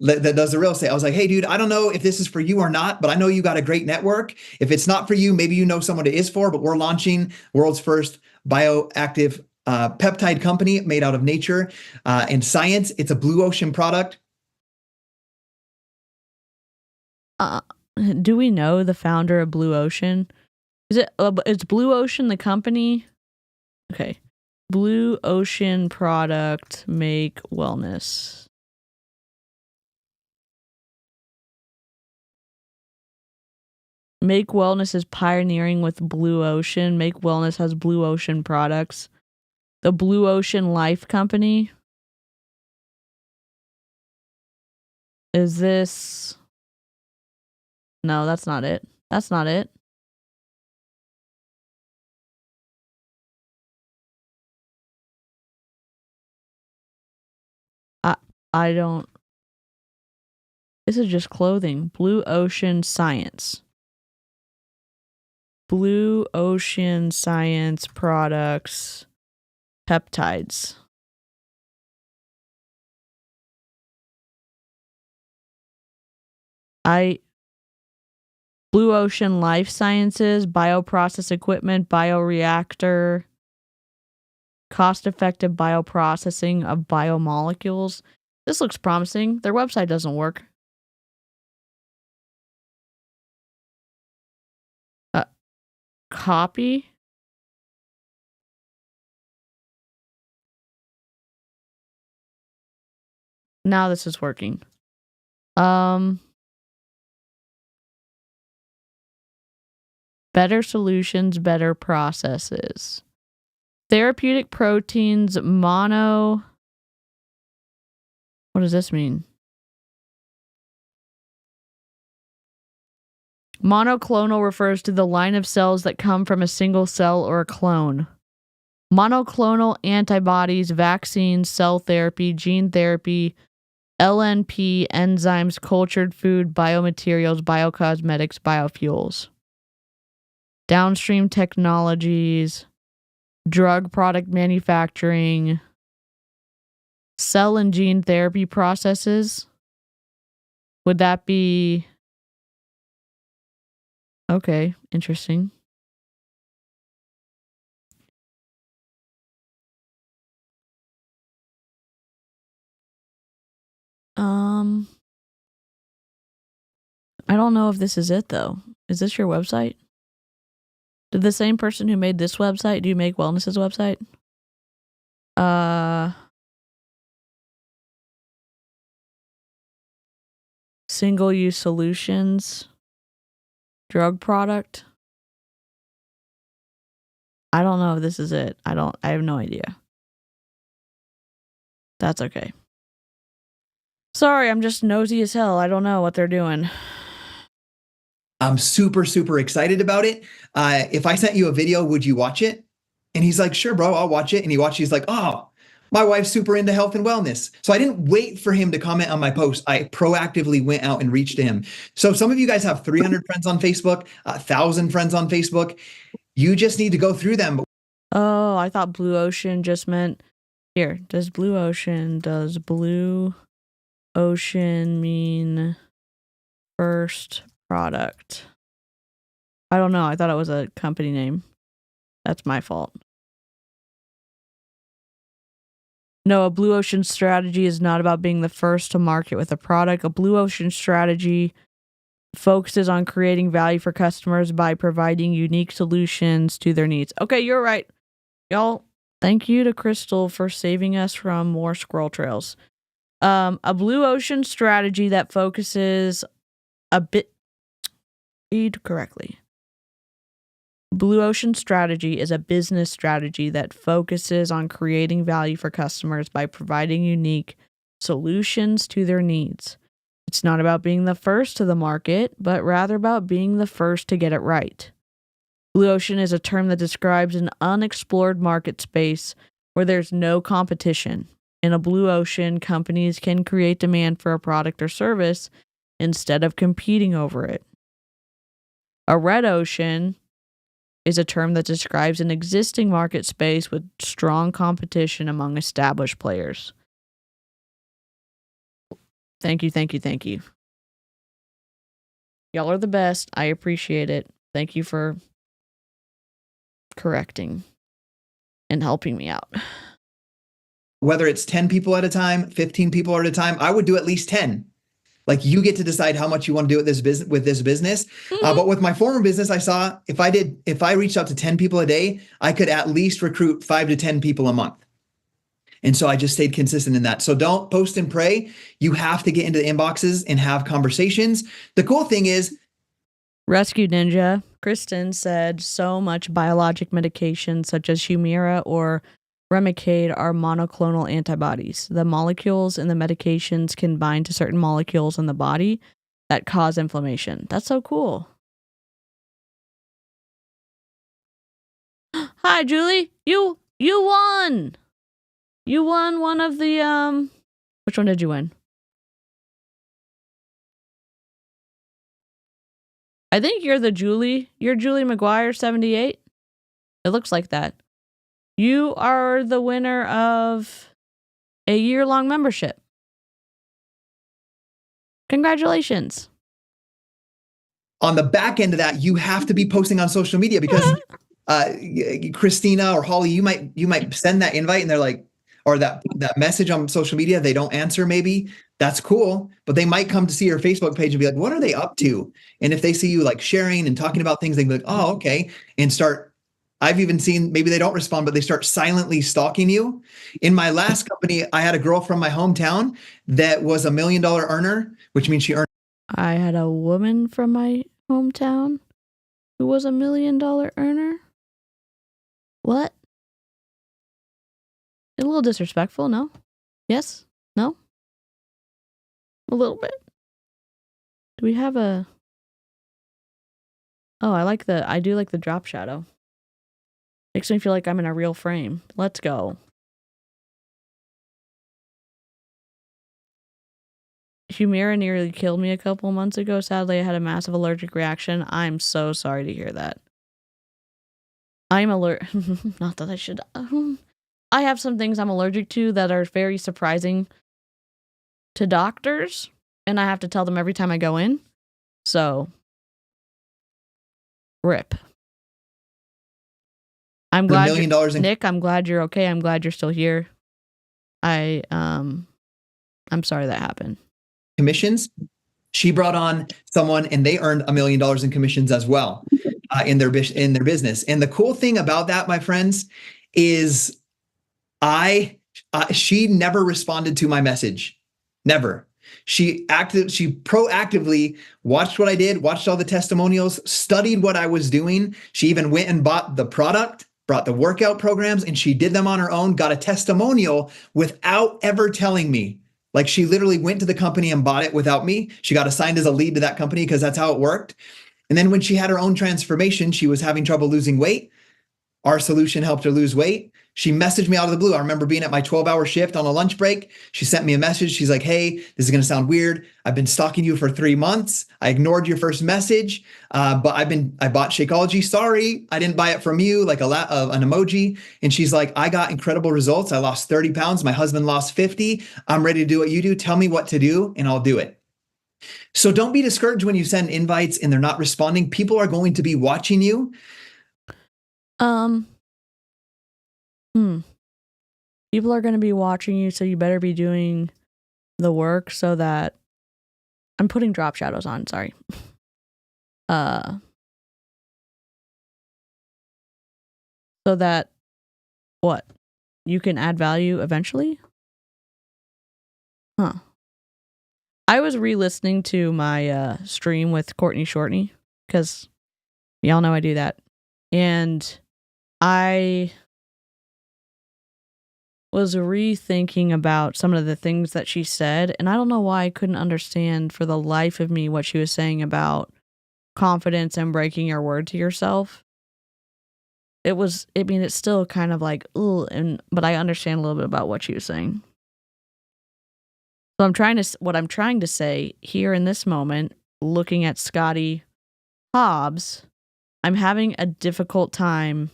that does the real estate. I was like, hey dude, I don't know if this is for you or not, but I know you got a great network. If it's not for you, maybe you know someone it is for, but we're launching world's first bioactive peptide company made out of nature and science. It's a blue ocean product. Do we know the founder of Blue Ocean? Is Blue Ocean the company? Okay. Blue Ocean product, make wellness. Make Wellness is pioneering with Blue Ocean. Make Wellness has Blue Ocean products. The Blue Ocean Life Company. Is this... No, that's not it. That's not it. I don't... This is just clothing. Blue Ocean Science. Blue Ocean Science products. Peptides. Blue Ocean Life Sciences, bioprocess equipment, bioreactor, cost-effective bioprocessing of biomolecules. This looks promising. Their website doesn't work. Copy? Now this is working. Better solutions, better processes. Therapeutic proteins, mono... What does this mean? Monoclonal refers to the line of cells that come from a single cell or a clone. Monoclonal antibodies, vaccines, cell therapy, gene therapy, LNP, enzymes, cultured food, biomaterials, biocosmetics, biofuels. Downstream technologies, drug product manufacturing, cell and gene therapy processes. Would that be... Okay, interesting. I don't know if this is it though. Is this your website? Did the same person who made this website do Make Wellness's website? Single-use solutions. Drug product. I don't know if this is it. I have no idea. That's okay. Sorry, I'm just nosy as hell. I don't know what they're doing. I'm super, super excited about it. If I sent you a video, would you watch it? And he's like, sure, bro, I'll watch it. And he watched, he's like, oh, my wife's super into health and wellness. So I didn't wait for him to comment on my post. I proactively went out and reached him. So some of you guys have 300 friends on Facebook, 1,000 friends on Facebook. You just need to go through them. Oh, I thought Blue Ocean just meant... Here, does Blue Ocean mean first product? I don't know. I thought it was a company name. That's my fault. No, a Blue Ocean strategy is not about being the first to market with a product. A Blue Ocean strategy focuses on creating value for customers by providing unique solutions to their needs. Okay, you're right. Y'all, thank you to Crystal for saving us from more squirrel trails. A Blue Ocean strategy that focuses read correctly. Blue Ocean strategy is a business strategy that focuses on creating value for customers by providing unique solutions to their needs. It's not about being the first to the market, but rather about being the first to get it right. Blue Ocean is a term that describes an unexplored market space where there's no competition. In a blue ocean, companies can create demand for a product or service instead of competing over it. A red ocean is a term that describes an existing market space with strong competition among established players. Thank you, thank you, thank you. Y'all are the best. I appreciate it. Thank you for correcting and helping me out. Whether it's 10 people at a time, 15 people at a time, I would do at least 10. Like, you get to decide how much you want to do with this business. But with my former business, I saw if I reached out to 10 people a day, I could at least recruit 5 to 10 people a month. And so I just stayed consistent in that. So don't post and pray. You have to get into the inboxes and have conversations. The cool thing is, Rescue Ninja, Kristen said, so much biologic medication such as Humira or Remicade are monoclonal antibodies. The molecules in the medications can bind to certain molecules in the body that cause inflammation. That's so cool. Hi, Julie. You won. You won one of the which one did you win? I think you're Julie McGuire 78. It looks like that. You are the winner of a year-long membership. Congratulations. On the back end of that, you have to be posting on social media because Christina or Holly, you might send that invite and they're like, or that message on social media, they don't answer maybe. That's cool. But they might come to see your Facebook page and be like, what are they up to? And if they see you like sharing and talking about things, they can be like, oh, okay. And I've even seen, maybe they don't respond, but they start silently stalking you. In my last company, I had a girl from my hometown that was $1 million earner, which means she earned. I had a woman from my hometown who was $1 million earner. What? A little disrespectful, no? Yes? No? A little bit. Do we have a... Oh, I do like the drop shadow. Makes me feel like I'm in a real frame. Let's go. Humira nearly killed me a couple months ago. Sadly, I had a massive allergic reaction. I'm so sorry to hear that. I'm allergic. Not that I should... I have some things I'm allergic to that are very surprising to doctors, and I have to tell them every time I go in. So, rip. I'm glad $1 million Nick, I'm glad you're okay. I'm glad you're still here. I'm sorry that happened. Commissions. She brought on someone and they earned $1 million in commissions as well in their business. And the cool thing about that, my friends, is she never responded to my message. Never. She proactively watched what I did, watched all the testimonials, studied what I was doing. She even went and bought the product, brought the workout programs, and she did them on her own, got a testimonial without ever telling me. Like, she literally went to the company and bought it without me. She got assigned as a lead to that company because that's how it worked. And then when she had her own transformation, she was having trouble losing weight. Our solution helped her lose weight. She messaged me out of the blue. I remember being at my 12-hour shift on a lunch break. She sent me a message. She's like, hey, this is going to sound weird. I've been stalking you for 3 months. I ignored your first message, but I bought Shakeology. Sorry, I didn't buy it from you, like an emoji. And she's like, I got incredible results. I lost 30 pounds. My husband lost 50. I'm ready to do what you do. Tell me what to do and I'll do it. So don't be discouraged when you send invites and they're not responding. People are going to be watching you. People are going to be watching you, so you better be doing the work so that... I'm putting drop shadows on, sorry. So that... What? You can add value eventually? Huh. I was re-listening to my stream with Courtney Shortney, because y'all know I do that. And I was rethinking about some of the things that she said, and I don't know why I couldn't understand for the life of me what she was saying about confidence and breaking your word to yourself. It's still kind of like, ugh, but I understand a little bit about what she was saying. So what I'm trying to say here in this moment, looking at Scottie Hobbs, I'm having a difficult time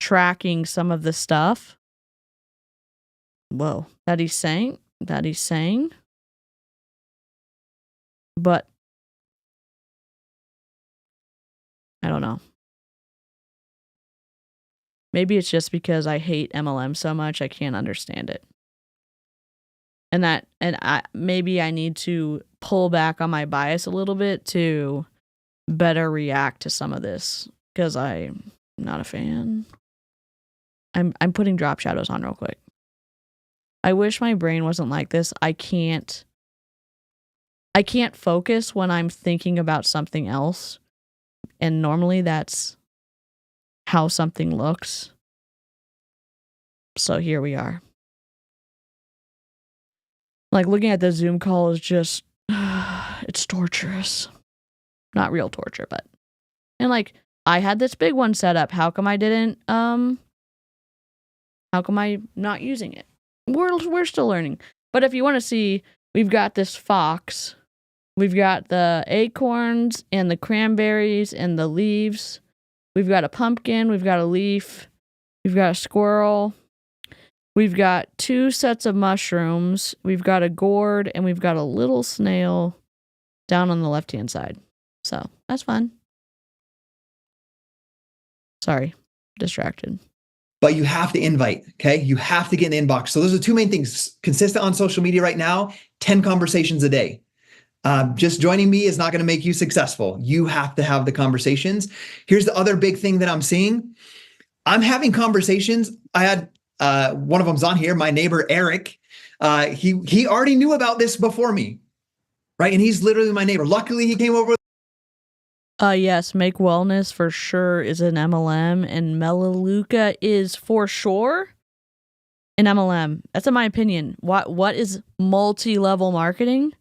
tracking some of the stuff. Whoa, that he's saying. But I don't know. Maybe it's just because I hate MLM so much I can't understand it. Maybe I need to pull back on my bias a little bit to better react to some of this, because I'm not a fan. I'm putting drop shadows on real quick. I wish my brain wasn't like this. I can't focus when I'm thinking about something else. And normally that's how something looks. So here we are. Like, looking at the Zoom call is just, it's torturous. Not real torture, but. And like, I had this big one set up. How come I didn't, how come I'm not using it? We're still learning. But if you want to see, we've got this fox. We've got the acorns and the cranberries and the leaves. We've got a pumpkin. We've got a leaf. We've got a squirrel. We've got 2 sets of mushrooms. We've got a gourd, and we've got a little snail down on the left-hand side. So that's fun. Sorry, distracted. But you have to invite, okay? You have to get in the inbox. So those are 2 main things. Consistent on social media right now, 10 conversations a day. Just joining me is not going to make you successful. You have to have the conversations. Here's the other big thing that I'm seeing. I'm having conversations. I had one of them's on here, my neighbor, Eric. He already knew about this before me, right? And he's literally my neighbor. Luckily, he came over. Yes, Make Wellness for sure is an MLM, and Melaleuca is for sure an MLM. That's in my opinion. What is multi-level marketing?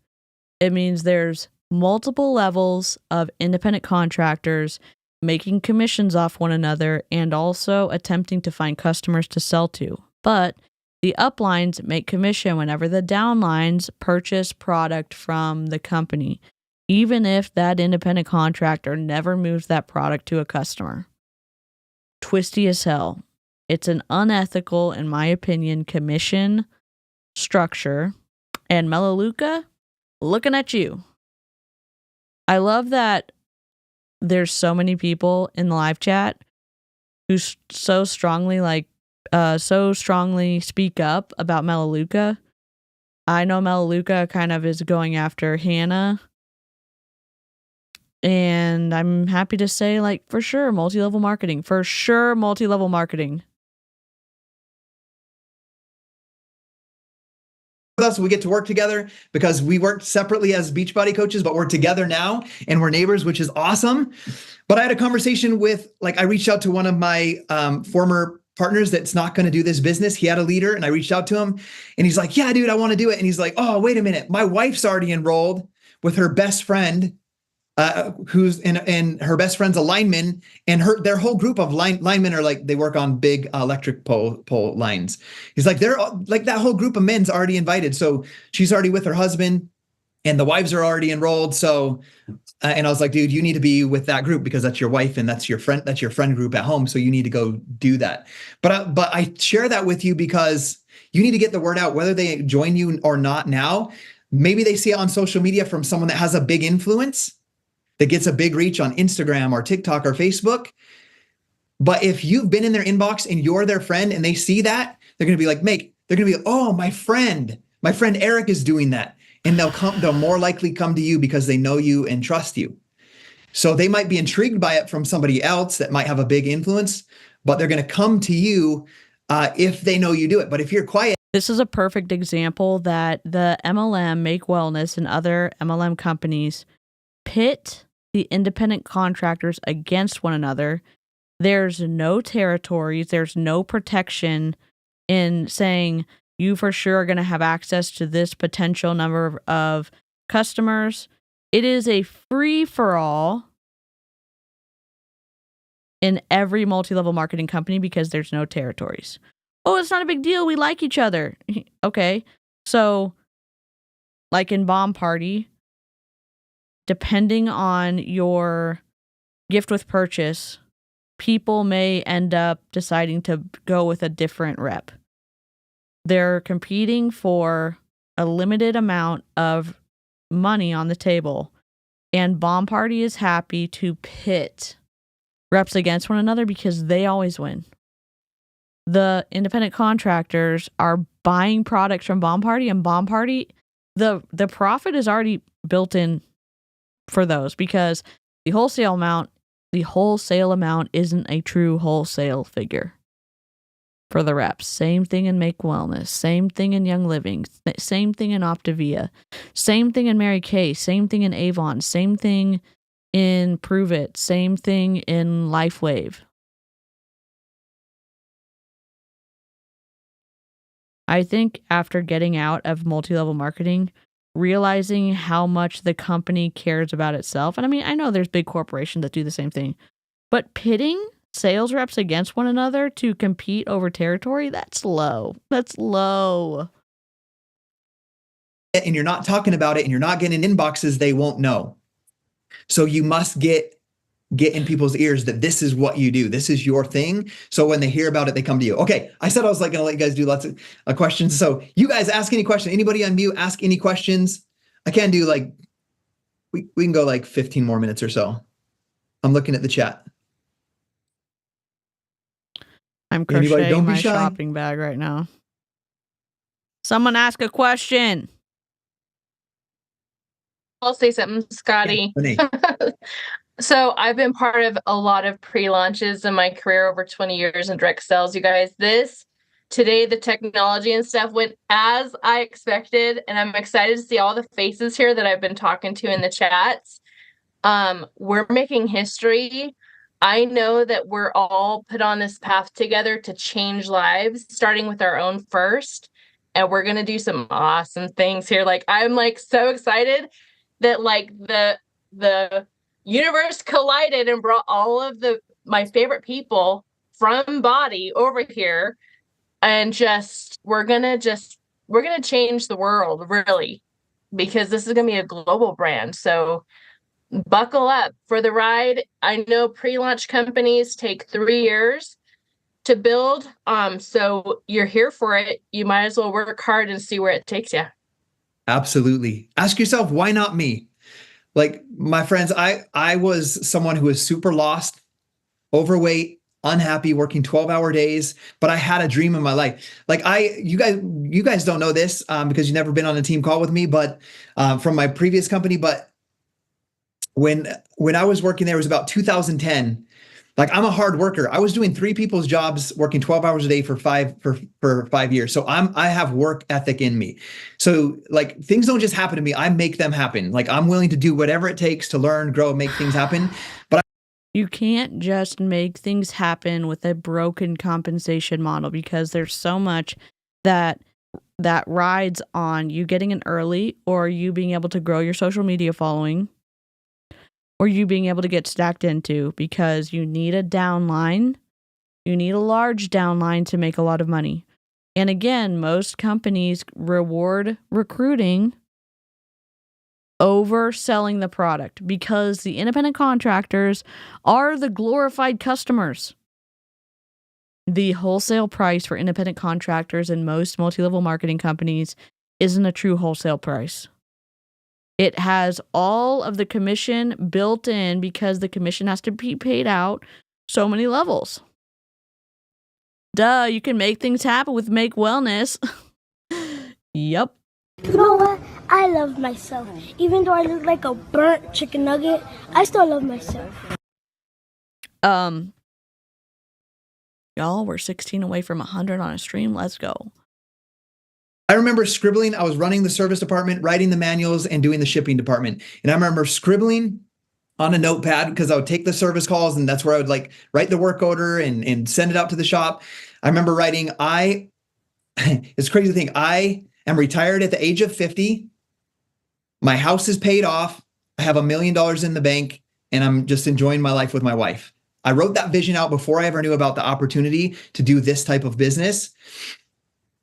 It means there's multiple levels of independent contractors making commissions off one another and also attempting to find customers to sell to. But the uplines make commission whenever the downlines purchase product from the company, even if that independent contractor never moves that product to a customer. Twisty as hell. It's an unethical, in my opinion, commission structure. And Melaleuca, looking at you. I love that there's so many people in the live chat who so strongly speak up about Melaleuca. I know Melaleuca kind of is going after Hannah. And I'm happy to say, like, for sure, multi-level marketing. For sure, multi-level marketing. With us, we get to work together because we worked separately as Beachbody coaches, but we're together now and we're neighbors, which is awesome. But I had a conversation with, I reached out to one of my former partners that's not going to do this business. He had a leader and I reached out to him and he's like, yeah, dude, I want to do it. And he's like, oh, wait a minute. My wife's already enrolled with her best friend, who's in her best friend's a lineman, and their whole group of linemen are they work on big electric pole lines. He's like, they're that whole group of men's already invited. So she's already with her husband and the wives are already enrolled. So, and I was like, dude, you need to be with that group because that's your wife and that's your friend group at home. So you need to go do that. But I share that with you because you need to get the word out, whether they join you or not now. Maybe they see it on social media from someone that has a big influence, that gets a big reach on Instagram or TikTok or Facebook. But if you've been in their inbox and you're their friend and they see that, they're going to be like, they're going to be, oh, my friend Eric is doing that. And they'll more likely come to you because they know you and trust you. So they might be intrigued by it from somebody else that might have a big influence, but they're going to come to you if they know you do it. But if you're quiet. This is a perfect example that the MLM, Make Wellness, and other MLM companies pit the independent contractors against one another. There's no territories. There's no protection in saying you for sure are going to have access to this potential number of customers. It is a free-for-all in every multi-level marketing company because there's no territories. Oh, it's not a big deal. We like each other. Okay. So, like in Bomb Party, depending on your gift with purchase, people may end up deciding to go with a different rep. They're competing for a limited amount of money on the table, and Bomb Party is happy to pit reps against one another because they always win. The independent contractors are buying products from Bomb Party, and Bomb Party, the profit is already built in for those because the wholesale amount isn't a true wholesale figure for the reps. Same thing in Make Wellness, same thing in Young Living, same thing in Optavia, same thing in Mary Kay, same thing in Avon, same thing in Prove It, same thing in LifeWave. I think after getting out of multi-level marketing, realizing how much the company cares about itself, and I mean, I know there's big corporations that do the same thing, but pitting sales reps against one another to compete over territory, that's low. That's low. And you're not talking about it and you're not getting inboxes, they won't know. So you must get in people's ears that this is what you do. This is your thing. So when they hear about it, they come to you. Okay. I said I was like going to let you guys do lots of questions. So you guys ask any question. Anybody on mute, ask any questions. I can do like, we can go like 15 more minutes or so. I'm looking at the chat. I'm crocheting my shopping bag right now. Someone ask a question. I'll say something, Scottie. Yeah, So I've been part of a lot of pre-launches in my career over 20 years in direct sales, you guys. Today, the technology and stuff went as I expected, and I'm excited to see all the faces here that I've been talking to in the chats. We're making history. I know that we're all put on this path together to change lives, starting with our own first, and we're going to do some awesome things here. Like, I'm like so excited that like the universe collided and brought all of my favorite people from Body over here, and we're gonna change the world, really, because this is gonna be a global brand. So buckle up for the ride. I know pre-launch companies take 3 years to build. So you're here for it. You might as well work hard and see where it takes you. Absolutely. Ask yourself, why not me? Like, my friends, I was someone who was super lost, overweight, unhappy, working 12-hour days, but I had a dream in my life. Like, you guys don't know this because you've never been on a team call with me, but from my previous company. But when I was working there, it was about 2010. Like, I'm a hard worker. I was doing 3 people's jobs, working 12 hours a day for 5 years. So I have work ethic in me. So like, things don't just happen to me. I make them happen. Like, I'm willing to do whatever it takes to learn, grow, and make things happen. But you can't just make things happen with a broken compensation model, because there's so much that rides on you getting in early, or you being able to grow your social media following, or you being able to get stacked into, because you need a downline. You need a large downline to make a lot of money. And again, most companies reward recruiting over selling the product, because the independent contractors are the glorified customers. The wholesale price for independent contractors in most multi-level marketing companies isn't a true wholesale price. It has all of the commission built in, because the commission has to be paid out so many levels. Duh, you can make things happen with Make Wellness. Yep. You know what? I love myself. Even though I look like a burnt chicken nugget, I still love myself. Y'all, we're 16 away from 100 on a stream. Let's go. I remember scribbling. I was running the service department, writing the manuals, and doing the shipping department. And I remember scribbling on a notepad, because I would take the service calls, and that's where I would like write the work order and send it out to the shop. I remember writing, it's a crazy thing. I am retired at the age of 50. My house is paid off. I have $1 million in the bank, and I'm just enjoying my life with my wife. I wrote that vision out before I ever knew about the opportunity to do this type of business.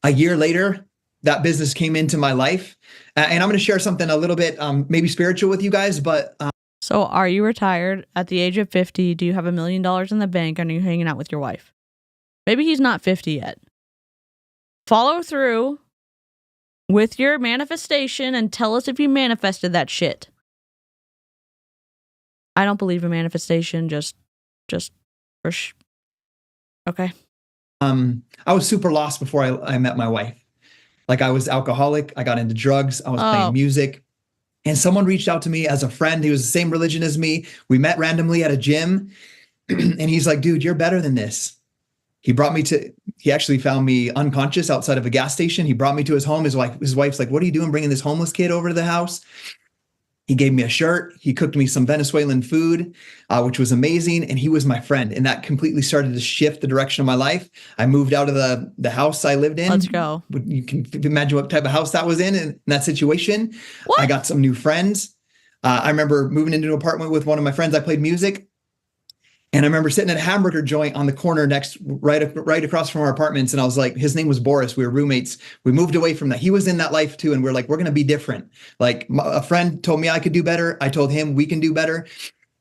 A year later, that business came into my life. And I'm going to share something a little bit, maybe spiritual with you guys, but So are you retired at the age of 50? Do you have $1 million in the bank and are you hanging out with your wife? Maybe he's not 50 yet. Follow through with your manifestation and tell us if you manifested that shit. I don't believe in manifestation, just for okay. I was super lost before I met my wife. Like, I was alcoholic. I got into drugs. I was playing music. And someone reached out to me as a friend. He was the same religion as me. We met randomly at a gym. And he's like, dude, you're better than this. He actually found me unconscious outside of a gas station. He brought me to his home. His wife's like, what are you doing bringing this homeless kid over to the house? He gave me a shirt. He cooked me some Venezuelan food, which was amazing. And he was my friend. And that completely started to shift the direction of my life. I moved out of the house I lived in. Let's go. You can imagine what type of house that was in that situation. What? I got some new friends. I remember moving into an apartment with one of my friends. I played music. And I remember sitting at a hamburger joint on the corner right across from our apartments. And I was like, his name was Boris. We were roommates. We moved away from that. He was in that life too. And we're like, we're going to be different. Like, a friend told me I could do better. I told him we can do better.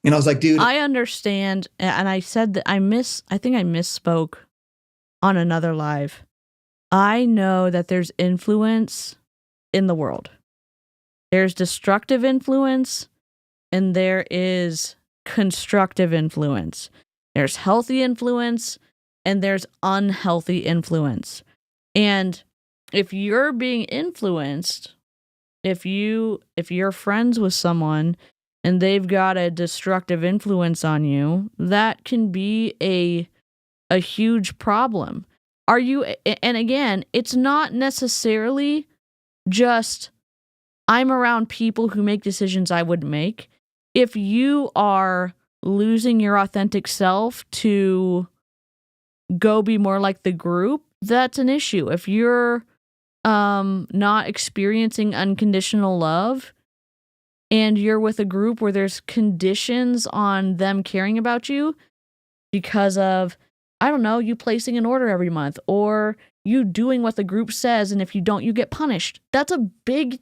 And I was like, dude. I understand. And I said that I think I misspoke on another live. I know that there's influence in the world. There's destructive influence and there is constructive influence. There's healthy influence and there's unhealthy influence. And if you're being influenced, if you're friends with someone and they've got a destructive influence on you, that can be a huge problem. And again, it's not necessarily just I'm around people who make decisions I wouldn't make. If you are losing your authentic self to go be more like the group, that's an issue. If you're not experiencing unconditional love and you're with a group where there's conditions on them caring about you because of, I don't know, you placing an order every month or you doing what the group says, and if you don't, you get punished. That's a big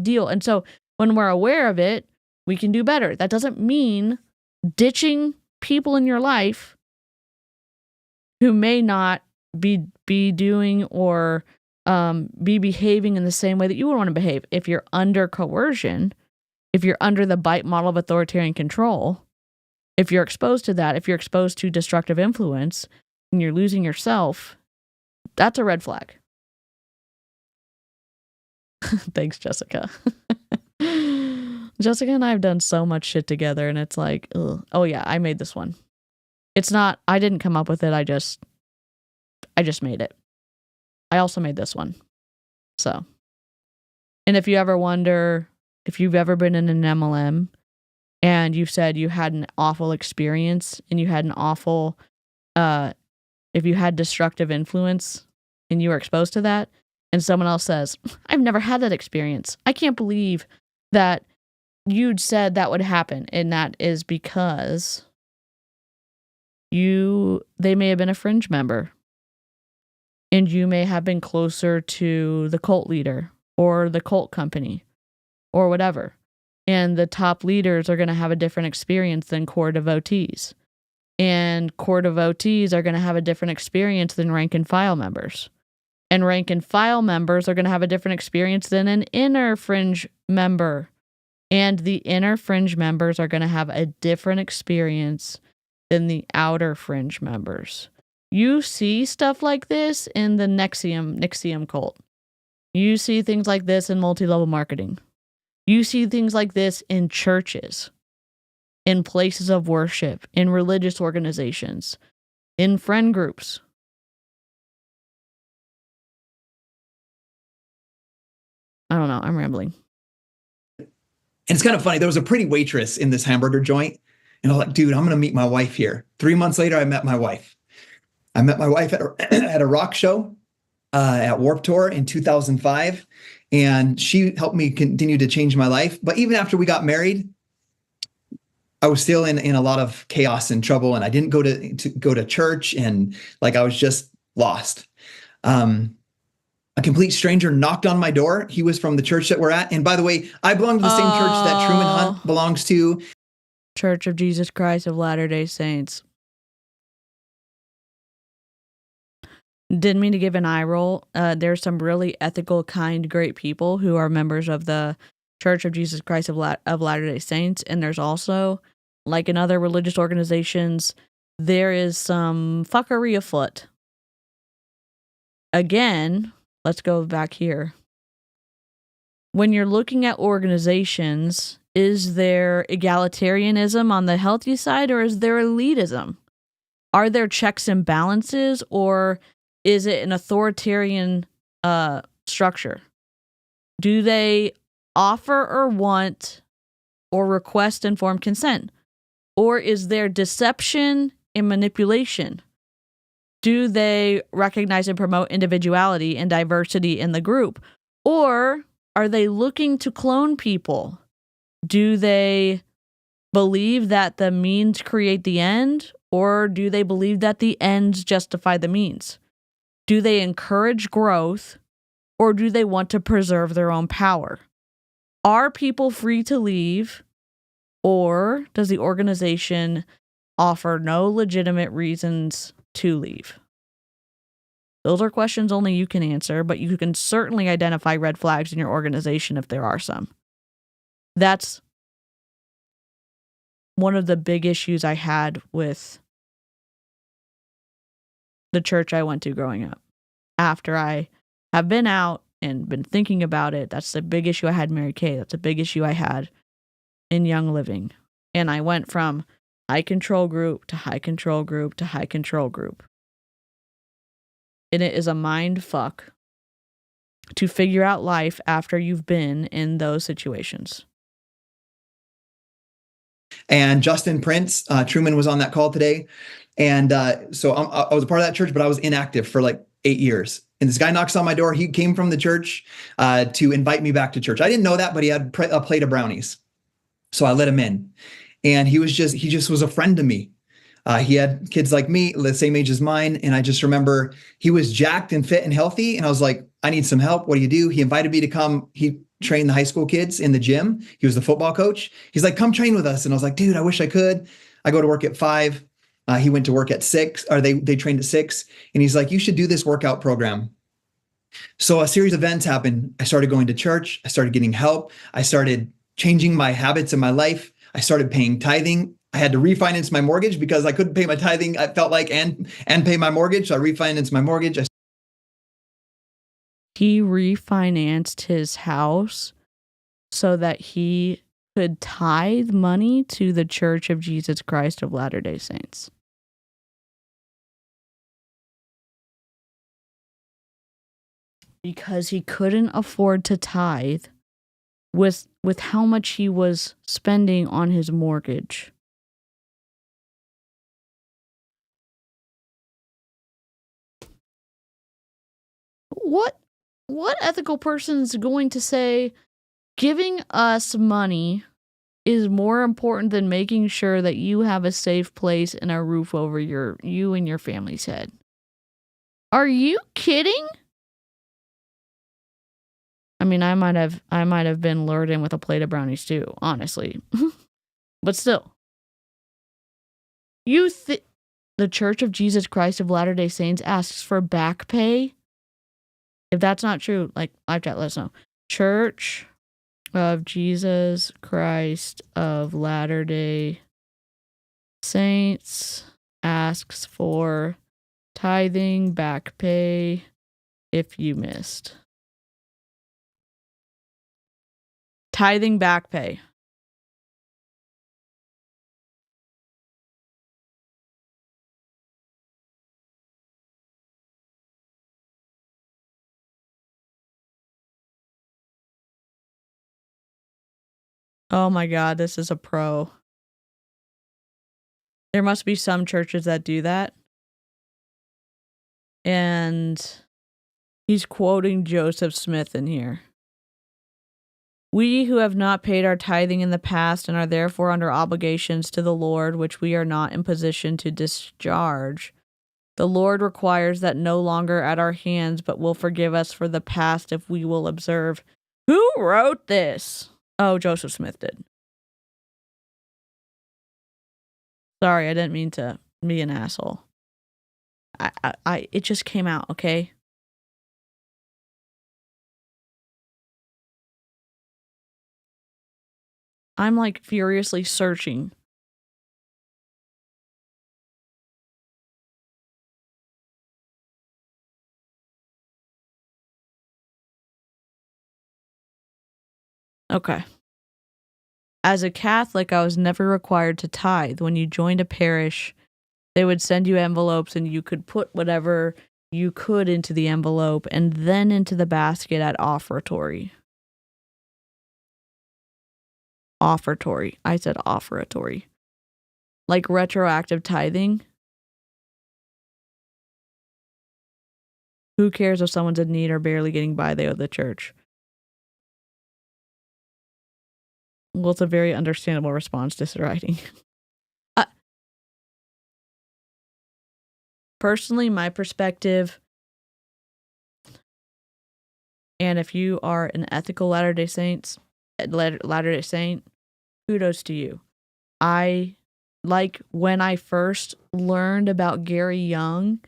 deal. And so when we're aware of it, we can do better. That doesn't mean ditching people in your life who may not be doing or be behaving in the same way that you would want to behave. If you're under coercion, if you're under the bite model of authoritarian control, if you're exposed to that, if you're exposed to destructive influence and you're losing yourself, that's a red flag. Thanks, Jessica. Jessica and I have done so much shit together and it's like, ugh. Oh yeah, I made this one. It's not, I didn't come up with it. I just made it. I also made this one. So, and if you ever wonder if you've ever been in an MLM and you've said you had an awful experience and you had an awful, if you had destructive influence and you were exposed to that and someone else says, I've never had that experience. I can't believe that you'd said that would happen. And that is because they may have been a fringe member and you may have been closer to the cult leader or the cult company or whatever. And the top leaders are going to have a different experience than core devotees. And core devotees are going to have a different experience than rank and file members. And rank and file members are going to have a different experience than an inner fringe member. And the inner fringe members are going to have a different experience than the outer fringe members. You see stuff like this in the NXIVM cult. You see things like this in multi-level marketing. You see things like this in churches, in places of worship, in religious organizations, in friend groups. I don't know. I'm rambling. And it's kind of funny. There was a pretty waitress in this hamburger joint. And I was like, dude, I'm going to meet my wife here. 3 months later, I met my wife. I met my wife at a rock show at Warped Tour in 2005. And she helped me continue to change my life. But even after we got married, I was still in a lot of chaos and trouble. And I didn't go to church. And like, I was just lost. A complete stranger knocked on my door. He was from the church that we're at. And by the way, I belong to the same church that Truman Hunt belongs to. Church of Jesus Christ of Latter-day Saints. Didn't mean to give an eye roll. There's some really ethical, kind, great people who are members of the Church of Jesus Christ of Latter-day Saints. And there's also, like in other religious organizations, there is some fuckery afoot. Again, let's go back here. When you're looking at organizations, is there egalitarianism on the healthy side, or is there elitism? Are there checks and balances, or is it an authoritarian structure? Do they offer or want or request informed consent? Or is there deception and manipulation? Do they recognize and promote individuality and diversity in the group? Or are they looking to clone people? Do they believe that the means create the end? Or do they believe that the ends justify the means? Do they encourage growth? Or do they want to preserve their own power? Are people free to leave? Or does the organization offer no legitimate reasons to leave? Those are questions only you can answer, but you can certainly identify red flags in your organization if there are some. That's one of the big issues I had with the church I went to growing up. After I have been out and been thinking about it, that's the big issue I had in Mary Kay. That's a big issue I had in Young Living. And I went from high control group to high control group to high control group. And it is a mind fuck to figure out life after you've been in those situations. And Justin Prince, Truman was on that call today. And so I was a part of that church, but I was inactive for like 8 years. And this guy knocks on my door. He came from the church to invite me back to church. I didn't know that, but he had a plate of brownies. So I let him in. And he just was a friend to me. He had kids like me, the same age as mine. And I just remember he was jacked and fit and healthy. And I was like, I need some help. What do you do? He invited me to come. He trained the high school kids in the gym. He was the football coach. He's like, come train with us. And I was like, dude, I wish I could. I go to work at 5. He went to work at 6, or they trained at 6. And he's like, you should do this workout program. So a series of events happened. I started going to church. I started getting help. I started changing my habits in my life. I started paying tithing. I had to refinance my mortgage because I couldn't pay my tithing, I felt like, and pay my mortgage. So I refinanced my mortgage. He refinanced his house so that he could tithe money to the Church of Jesus Christ of Latter-day Saints. Because he couldn't afford to tithe with how much he was spending on his mortgage. What ethical person is going to say giving us money is more important than making sure that you have a safe place and a roof over you and your family's head? Are you kidding? I mean, I might have been lured in with a plate of brownies too, honestly. But still. The Church of Jesus Christ of Latter-day Saints asks for back pay? If that's not true, like, live chat, let us know. Church of Jesus Christ of Latter-day Saints asks for tithing back pay if you missed. Tithing back pay. Oh my God, this is a pro. There must be some churches that do that. And he's quoting Joseph Smith in here. We who have not paid our tithing in the past and are therefore under obligations to the Lord, which we are not in position to discharge, The Lord requires that no longer at our hands, but will forgive us for the past if we will observe. Who wrote this? Oh, Joseph Smith did. Sorry, I didn't mean to be an asshole. It just came out, okay? I'm like furiously searching. Okay. As a Catholic, I was never required to tithe. When you joined a parish, they would send you envelopes and you could put whatever you could into the envelope and then into the basket at offertory. Offertory. I said offertory. Like retroactive tithing. Who cares if someone's in need or barely getting by, they owe the church? Well, it's a very understandable response to writing. Personally, my perspective, and if you are an ethical Latter-day Saint, kudos to you. I, like, when I first learned about Gary Young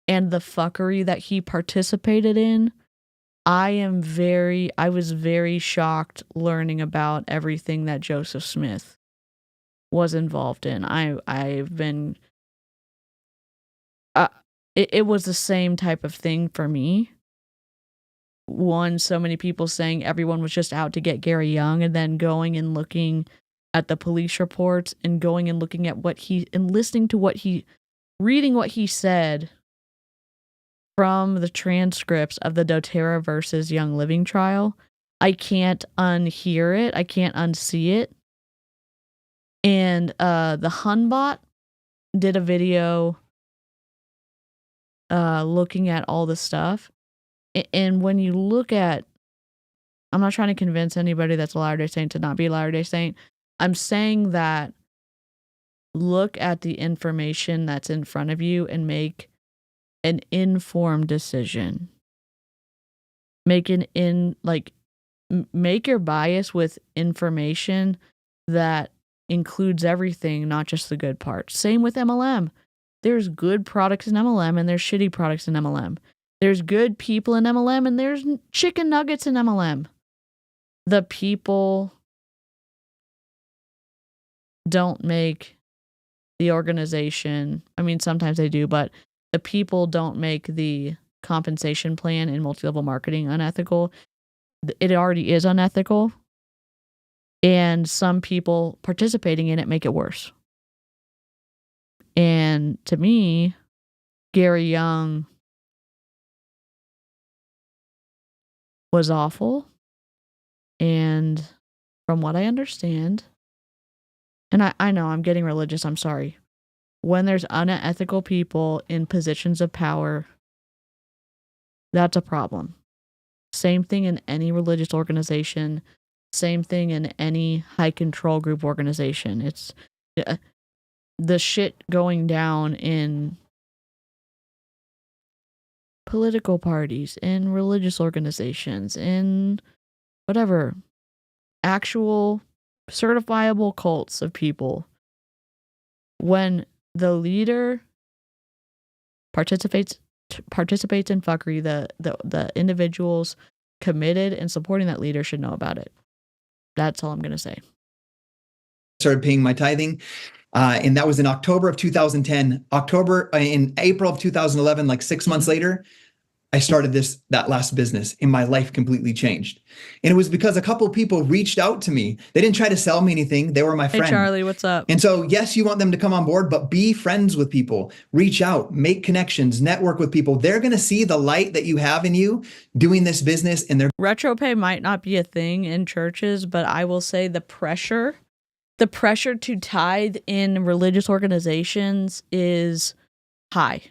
and the fuckery that he participated in, I was very shocked learning about everything that Joseph Smith was involved in. I've been... It was the same type of thing for me. One, so many people saying everyone was just out to get Gary Young, and then going and looking at the police reports and going and looking at listening to reading what he said from the transcripts of the doTERRA versus Young Living trial. I can't unhear it. I can't unsee it. And the Hunbot did a video looking at all the stuff. And when you look at, I'm not trying to convince anybody that's a Latter-day Saint to not be a Latter-day Saint. I'm saying that look at the information that's in front of you and make an informed decision. Make your bias with information that includes everything, not just the good parts. Same with MLM. There's good products in MLM and there's shitty products in MLM. There's good people in MLM and there's chicken nuggets in MLM. The people don't make the organization. I mean, sometimes they do, but the people don't make the compensation plan in multi-level marketing unethical. It already is unethical. And some people participating in it make it worse. And to me, Gary Young was awful. And from what I understand, and I know I'm getting religious, I'm sorry. When there's unethical people in positions of power, that's a problem. Same thing in any religious organization. Same thing in any high control group organization. It's the shit going down in political parties, in religious organizations, in whatever, actual certifiable cults of people. When the leader participates in fuckery, the individuals committed and supporting that leader should know about it. That's all I'm going to say. Started paying my tithing. And that was in October of 2010. In April of 2011, like 6 months later, I started that last business and my life completely changed. And it was because a couple of people reached out to me. They didn't try to sell me anything. They were my friend. Hey, Charlie, what's up? And so, yes, you want them to come on board, but be friends with people. Reach out, make connections, network with people. They're going to see the light that you have in you doing this business. And RetroPay might not be a thing in churches, but I will say the pressure to tithe in religious organizations is high.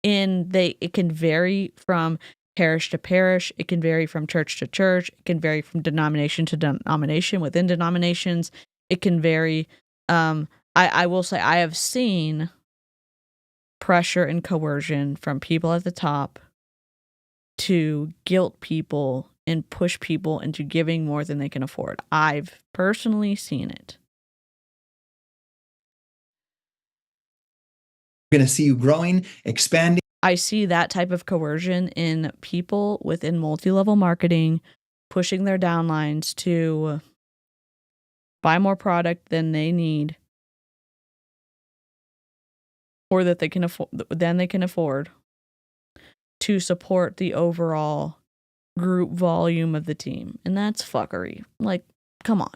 And it can vary from parish to parish. It can vary from church to church. It can vary from denomination to denomination within denominations. It can vary. I will say I have seen pressure and coercion from people at the top to guilt people and push people into giving more than they can afford. I've personally seen it. We're going to see you growing, expanding. I see that type of coercion in people within multi-level marketing pushing their downlines to buy more product than they need or that they can afford to support the overall group volume of the team. And that's fuckery. Like, come on.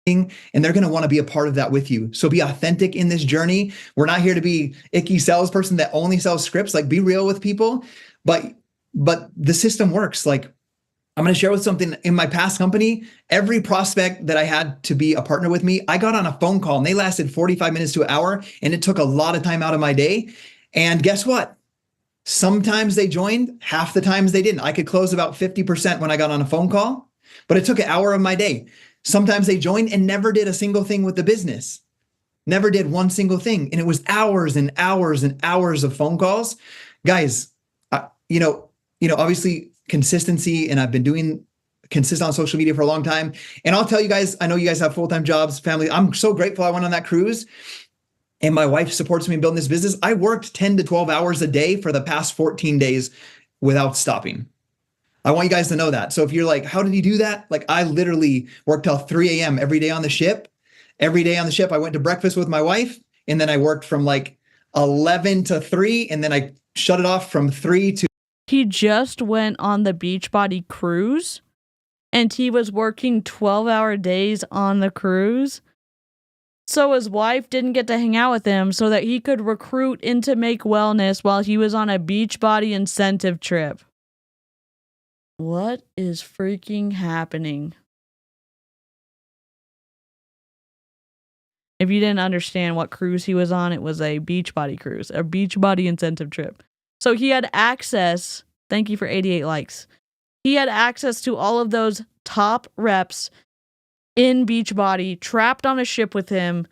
And they're going to want to be a part of that with you. So be authentic in this journey. We're not here to be icky salesperson that only sells scripts. Like, be real with people, but the system works. Like, I'm going to share with something in my past company. Every prospect that I had to be a partner with me, I got on a phone call and they lasted 45 minutes to an hour, and it took a lot of time out of my day. And guess what? Sometimes they joined, half the times they didn't. I could close about 50% when I got on a phone call, but it took an hour of my day. Sometimes they joined and never did a single thing with the business. Never did one single thing. And it was hours and hours and hours of phone calls. Guys, obviously consistency, and I've been doing consistent on social media for a long time. And I'll tell you guys, I know you guys have full-time jobs, family. I'm so grateful I went on that cruise and my wife supports me in building this business. I worked 10 to 12 hours a day for the past 14 days without stopping. I want you guys to know that. So if you're like, how did you do that? Like, I literally worked till 3 a.m. every day on the ship. Every day on the ship, I went to breakfast with my wife, and then I worked from like 11 to 3, and then I shut it off from 3 to... He just went on the Beachbody cruise, and he was working 12-hour days on the cruise. So his wife didn't get to hang out with him so that he could recruit into Make Wellness while he was on a Beachbody incentive trip. What is freaking happening? If you didn't understand what cruise he was on, it was a Beachbody cruise, a Beachbody incentive trip. So he had access, thank you for 88 likes. He had access to all of those top reps in Beachbody, trapped on a ship with him,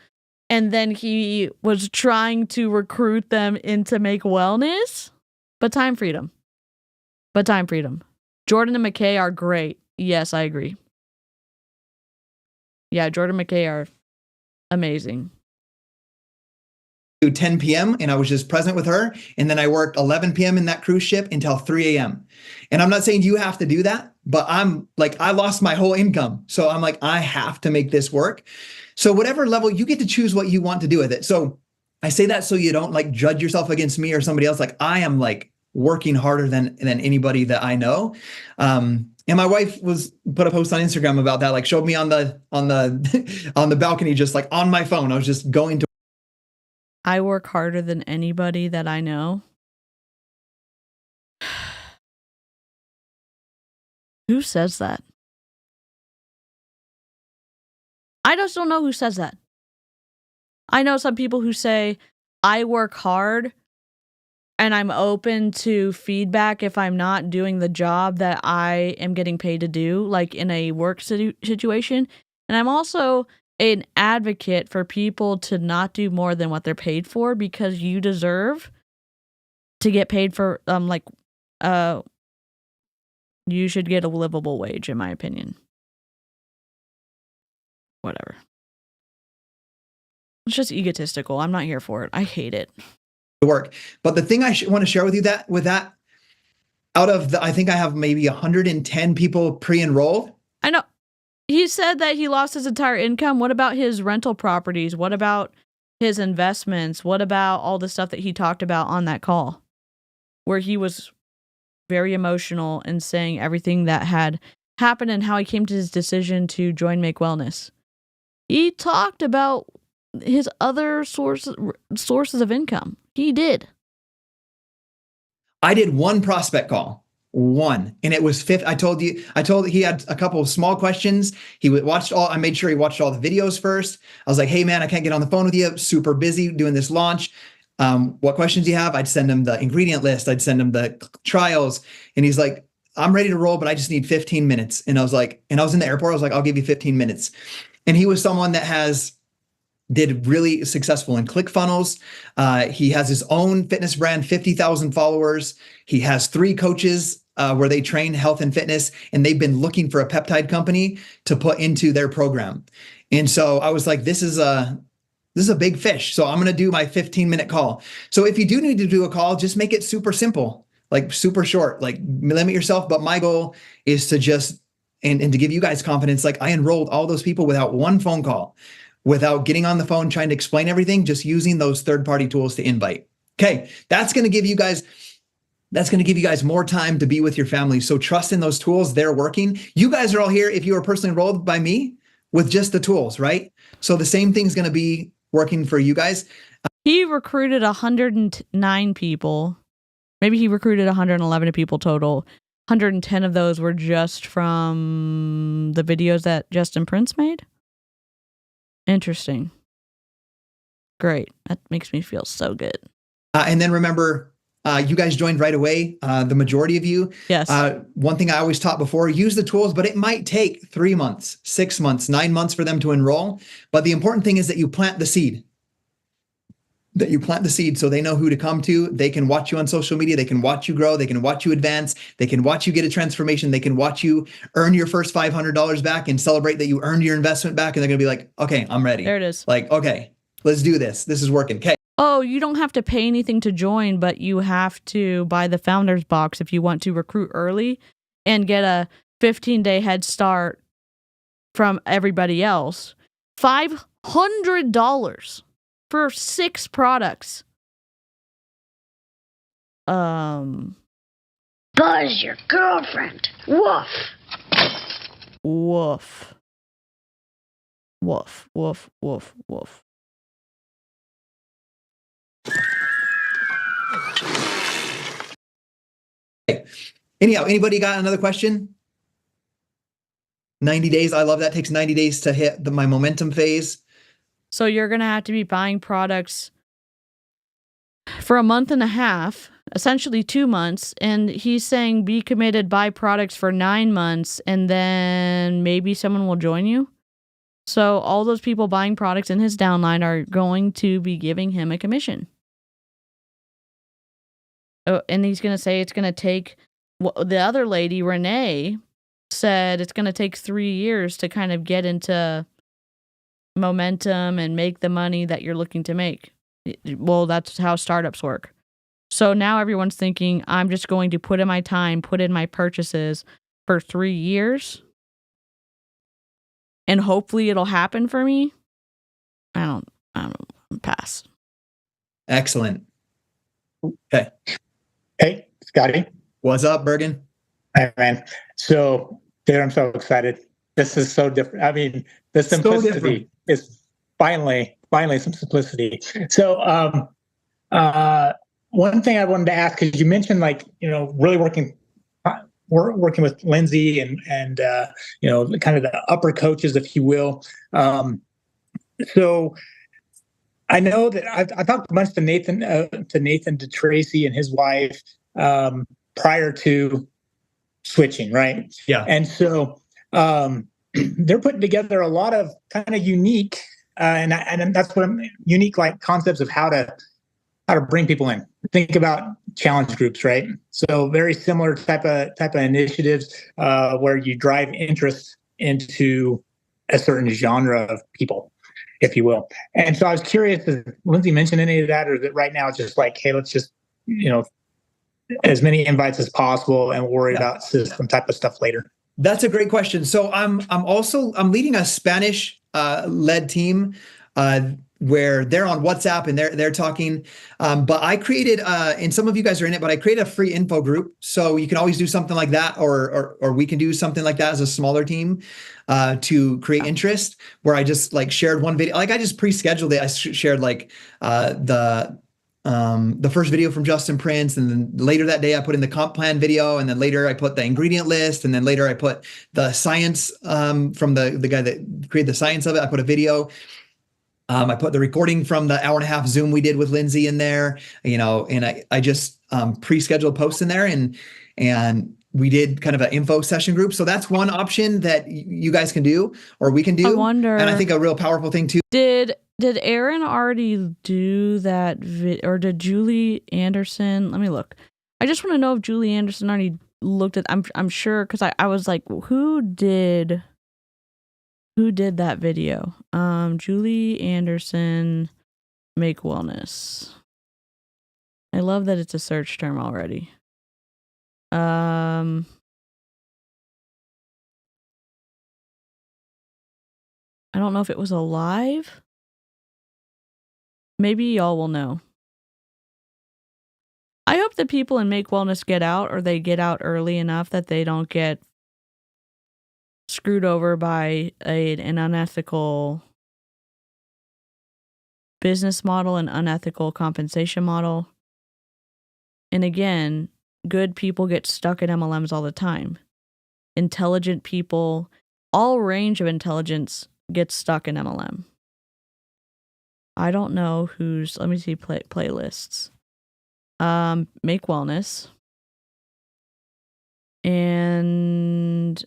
and then he was trying to recruit them into Make Wellness. But time freedom. Jordan and McKay are great. Yes, I agree. Yeah, Jordan and McKay are amazing. 10 p.m. and I was just present with her. And then I worked 11 p.m. in that cruise ship until 3 a.m. And I'm not saying you have to do that, but I'm like, I lost my whole income. So I'm like, I have to make this work. So whatever level, you get to choose what you want to do with it. So I say that so you don't like judge yourself against me or somebody else. Like, I am like working harder than anybody that I know. And my wife put a post on Instagram about that, like showed me on the on the balcony, just like on my phone. I was just going to. I work harder than anybody that I know. Who says that? I just don't know who says that. I know some people who say, I work hard and I'm open to feedback if I'm not doing the job that I am getting paid to do, like in a work situation. And I'm also an advocate for people to not do more than what they're paid for, because you deserve to get paid for, you should get a livable wage, in my opinion. Whatever. It's just egotistical. I'm not here for it. I hate it. Work. But the thing I want to share with you that out of I think I have maybe 110 people pre-enrolled. I know. He said that he lost his entire income. What about his rental properties? What about his investments? What about all the stuff that he talked about on that call, where he was very emotional and saying everything that had happened and how he came to his decision to join Make Wellness? He talked about his other sources of income. He did. I did one prospect call. One. And it was fifth. I told he had a couple of small questions. I made sure he watched all the videos first. I was like, hey man, I can't get on the phone with you. Super busy doing this launch. What questions do you have? I'd send him the ingredient list. I'd send him the trials. And he's like, I'm ready to roll, but I just need 15 minutes. And I was in the airport. I was like, I'll give you 15 minutes. And he was someone that has did really successful in ClickFunnels. He has his own fitness brand, 50,000 followers. He has 3 coaches where they train health and fitness, and they've been looking for a peptide company to put into their program. And so I was like, this is a big fish. So I'm going to do my 15-minute call. So if you do need to do a call, just make it super simple, like super short, like limit yourself. But my goal is to just, and to give you guys confidence, like I enrolled all those people without one phone call, without getting on the phone, trying to explain everything, just using those third-party tools to invite. Okay. That's going to give you guys more time to be with your family. So trust in those tools. They're working. You guys are all here if you were personally enrolled by me with just the tools, right? So the same thing's going to be working for you guys. He recruited 109 people. Maybe he recruited 111 people total. 110 of those were just from the videos that Justin Prince made. Interesting. Great. That makes me feel so good. And then remember, you guys joined right away. The majority of you. Yes. One thing I always taught before, use the tools, but it might take 3 months, 6 months, 9 months for them to enroll. But the important thing is that you plant the seed. So they know who to come to. They can watch you on social media. They can watch you grow. They can watch you advance. They can watch you get a transformation. They can watch you earn your first $500 back and celebrate that you earned your investment back. And they're going to be like, okay, I'm ready. There it is. Like, okay, let's do this. This is working. Okay. Oh, you don't have to pay anything to join, but you have to buy the Founders Box if you want to recruit early and get a 15-day head start from everybody else. $500 for 6 products. Buzz your girlfriend. Woof. Woof. Woof, woof, woof, woof. Anyhow, anybody got another question? 90 days. I love that. It takes 90 days to hit my momentum phase. So you're going to have to be buying products for a month and a half, essentially 2 months. And he's saying be committed, buy products for 9 months, and then maybe someone will join you. So all those people buying products in his downline are going to be giving him a commission. Oh, and he's going to say it's going to take, the other lady, Renee, said it's going to take 3 years to kind of get into momentum and make the money that you're looking to make. Well, that's how startups work. So now everyone's thinking, I'm just going to put in my time, put in my purchases for 3 years, and hopefully it'll happen for me. I don't pass. Excellent. Okay. Hey, Scotty. What's up, Bergen? Hey, man. So, dude, I'm so excited. This is so different. I mean, the simplicity is finally some simplicity. So, one thing I wanted to ask, because you mentioned, like, really working with Lindsay and kind of the upper coaches, if you will. So I know that I talked a bunch to Nathan, to Tracy and his wife prior to switching, right? Yeah. And so they're putting together a lot of kind of unique and that's what unique, like, concepts of how to bring people in. Think about challenge groups, right? So very similar type of initiatives where you drive interest into a certain genre of people, if you will. And so I was curious, does Lindsay mention any of that, or is it right now it's just like, hey, let's just, as many invites as possible and worry about system type of stuff later? That's a great question. So I'm leading a Spanish led team where they're on WhatsApp and they're talking. But I created, and some of you guys are in it, but I created a free info group. So you can always do something like that, or we can do something like that as a smaller team to create interest, where I just like shared one video. Like I just pre-scheduled it. I shared like the first video from Justin Prince, and then later that day I put in the comp plan video, and then later I put the ingredient list, and then later I put the science from the guy that created the science of it. I put a video. I put the recording from the 1.5 hour Zoom we did with Lindsay in there, and I just pre-scheduled posts in there, and we did kind of an info session group. So that's one option that you guys can do, or we can do. I wonder. And I think a real powerful thing too. Did Did Aaron already do that or did Julie Anderson? Let me look. I just want to know if Julie Anderson already looked at. I'm sure because I was like, who did that video? Julie Anderson make wellness. I love that it's a search term already. I don't know if it was a live. Maybe y'all will know. I hope that people in Make Wellness get out, or they get out early enough that they don't get screwed over by an unethical business model and unethical compensation model. And again, good people get stuck in MLMs all the time. Intelligent people, all range of intelligence gets stuck in MLM. I don't know who's, let me see playlists. Make Wellness. And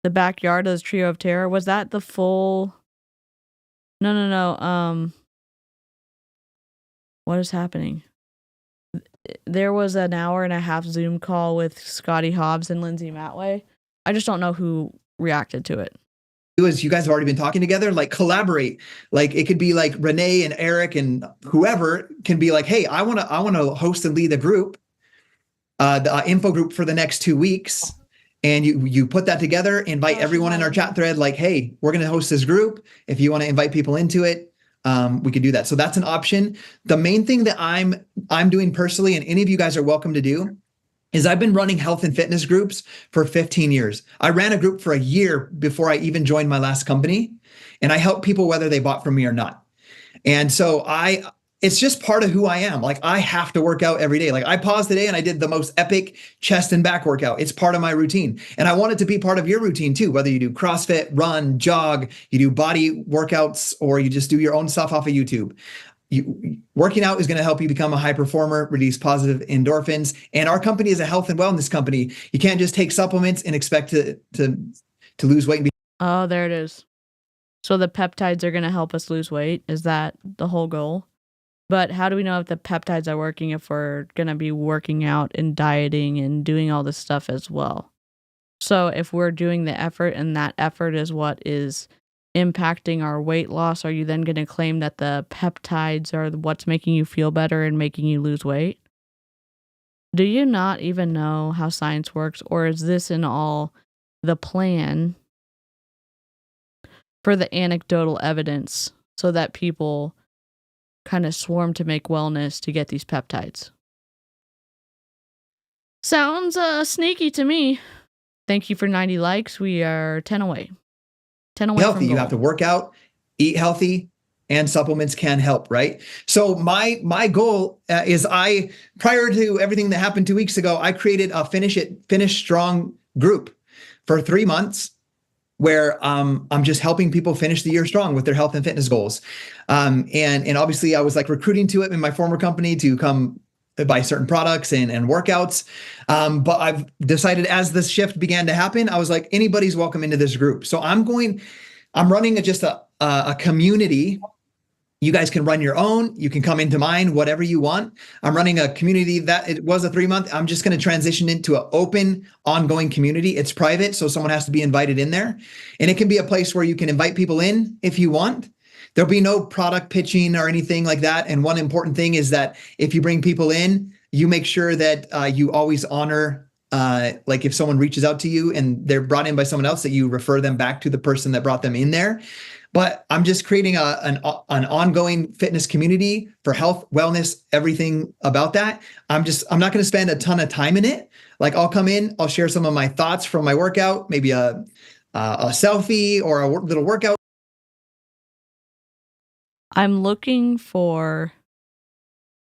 the Backyard of the Trio of Terror. Was that the full? No. What is happening? There was an 1.5-hour Zoom call with Scottie Hobbs and Lindsay Matway. I just don't know who reacted to it. Is you guys have already been talking together, like collaborate. Like it could be like Renee and Eric and whoever can be like, hey, I want to host and lead a group, the info group for the next 2 weeks. And you put that together, invite everyone in our chat thread, like, hey, we're going to host this group. If you want to invite people into it, we could do that. So that's an option. The main thing that I'm doing personally, and any of you guys are welcome to do, is I've been running health and fitness groups for 15 years. I ran a group for a year before I even joined my last company, and I help people whether they bought from me or not. And so it's just part of who I am. Like I have to work out every day. Like I paused today and I did the most epic chest and back workout. It's part of my routine. And I want it to be part of your routine too, whether you do CrossFit, run, jog, you do body workouts, or you just do your own stuff off of YouTube. Working out is going to help you become a high performer, release positive endorphins. And our company is a health and wellness company. You can't just take supplements and expect to lose weight. Oh, there it is. So the peptides are going to help us lose weight. Is that the whole goal? But how do we know if the peptides are working if we're going to be working out and dieting and doing all this stuff as well? So if we're doing the effort and that effort is what is impacting our weight loss, are you then going to claim that the peptides are what's making you feel better and making you lose weight? Do you not even know how science works, or is this in all the plan for the anecdotal evidence so that people kind of swarm to Make Wellness to get these peptides? Sounds sneaky to me. Thank you for 90 likes. We are 10 away. 10 away healthy. From goal. You have to work out, eat healthy, and supplements can help, right? So my goal is prior to everything that happened 2 weeks ago, I created a Finish Strong group for 3 months where I'm just helping people finish the year strong with their health and fitness goals. And obviously I was like recruiting to it in my former company to come buy certain products and workouts. But I've decided as this shift began to happen, I was like, anybody's welcome into this group. So I'm running just a community. You guys can run your own. You can come into mine, whatever you want. I'm running a community that it was a 3-month. I'm just going to transition into an open, ongoing community. It's private, so someone has to be invited in there. And it can be a place where you can invite people in if you want. There'll be no product pitching or anything like that. And one important thing is that if you bring people in, you make sure that you always honor, like if someone reaches out to you and they're brought in by someone else, that you refer them back to the person that brought them in there. But I'm just creating an ongoing fitness community for health, wellness, everything about that. I'm not going to spend a ton of time in it. Like I'll come in, I'll share some of my thoughts from my workout, maybe a selfie or a little workout. I'm looking for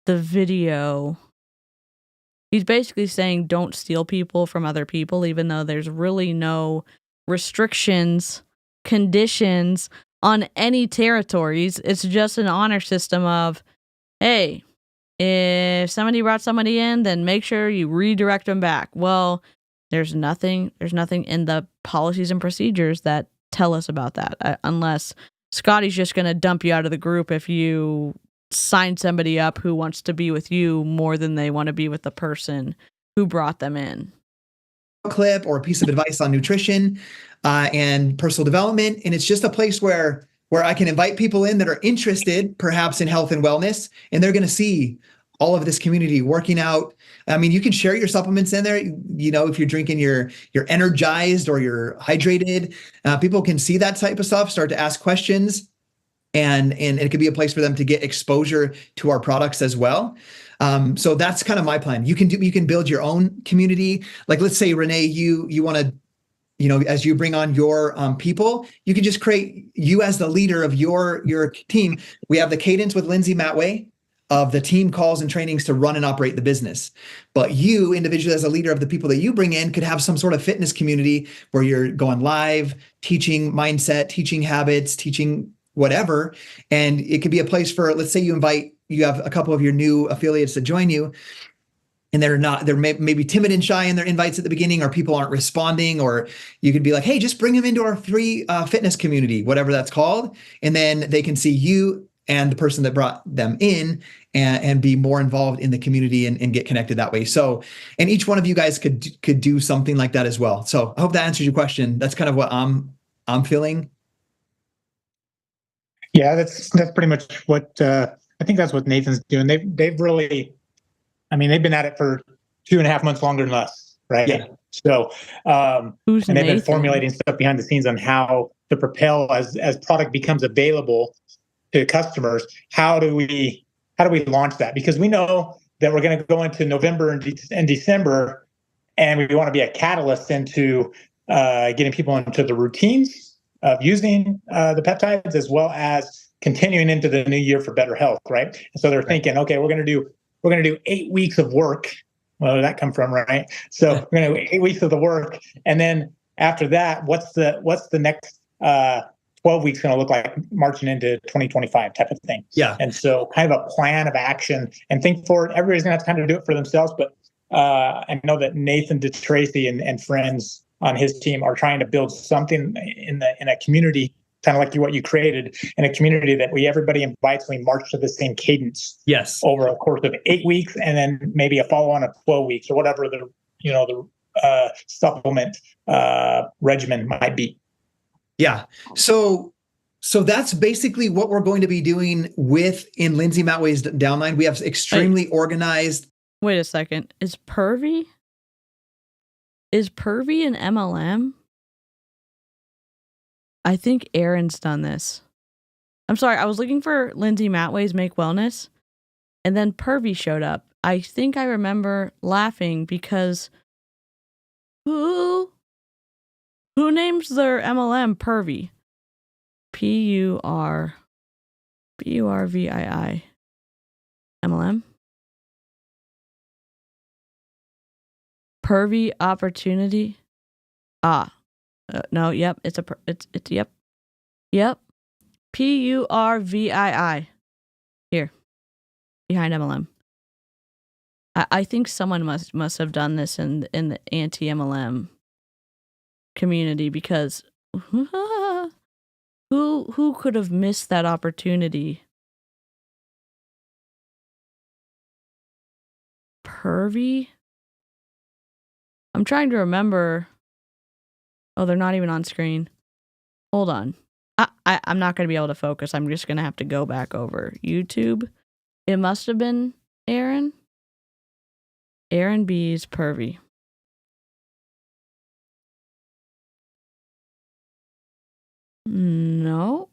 the video. He's basically saying don't steal people from other people, even though there's really no restrictions, conditions on any territories. It's just an honor system of, hey, if somebody brought somebody in, then make sure you redirect them back. Well, there's nothing in the policies and procedures that tell us about that, unless Scottie's just going to dump you out of the group if you sign somebody up who wants to be with you more than they want to be with the person who brought them in. Clip or a piece of advice on nutrition and personal development. And it's just a place where I can invite people in that are interested perhaps in health and wellness, and they're going to see all of this community working out. I mean, you can share your supplements in there. You know, if you're drinking, you're energized or you're hydrated, people can see that type of stuff, start to ask questions, and it could be a place for them to get exposure to our products as well. So that's kind of my plan. You can build your own community. Like, let's say, Renee, you want to, you know, as you bring on your people, you can just create you as the leader of your team. We have the cadence with Lindsay Matway of the team calls and trainings to run and operate the business. But you individually as a leader of the people that you bring in could have some sort of fitness community where you're going live, teaching mindset, teaching habits, teaching whatever. And it could be a place for, let's say you have a couple of your new affiliates that join you, and they're maybe timid and shy in their invites at the beginning, or people aren't responding, or you could be like, hey, just bring them into our free fitness community, whatever that's called. And then they can see you and the person that brought them in and be more involved in the community and get connected that way. So, and each one of you guys could do something like that as well. So I hope that answers your question. That's kind of what I'm feeling. Yeah, that's pretty much what I think that's what Nathan's doing. They've really, I mean, they've been at it for 2.5 months longer than us, right? Yeah. So, and they've Nathan? been formulating stuff behind the scenes on how to propel as product becomes available to customers. How do we launch that? Because we know that we're going to go into November and December, and we want to be a catalyst into getting people into the routines of using the peptides, as well as continuing into the new year for better health, right? And so they're thinking, okay, we're going to do 8 weeks of work. Where did that come from, right? So we're going to do 8 weeks of the work, and then after that, what's the next 12 weeks going to look like marching into 2025 type of thing? Yeah. And so kind of a plan of action and think forward. Everybody's going to have to kind of do it for themselves, but I know that Nathan DeTracy and friends on his team are trying to build something in a community, kind of like what you created, in a community that everybody invites. We march to the same cadence. Yes. Over a course of 8 weeks, and then maybe a follow-on of 12 weeks or whatever the supplement regimen might be. Yeah. So that's basically what we're going to be doing in Lindsay Matway's downline. We have extremely organized. Wait a second. Is Pervy an MLM? I think Aaron's done this. I'm sorry. I was looking for Lindsay Matway's Make Wellness, and then Pervy showed up. I think I remember laughing because who names their MLM Pervy? P-U-R-V-I-I. MLM? Pervy Opportunity? No, yep, it's yep. P-U-R-V-I-I. Here. Behind MLM. I think someone must have done this in the anti-MLM community, because who could have missed that opportunity? Pervy? I'm trying to remember. Oh, they're not even on screen. Hold on. I'm not going to be able to focus. I'm just going to have to go back over YouTube. It must have been Aaron. Aaron B's Pervy. No.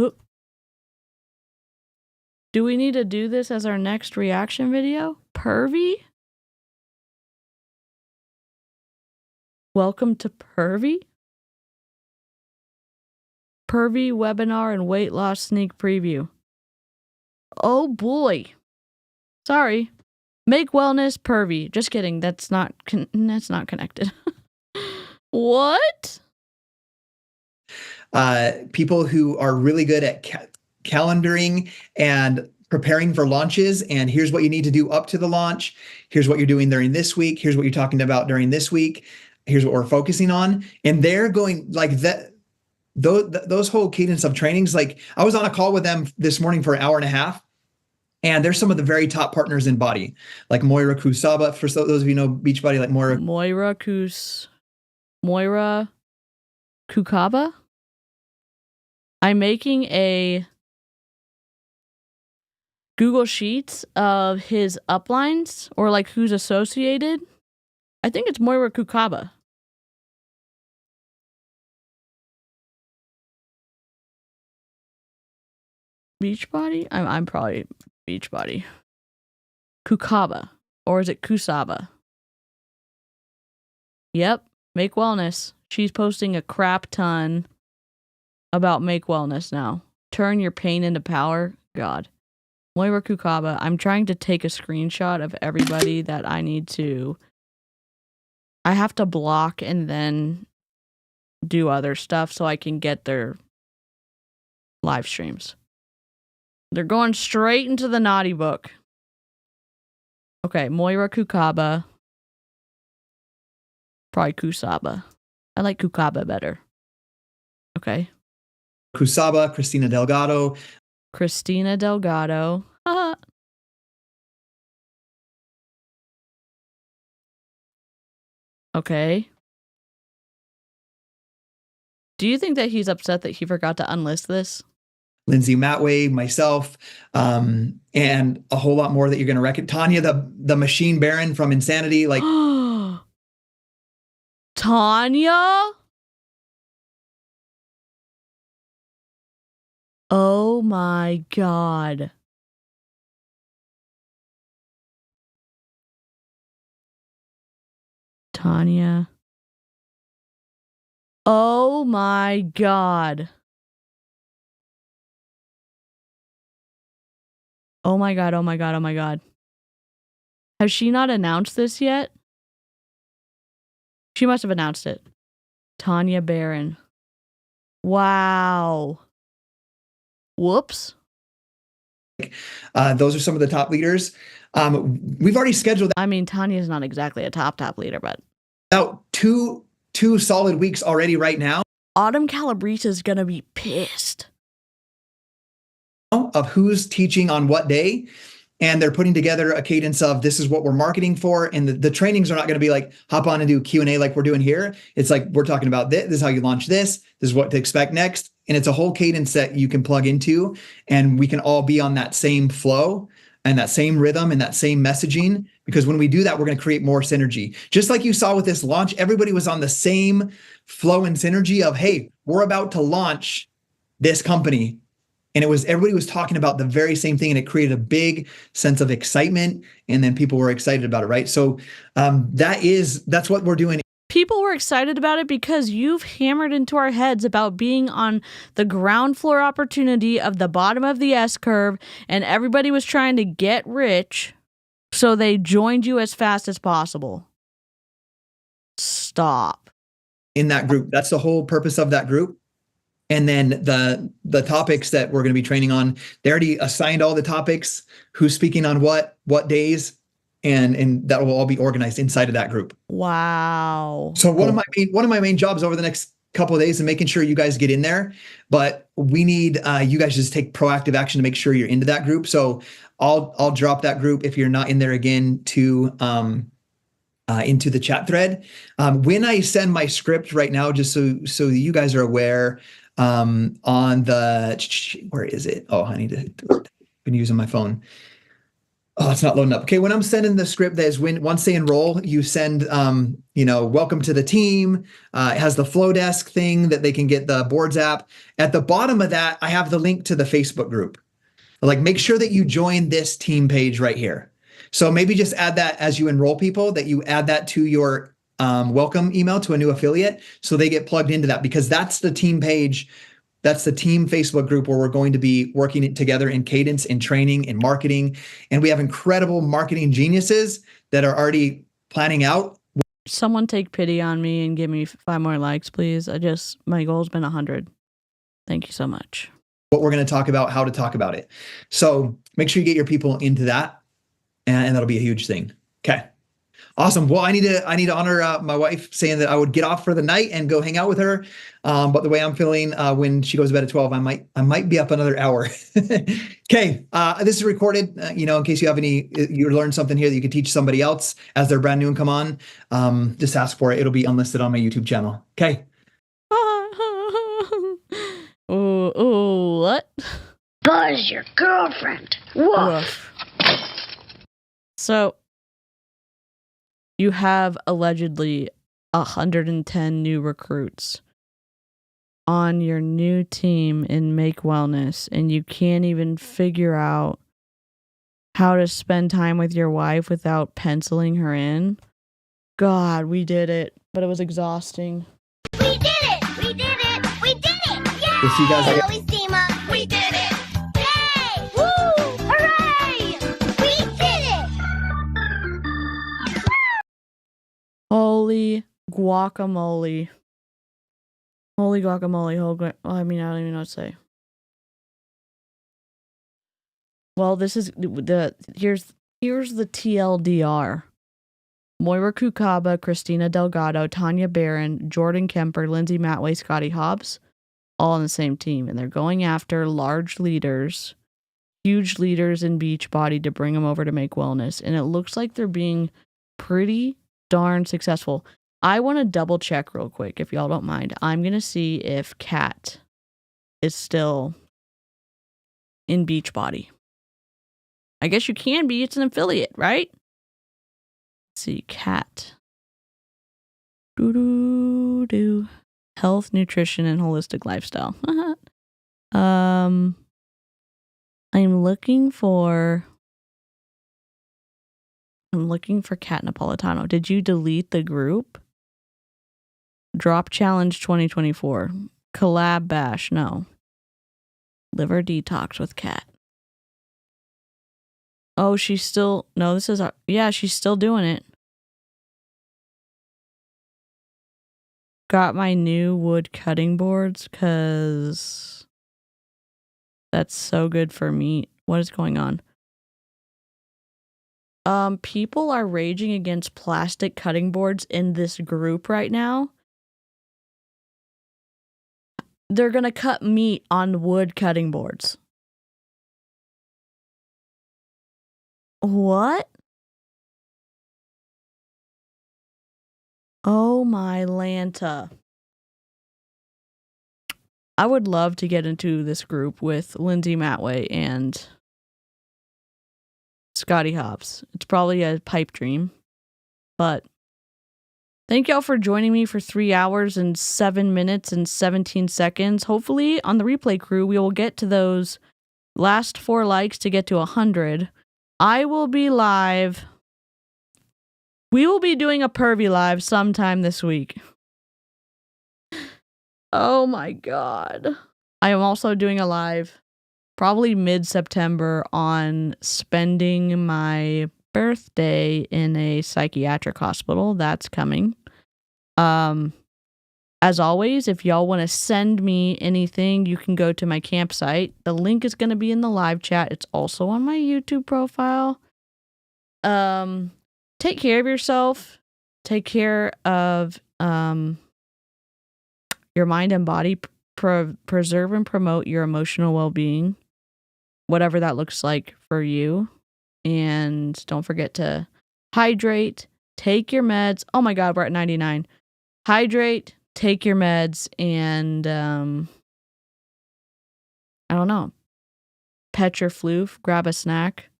Oop. Do we need to do this as our next reaction video? Pervy? Welcome to Pervy? Pervy webinar and weight loss sneak preview. Oh boy. Sorry. Make Wellness Pervy. Just kidding. That's not connected. What? People who are really good at calendaring and preparing for launches. And here's what you need to do up to the launch. Here's what you're doing during this week. Here's what you're talking about during this week. Here's what we're focusing on. And they're going like that. those whole cadence of trainings, like I was on a call with them this morning for an hour and a half, and there's some of the very top partners in Body, like Moira Kusaba. For those of you who know Beachbody, like Moira Kukaba. I'm making a Google Sheets of his uplines, or like who's associated. I think it's Moira Kukaba. Beachbody? I'm probably Beachbody. Kukaba. Or is it Kusaba? Yep. Make Wellness. She's posting a crap ton about Make Wellness now. Turn your pain into power. God. Moira Kukaba. I'm trying to take a screenshot of everybody that I need to. I have to block and then do other stuff so I can get their live streams. They're going straight into the naughty book. Okay, Moira Kukaba. Probably Kusaba. I like Kukaba better. Okay. Kusaba, Christina Delgado. Christina Delgado. Okay. Do you think that he's upset that he forgot to unlist this? Lindsay Matway, myself, and a whole lot more that you're going to reckon. Tanya, the machine baron from Insanity. Like Tanya? Oh my God. Tanya. Oh my God. Oh my God, oh my God, oh my God. Has she not announced this yet? She must have announced it. Tanya Barron. Wow. Whoops. Those are some of the top leaders. We've already scheduled. I mean, Tanya's not exactly a top leader, but about two solid weeks already right now. Autumn Calabrese is gonna be pissed. Of who's teaching on what day, and they're putting together a cadence of this is what we're marketing for, and the trainings are not going to be like hop on and do Q&A like we're doing here. It's like we're talking about this is how you launch this is what to expect next, and it's a whole cadence that you can plug into, and we can all be on that same flow and that same rhythm and that same messaging, because when we do that, we're going to create more synergy. Just like you saw with this launch, everybody was on the same flow and synergy of, hey, we're about to launch this company. And everybody was talking about the very same thing, and it created a big sense of excitement, and then people were excited about it, right? So that's what we're doing. People were excited about it because you've hammered into our heads about being on the ground floor opportunity of the bottom of the S curve, and everybody was trying to get rich, so they joined you as fast as possible. Stop. In that group, that's the whole purpose of that group. And then the topics that we're going to be training on, they already assigned all the topics, who's speaking on what days, and that will all be organized inside of that group. Wow. So one of my main jobs over the next couple of days is making sure you guys get in there, but we need you guys just take proactive action to make sure you're into that group. So I'll drop that group if you're not in there again to into the chat thread. When I send my script right now, just so you guys are aware, on the, where is it? Oh, I need to, been using my phone. Oh, it's not loading up. Okay. When I'm sending the script, that is once they enroll, you send, welcome to the team. It has the flow desk thing that they can get the boards app. At the bottom of that, I have the link to the Facebook group. Like, make sure that you join this team page right here. So maybe just add that as you enroll people, that you add that to your welcome email to a new affiliate, so they get plugged into that, because that's the team page. That's the team Facebook group where we're going to be working together in cadence, in training, in marketing. And we have incredible marketing geniuses that are already planning out. Someone take pity on me and give me 5 more likes, please. My goal's been 100. Thank you so much. What we're going to talk about, how to talk about it. So make sure you get your people into that, and that'll be a huge thing. Okay. Awesome. Well, I need to honor my wife saying that I would get off for the night and go hang out with her. But the way I'm feeling when she goes to bed at 12, I might be up another hour. Okay. This is recorded, in case you learned something here that you could teach somebody else as they're brand new and come on. Just ask for it. It'll be unlisted on my YouTube channel. Okay. What? Buzz your girlfriend. Woof. So you have allegedly 110 new recruits on your new team in Make Wellness, and you can't even figure out how to spend time with your wife without penciling her in. God, we did it, but it was exhausting. We did it! We did it! We did it! Yay! We'll see you guys. Always team up. We did it! Yay! Woo! Hooray! We did it! Holy guacamole. Holy guacamole. I don't even know what to say. Well, this is here's the TLDR. Moira Kukaba, Christina Delgado, Tanya Barron, Jordan Kemper, Lindsay Matway, Scottie Hobbs, all on the same team. And they're going after large leaders, huge leaders in Beachbody to bring them over to Make Wellness. And it looks like they're being pretty darn successful. I want to double check real quick, if y'all don't mind. I'm going to see if Kat is still in Beachbody. I guess you can be. It's an affiliate, right? Let's see, Kat. Health, nutrition, and holistic lifestyle. I'm looking for Kat Napolitano. Did you delete the group? Drop Challenge 2024. Collab Bash. No. Liver Detox with Kat. Oh, she's still... No, this is... Yeah, she's still doing it. Got my new wood cutting boards because that's so good for meat. What is going on? People are raging against plastic cutting boards in this group right now. They're gonna cut meat on wood cutting boards. What? Oh my Lanta. I would love to get into this group with Lindsay Matway and Scottie Hobbs. It's probably a pipe dream, but thank y'all for joining me for 3 hours and 7 minutes and 17 seconds. Hopefully on the replay crew, we will get to those last 4 likes to get to 100. I will be live. We will be doing a Pervy live sometime this week. Oh my God. I am also doing a live probably mid-September on spending my birthday in a psychiatric hospital. That's coming. As always, if y'all want to send me anything, you can go to my campsite. The link is going to be in the live chat. It's also on my YouTube profile. Take care of yourself. Take care of your mind and body. Preserve and promote your emotional well-being, whatever that looks like for you. And don't forget to hydrate. Take your meds. Oh my God, we're at 99. Hydrate. Take your meds, and I don't know. Pet your floof. Grab a snack.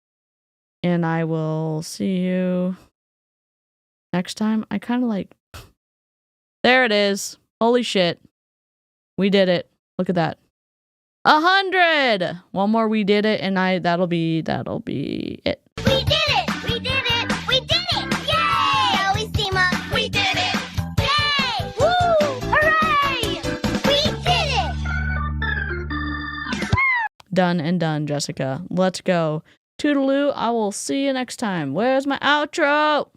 And I will see you next time. I kind of like... There it is. Holy shit. We did it. Look at that. 100! One more, we did it, and that'll be it. We did it! We did it! We did it! Yay! Always team up. We did it! Yay! Woo! Hooray! We did it! Done and done, Jessica. Let's go. Toodaloo. I will see you next time. Where's my outro?